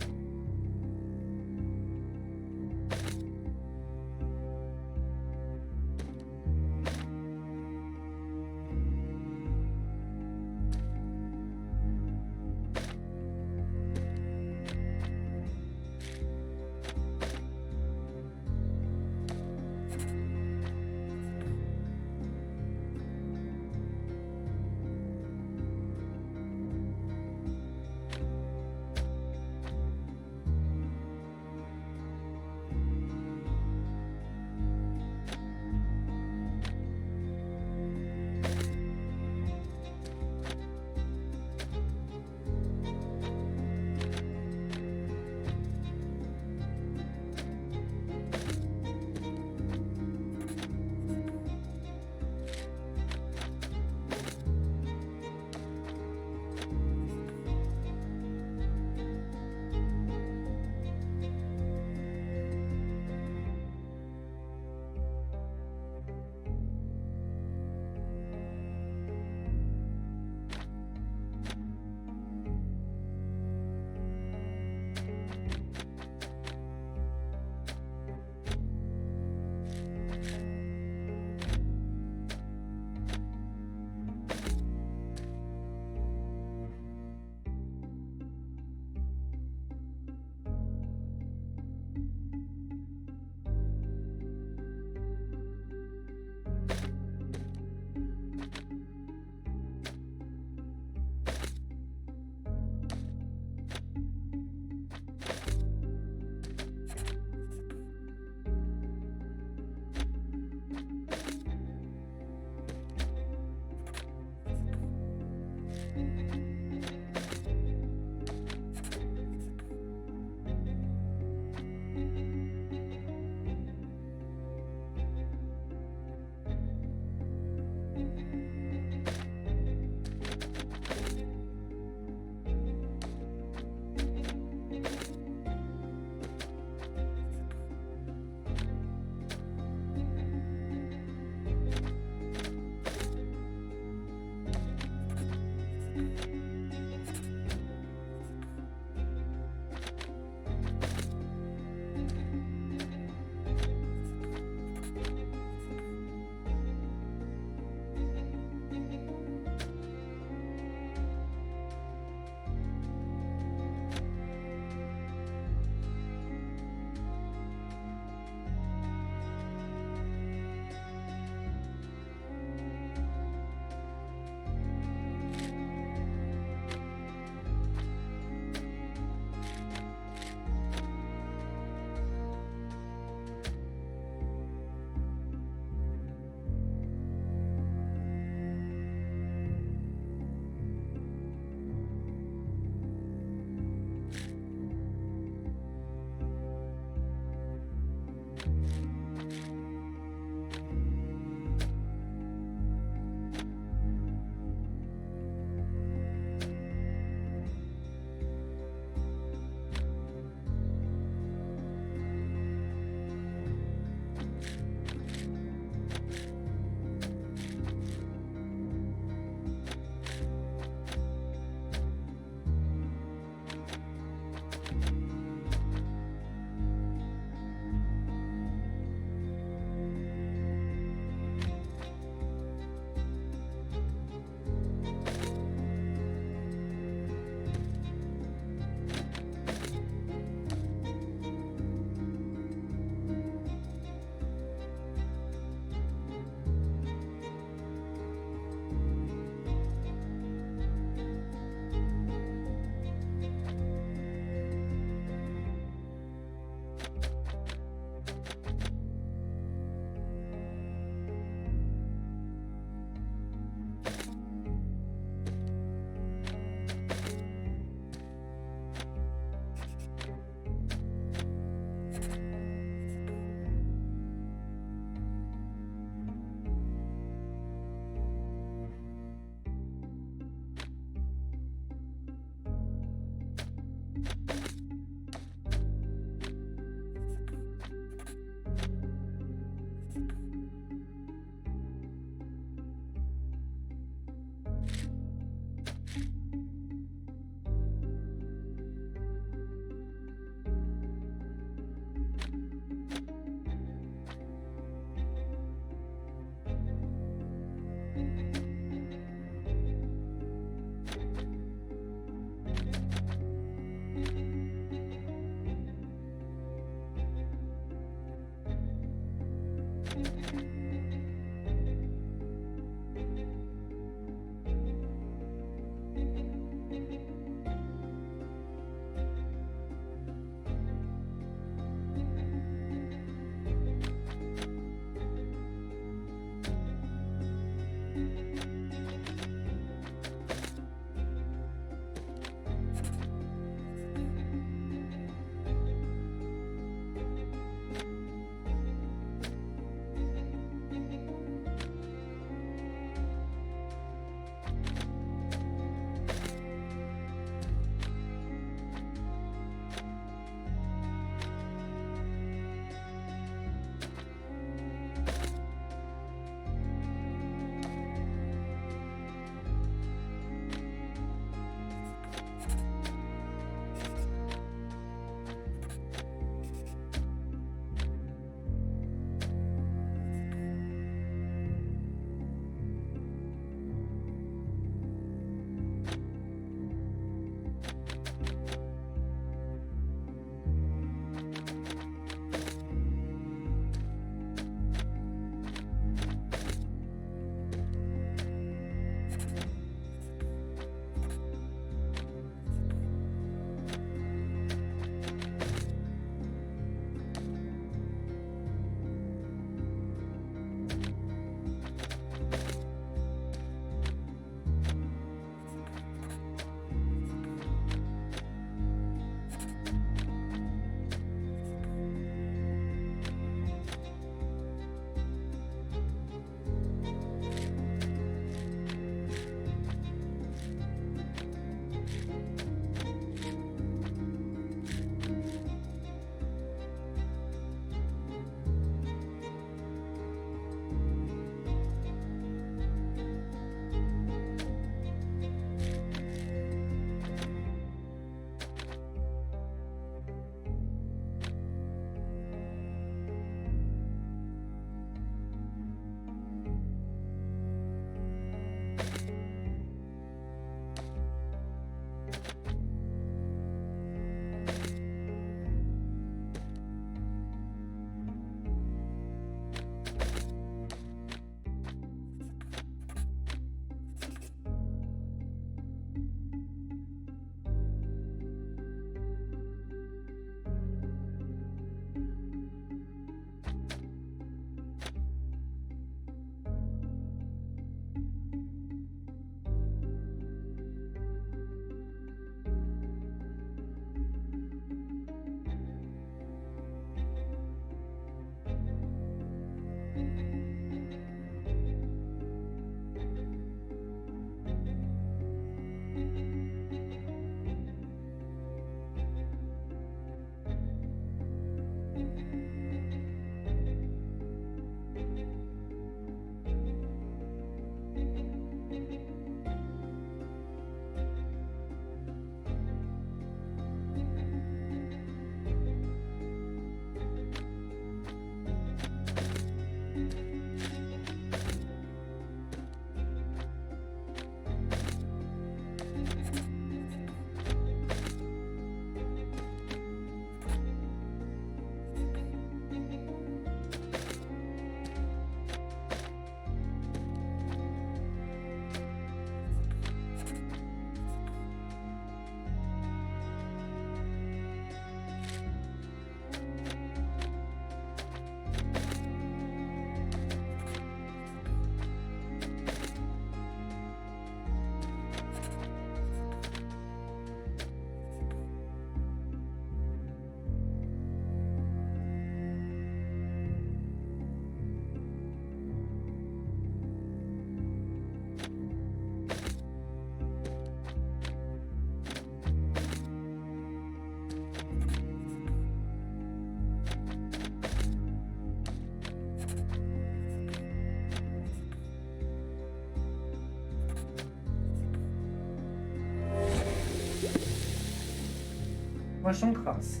War schon krass.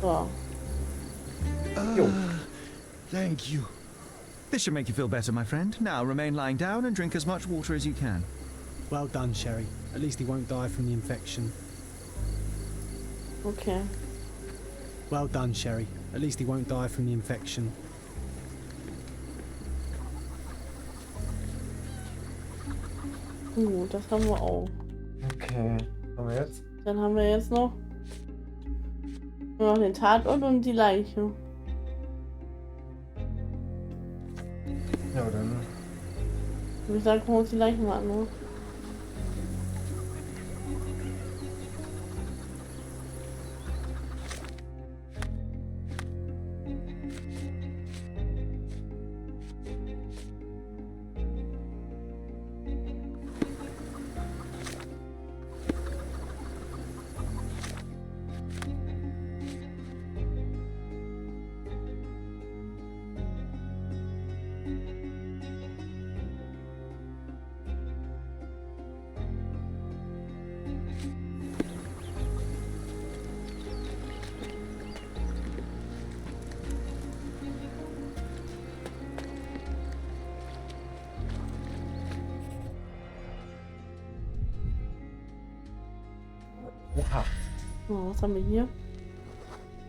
So. Thank you. This should make you feel better, my friend. Now remain lying down and drink as much water as you can. Well done, Sherry. At least he won't die from the infection. Okay. Well done, Sherry. At least he won't die from the infection. Das haben wir auch. Okay. Haben wir jetzt? Dann haben wir jetzt noch den Tatort und die Leiche. Ja, dann. Ich sag, gucken wir uns die Leiche mal an, ne? Oha. So, was haben wir hier?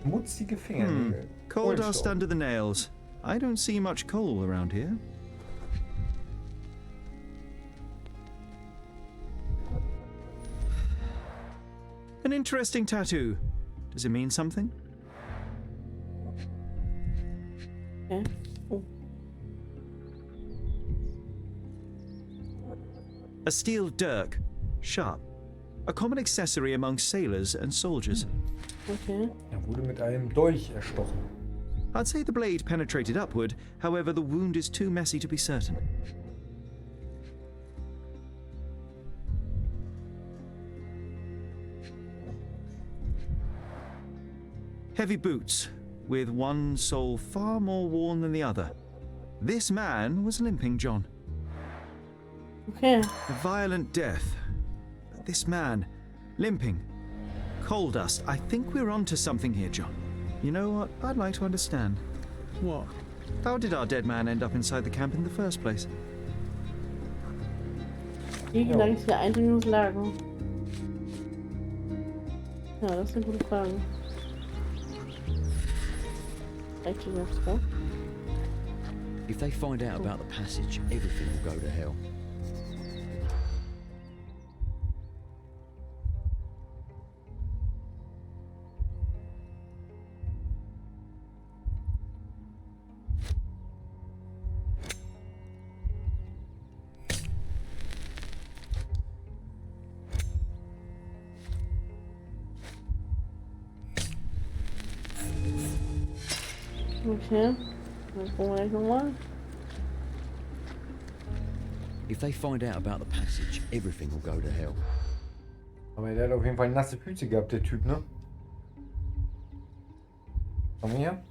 Mutzige Fingernägel. Coal dust under the nails. I don't see much coal around here. An interesting tattoo. Does it mean something? Okay. Oh. A steel dirk, sharp. A common accessory among sailors and soldiers. Okay. Er wurde mit einem Dolch erstochen. I'd say the blade penetrated upward, however the wound is too messy to be certain. Heavy boots, with one sole far more worn than the other. This man was limping, John. Okay. A violent death. But this man, limping. Coal dust. I think we're onto something here, John. You know what? I'd like to understand. What? How did our dead man end up inside the camp in the first place? Wie gelangt hier Eintritt ins Lager? Ja, das ist eine gute Frage. If they find out about the passage, everything will go to hell. Okay, dann gucken wir gleich nochmal. If they find out about the passage, everything will go to hell. Aber der hat auf jeden Fall nasse Füße gehabt, der Typ, ne? Komm her.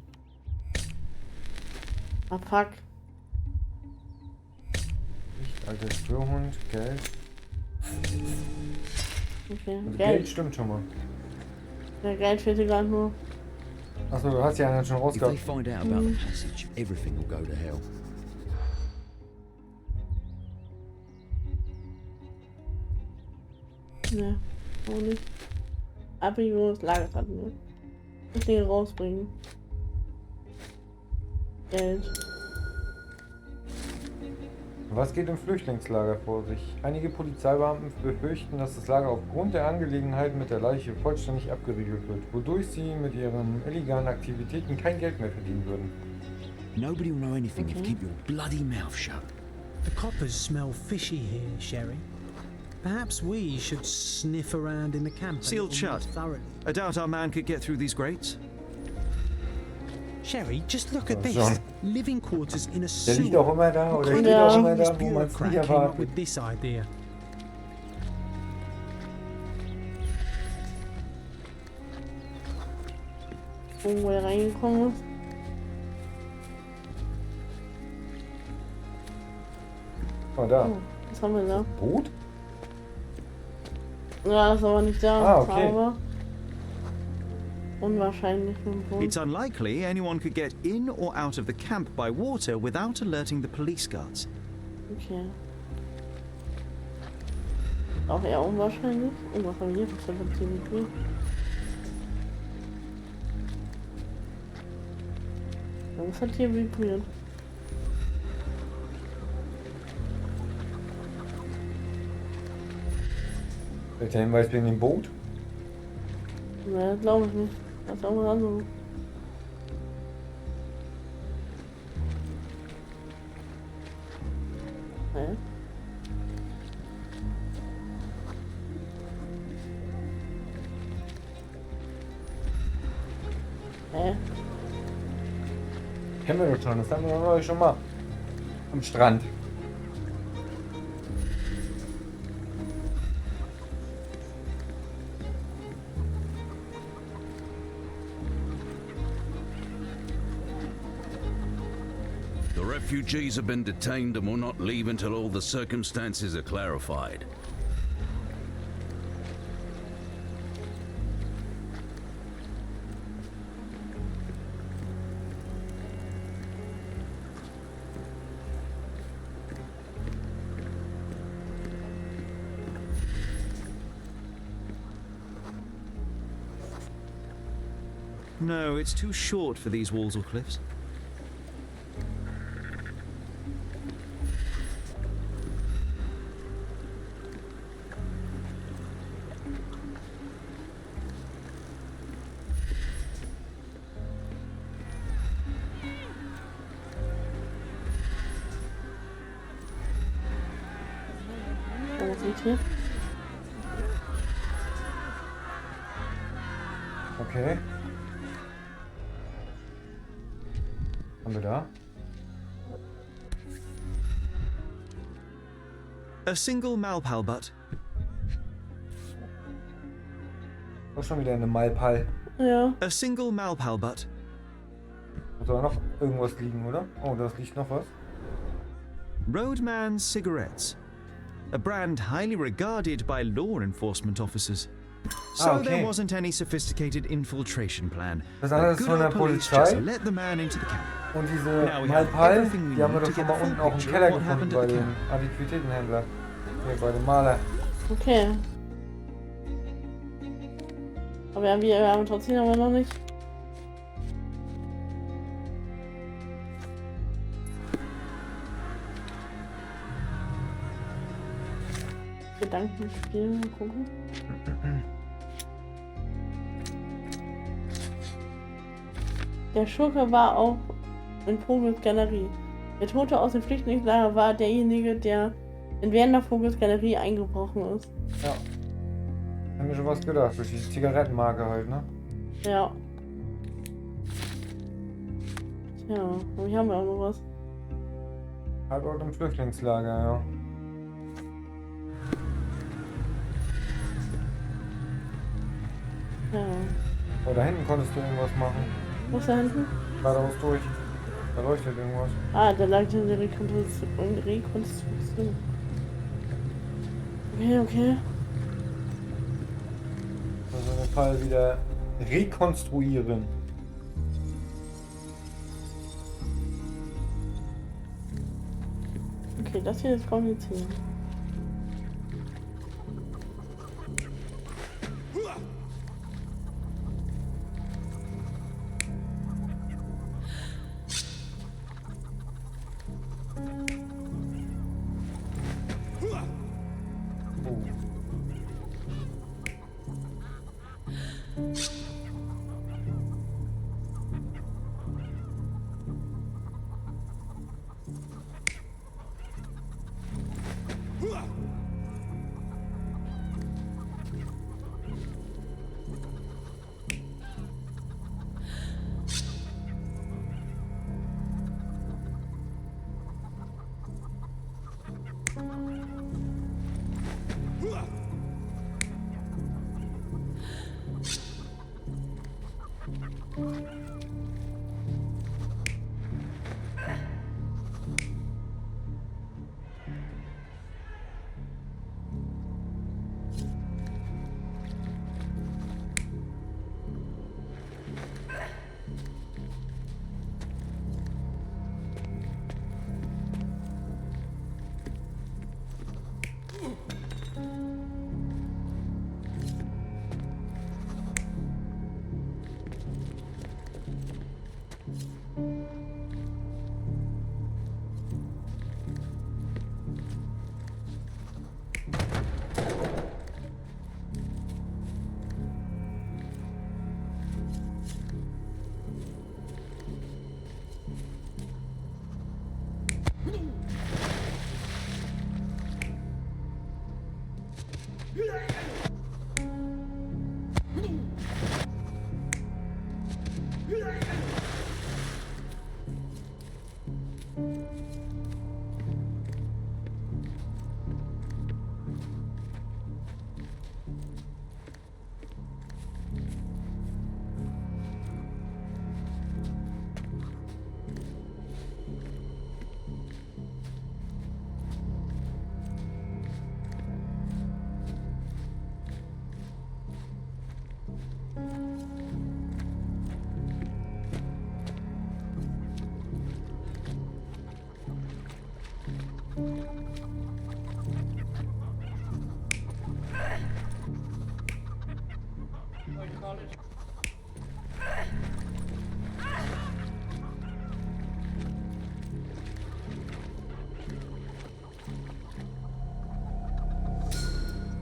Ah, fuck. Nicht alter Spürhund, Geld. Okay, Also Geld stimmt schon mal. Ja, Geld fehlt gerade nur. Achso, du hast ja einen schon If rausgehabt. they find out about the passage, everything will go to hell. Ne, auch nicht. Abbregung des Lagers hatten wir. Das Ding rausbringen. Geld. Was geht im Flüchtlingslager vor sich? Einige Polizeibeamten befürchten, dass das Lager aufgrund der Angelegenheit mit der Leiche vollständig abgeriegelt wird, wodurch sie mit ihren illegalen Aktivitäten kein Geld mehr verdienen würden. Nobody will know anything if you keep your bloody mouth shut. The coppers smell fishy here, Sherry. Perhaps we should sniff around in the camp. Sealed shut. I doubt our man could get through these grates. Sherry, just look at this. Living quarters in a Der sewer. liegt auch immer da, oder What steht kind of auch immer genius da, wo man es bureaucrat nicht came up erwartet. with this idea? Wo er reingekommen ist. Oh, da. Oh, was haben wir da? Boot? Ja, ist aber nicht da. Ah, okay. Aber unwahrscheinlich. It's unlikely anyone could get in or out of the camp by water without alerting the police guards. Okay. Auch eher unwahrscheinlich. Und was haben wir hier für Vibrationen? Was hat hier vibriert? Vielleicht der Hinweis wegen dem Boot? Ne, glaube ich nicht. Das ist auch was anderes. Hä? Hä? Kennen wir doch schon, das hatten wir doch schon mal. Am Strand. The refugees have been detained and will not leave until all the circumstances are clarified. No, it's too short for these walls or cliffs. Okay. Haben wir da? A single Malpal-butt. Auch schon wieder eine Malpal. Ja. A single Malpal-butt. Muss aber noch irgendwas liegen, oder? Oh, da liegt noch was. Roadman cigarettes. A brand highly regarded by law enforcement officers. So okay. there wasn't any sophisticated infiltration plan. Das andere ist von der Polizei. Let the man into the camp. Und diese Malpal, die haben wir doch schon mal unten auch im Keller gefunden bei dem Antiquitätenhändler. Hier bei dem Maler. Okay. Aber wir haben trotzdem aber noch nicht. Gedankenspiel, mal gucken. Der Schurke war auch in Vogels Galerie. Der Tote aus dem Flüchtlingslager war derjenige, der in Werner Vogels Galerie eingebrochen ist. Ja. Hab mir schon was gedacht, durch die Zigarettenmarke halt, ne? Ja. Tja, aber hier haben wir auch noch was. Tatort im Flüchtlingslager, ja. Ja. Oh, da hinten konntest du irgendwas machen. Was da hinten? Geradeaus durch. Da leuchtet irgendwas. Ah, da lag eine Rekonstruktion. Okay, okay. Also den Fall wieder rekonstruieren. Okay, das hier ist kompliziert.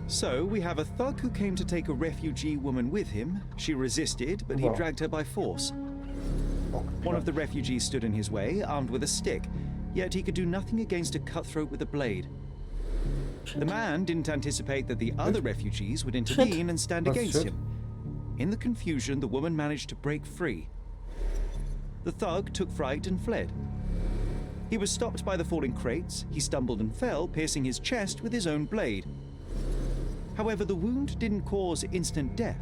So, we have a thug who came to take a refugee woman with him. She resisted, but he dragged her by force. One of the refugees stood in his way, armed with a stick, yet he could do nothing against a cutthroat with a blade. The man didn't anticipate that the other refugees would intervene and stand against him. In the confusion, the woman managed to break free. The thug took fright and fled. He was stopped by the falling crates. He stumbled and fell, piercing his chest with his own blade. However, the wound didn't cause instant death.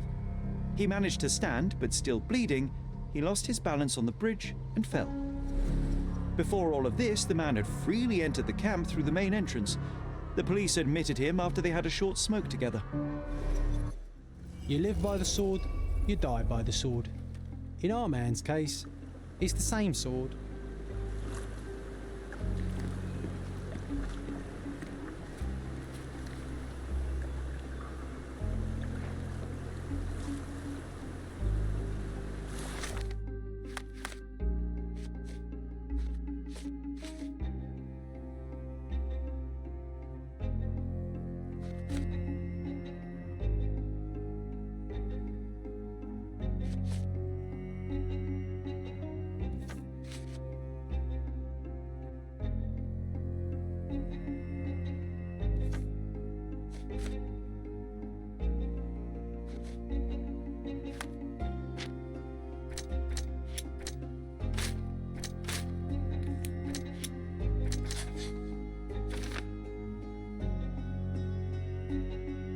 He managed to stand, but still bleeding, he lost his balance on the bridge and fell. Before all of this, the man had freely entered the camp through the main entrance. The police admitted him after they had a short smoke together. You live by the sword, you die by the sword. In our man's case, it's the same sword.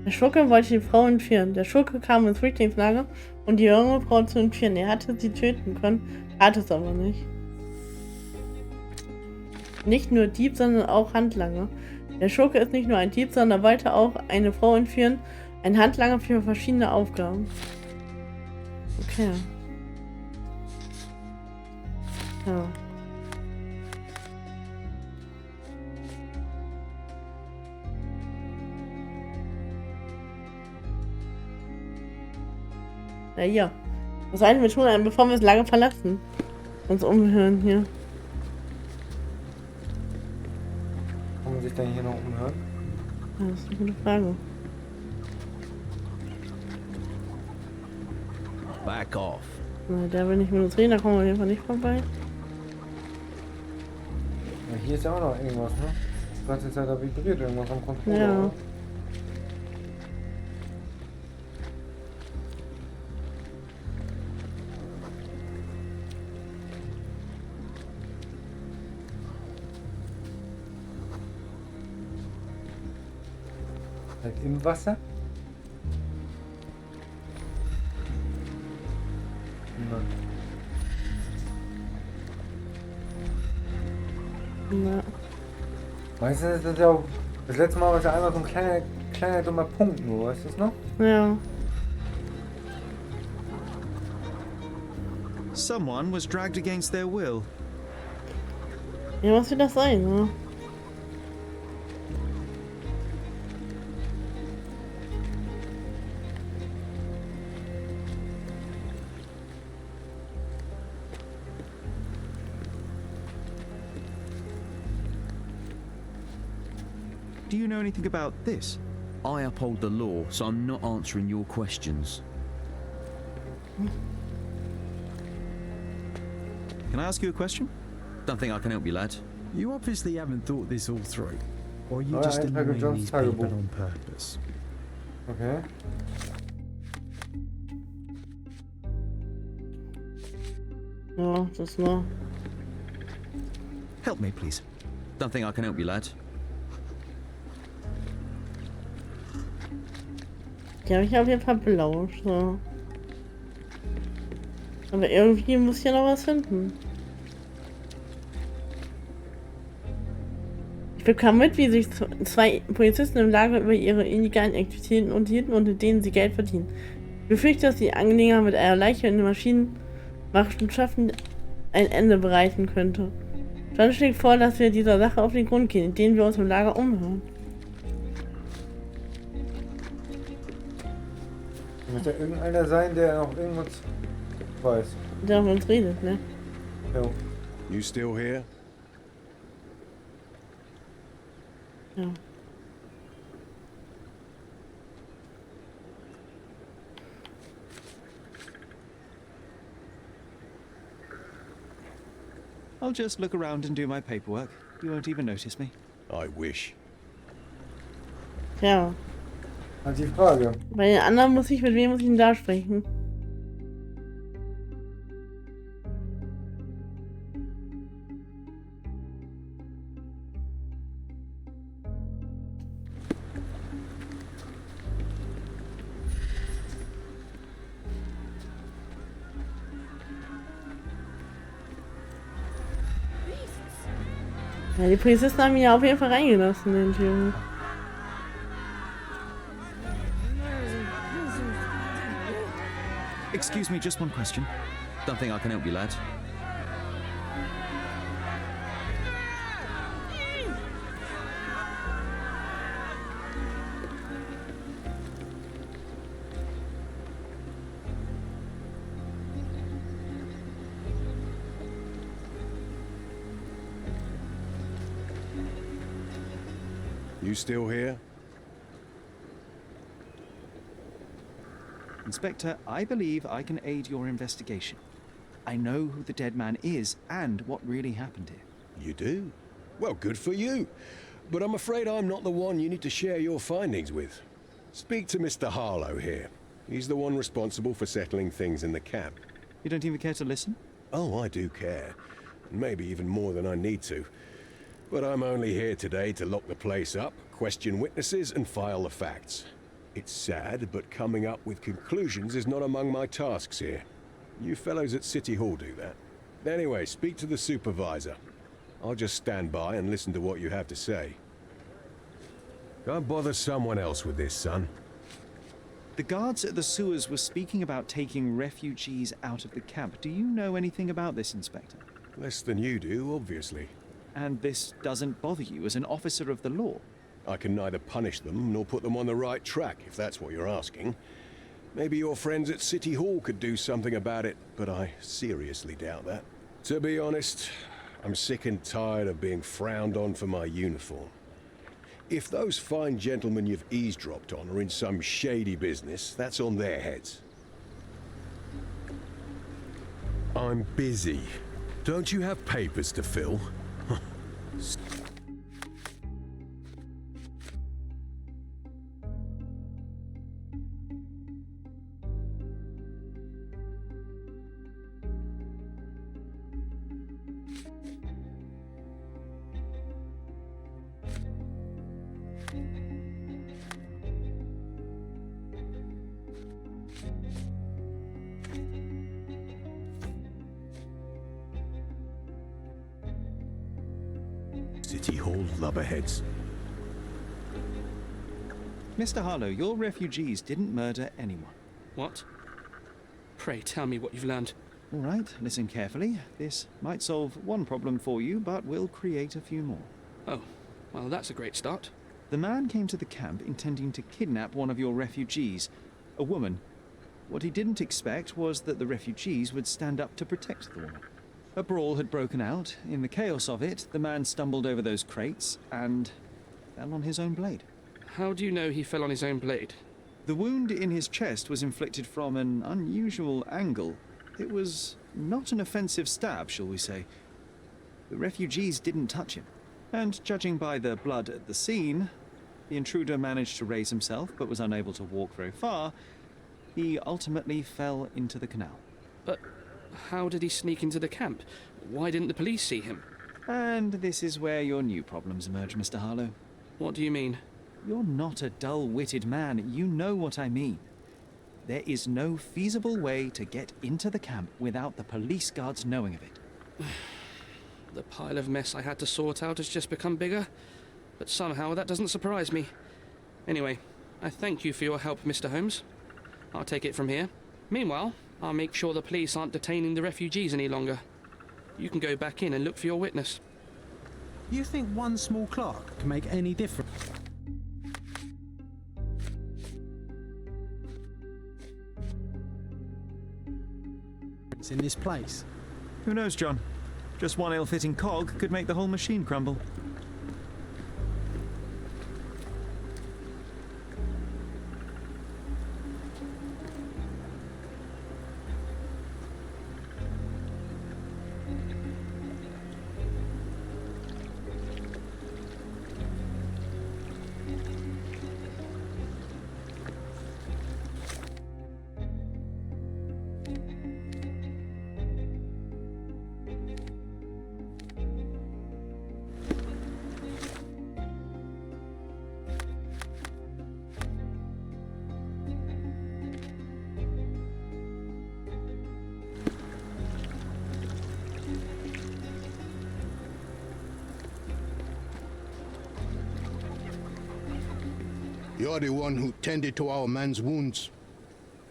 Der Schurke wollte die Frau entführen. Der Schurke kam ins Flüchtlingslager, um die junge Frau zu entführen. Er hatte sie töten können, tat es aber nicht. Nicht nur Dieb, sondern auch Handlanger. Der Schurke ist nicht nur ein Dieb, sondern wollte auch eine Frau entführen. Ein Handlanger für verschiedene Aufgaben. Okay. Ja. Ja, hier. Was sollten wir tun, bevor wir das Lager verlassen? Uns umhören hier. Kann man sich dann hier noch umhören? Ja, das ist eine gute Frage. Back off. Na, der will nicht mit uns reden, da kommen wir auf jeden Fall nicht vorbei. Ja, hier ist ja auch noch irgendwas, ne? Die ganze Zeit da vibriert irgendwas am Controller. Ja. Halt im Wasser? Na. Meistens ist das ja auch. Das letzte Mal war es ja einmal so ein kleiner dummer Punkt nur, weißt du das noch? Ja. Someone was dragged against their will. Ja, was wird das sein, ne? Do you know anything about this? I uphold the law, so I'm not answering your questions. Can I ask you a question? Don't think I can help you, lad. You obviously haven't thought this all through. Or are you just annoying these people on purpose? Okay. Ja, das war. Help me, please. Don't think I can help you, lad. Die habe ich auf jeden Fall belauscht, so. Aber irgendwie muss ich ja noch was finden. Ich bekam mit, wie sich zwei Polizisten im Lager über ihre illegalen Aktivitäten unterhielten und mit denen sie Geld verdienen. Ich befürchte, dass die Angelegenheit mit einer Leiche in den Maschinenmachenschaften ein Ende bereiten könnte. Dann schlägt vor, dass wir dieser Sache auf den Grund gehen, indem wir uns im Lager umhören. Muss ja irgendeiner sein, der noch irgendwas weiß. Der mit uns redet, ne? Jo. You still here? Ja. I'll just look around and do my paperwork. You won't even notice me. I wish. Ja. Also die Frage. Bei den anderen mit wem muss ich denn da sprechen? Ja, die Polizisten haben ihn ja auf jeden Fall reingelassen, den Typen. Excuse me, just one question. Don't think I can help you, lad. You still here? Inspector, I believe I can aid your investigation. I know who the dead man is and what really happened here. You do? Well, good for you. But I'm afraid I'm not the one you need to share your findings with. Speak to Mr. Harlow here. He's the one responsible for settling things in the camp. You don't even care to listen? Oh, I do care. Maybe even more than I need to. But I'm only here today to lock the place up, question witnesses, and file the facts. It's sad, but coming up with conclusions is not among my tasks here. You fellows at City Hall do that. Anyway, speak to the supervisor. I'll just stand by and listen to what you have to say. Go bother someone else with this, son. The guards at the sewers were speaking about taking refugees out of the camp. Do you know anything about this, Inspector? Less than you do, obviously. And this doesn't bother you as an officer of the law? I can neither punish them nor put them on the right track, if that's what you're asking. Maybe your friends at City Hall could do something about it, but I seriously doubt that. To be honest, I'm sick and tired of being frowned on for my uniform. If those fine gentlemen you've eavesdropped on are in some shady business, that's on their heads. I'm busy. Don't you have papers to fill? City Hall lubberheads. Mr. Harlow, your refugees didn't murder anyone. What? Pray tell me what you've learned. All right, listen carefully. This might solve one problem for you, but will create a few more. Oh, well, that's a great start. The man came to the camp intending to kidnap one of your refugees, a woman. What he didn't expect was that the refugees would stand up to protect the woman. A brawl had broken out. In the chaos of it, the man stumbled over those crates and fell on his own blade. How do you know he fell on his own blade? The wound in his chest was inflicted from an unusual angle. It was not an offensive stab, shall we say. The refugees didn't touch him. And judging by the blood at the scene, the intruder managed to raise himself but was unable to walk very far. He ultimately fell into the canal. But how did he sneak into the camp? Why didn't the police see him? And this is where your new problems emerge, Mr. Harlow. What do you mean? You're not a dull-witted man. You know what I mean. There is no feasible way to get into the camp without the police guards knowing of it. The pile of mess I had to sort out has just become bigger, but somehow that doesn't surprise me. Anyway, I thank you for your help, Mr. Holmes. I'll take it from here. Meanwhile, I'll make sure the police aren't detaining the refugees any longer. You can go back in and look for your witness. You think one small clerk can make any difference in this place? Who knows, John? Just one ill-fitting cog could make the whole machine crumble. You're the one who tended to our man's wounds.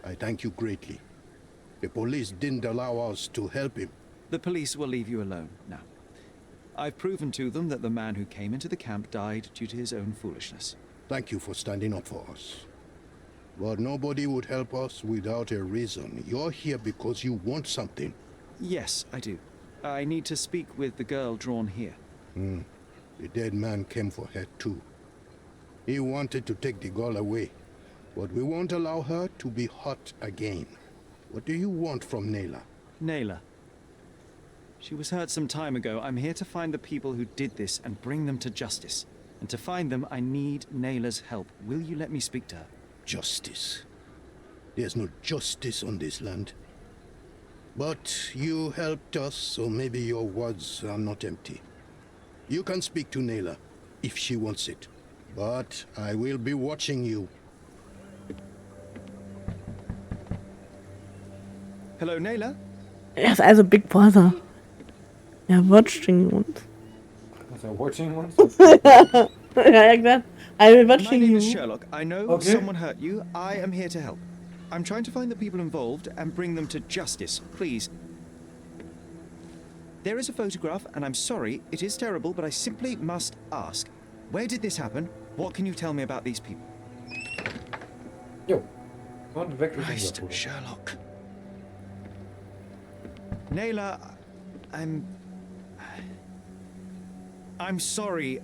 I thank you greatly. The police didn't allow us to help him. The police will leave you alone now. I've proven to them that the man who came into the camp died due to his own foolishness. Thank you for standing up for us. But nobody would help us without a reason. You're here because you want something. Yes, I do. I need to speak with the girl drawn here. The dead man came for her too. He wanted to take the girl away, but we won't allow her to be hurt again. What do you want from Naylor? Naylor. She was hurt some time ago. I'm here to find the people who did this and bring them to justice. And to find them, I need Naylor's help. Will you let me speak to her? Justice. There's no justice on this land. But you helped us, so maybe your words are not empty. You can speak to Naylor, if she wants it. But I will be watching you. Hello, Naylor? Er ist also Big Brother. Er watching uns. Is er watching uns? Ja, gesagt. I will watching My name you. is Sherlock. I know someone hurt you. I am here to help. I'm trying to find the people involved and bring them to justice. Please. There is a photograph, and I'm sorry, it is terrible, but I simply must ask. Where did this happen? What can you tell me about these people? Jo. Und weg ist Christ, unser Sherlock. Naylor, I'm sorry.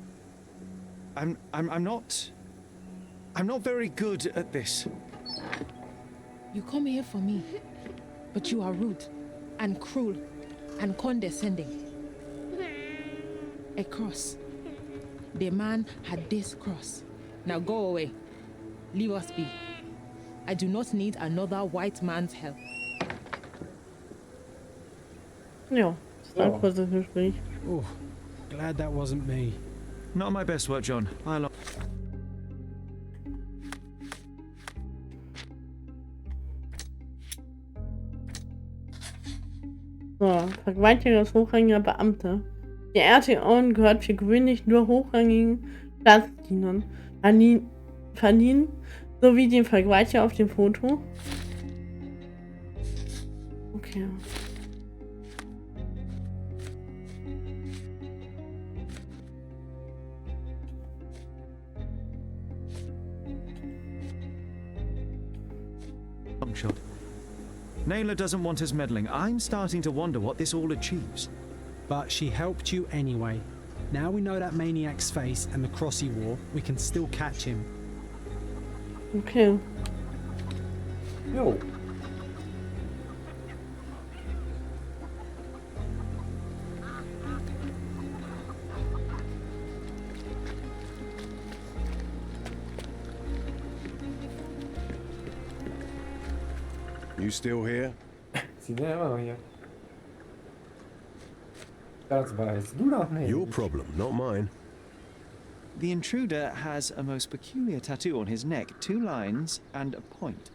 I'm not very good at this. You come here for me, but you are rude and cruel and condescending. A cross. The man had this cross. Now go away. Leave us be. I do not need another white man's help. Ja, das war ein kurzes Gespräch. Oh, glad that wasn't me. Not my best work, John. So, Vergewaltiger ist hochrangiger Beamter. Die Erde Orden gehört für gewöhnlich nur hochrangigen Staatsdienern. Verliehen sowie dem Vergewaltiger auf dem Foto. Okay. Long shot. Naylor doesn't want us meddling. I'm starting to wonder what this all achieves. But she helped you anyway. Now we know that maniac's face and the cross he wore, we can still catch him. Okay. Jo. You still here? Sie sind ja immer noch hier. Das weißt du doch nicht. Your problem, not mine. The intruder has a most peculiar tattoo on his neck, 2 lines and a point.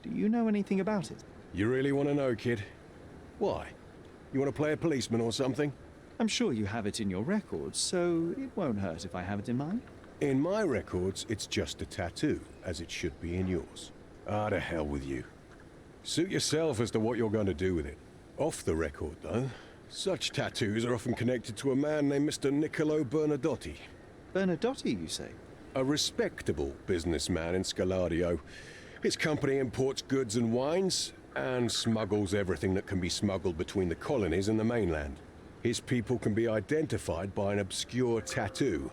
Do you know anything about it? You really want to know, kid? Why? You want to play a policeman or something? I'm sure you have it in your records, so it won't hurt if I have it in mine. In my records, it's just a tattoo, as it should be in yours. Ah, to hell with you. Suit yourself as to what you're going to do with it. Off the record, though, such tattoos are often connected to a man named Mr. Niccolo Bernadotti. Bernadotti, you say? A respectable businessman in Scalario. His company imports goods and wines, and smuggles everything that can be smuggled between the colonies and the mainland. His people can be identified by an obscure tattoo,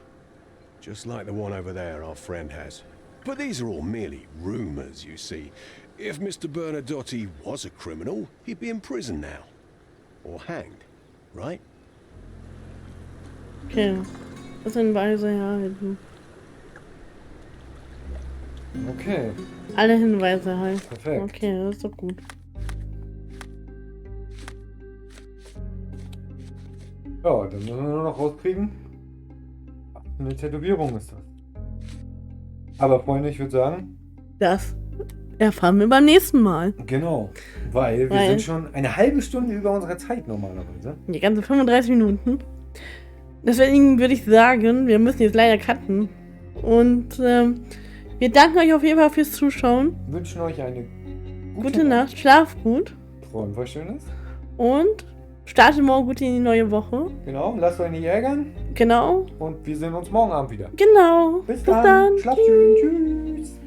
just like the one over there our friend has. But these are all merely rumors, you see. If Mr. Bernadotti was a criminal, he'd be in prison now. Or hanged, right? Okay. Das sind Hinweise erhalten. Okay. Alle Hinweise erhalten. Perfekt. Okay, das ist doch gut. Ja, dann müssen wir nur noch rauskriegen, was für eine Tätowierung ist das. Aber Freunde, ich würde sagen... Das erfahren wir beim nächsten Mal. Genau, weil wir sind schon eine halbe Stunde über unserer Zeit normalerweise. Die ganze 35 Minuten. Deswegen würde ich sagen, wir müssen jetzt leider cutten. Und wir danken euch auf jeden Fall fürs Zuschauen. Wünschen euch eine gute Nacht, schlaf gut. Träumt was Schönes. Und startet morgen gut in die neue Woche. Genau, lasst euch nicht ärgern. Genau. Und wir sehen uns morgen Abend wieder. Genau. Bis dann. Schlaft schön. Tschüss.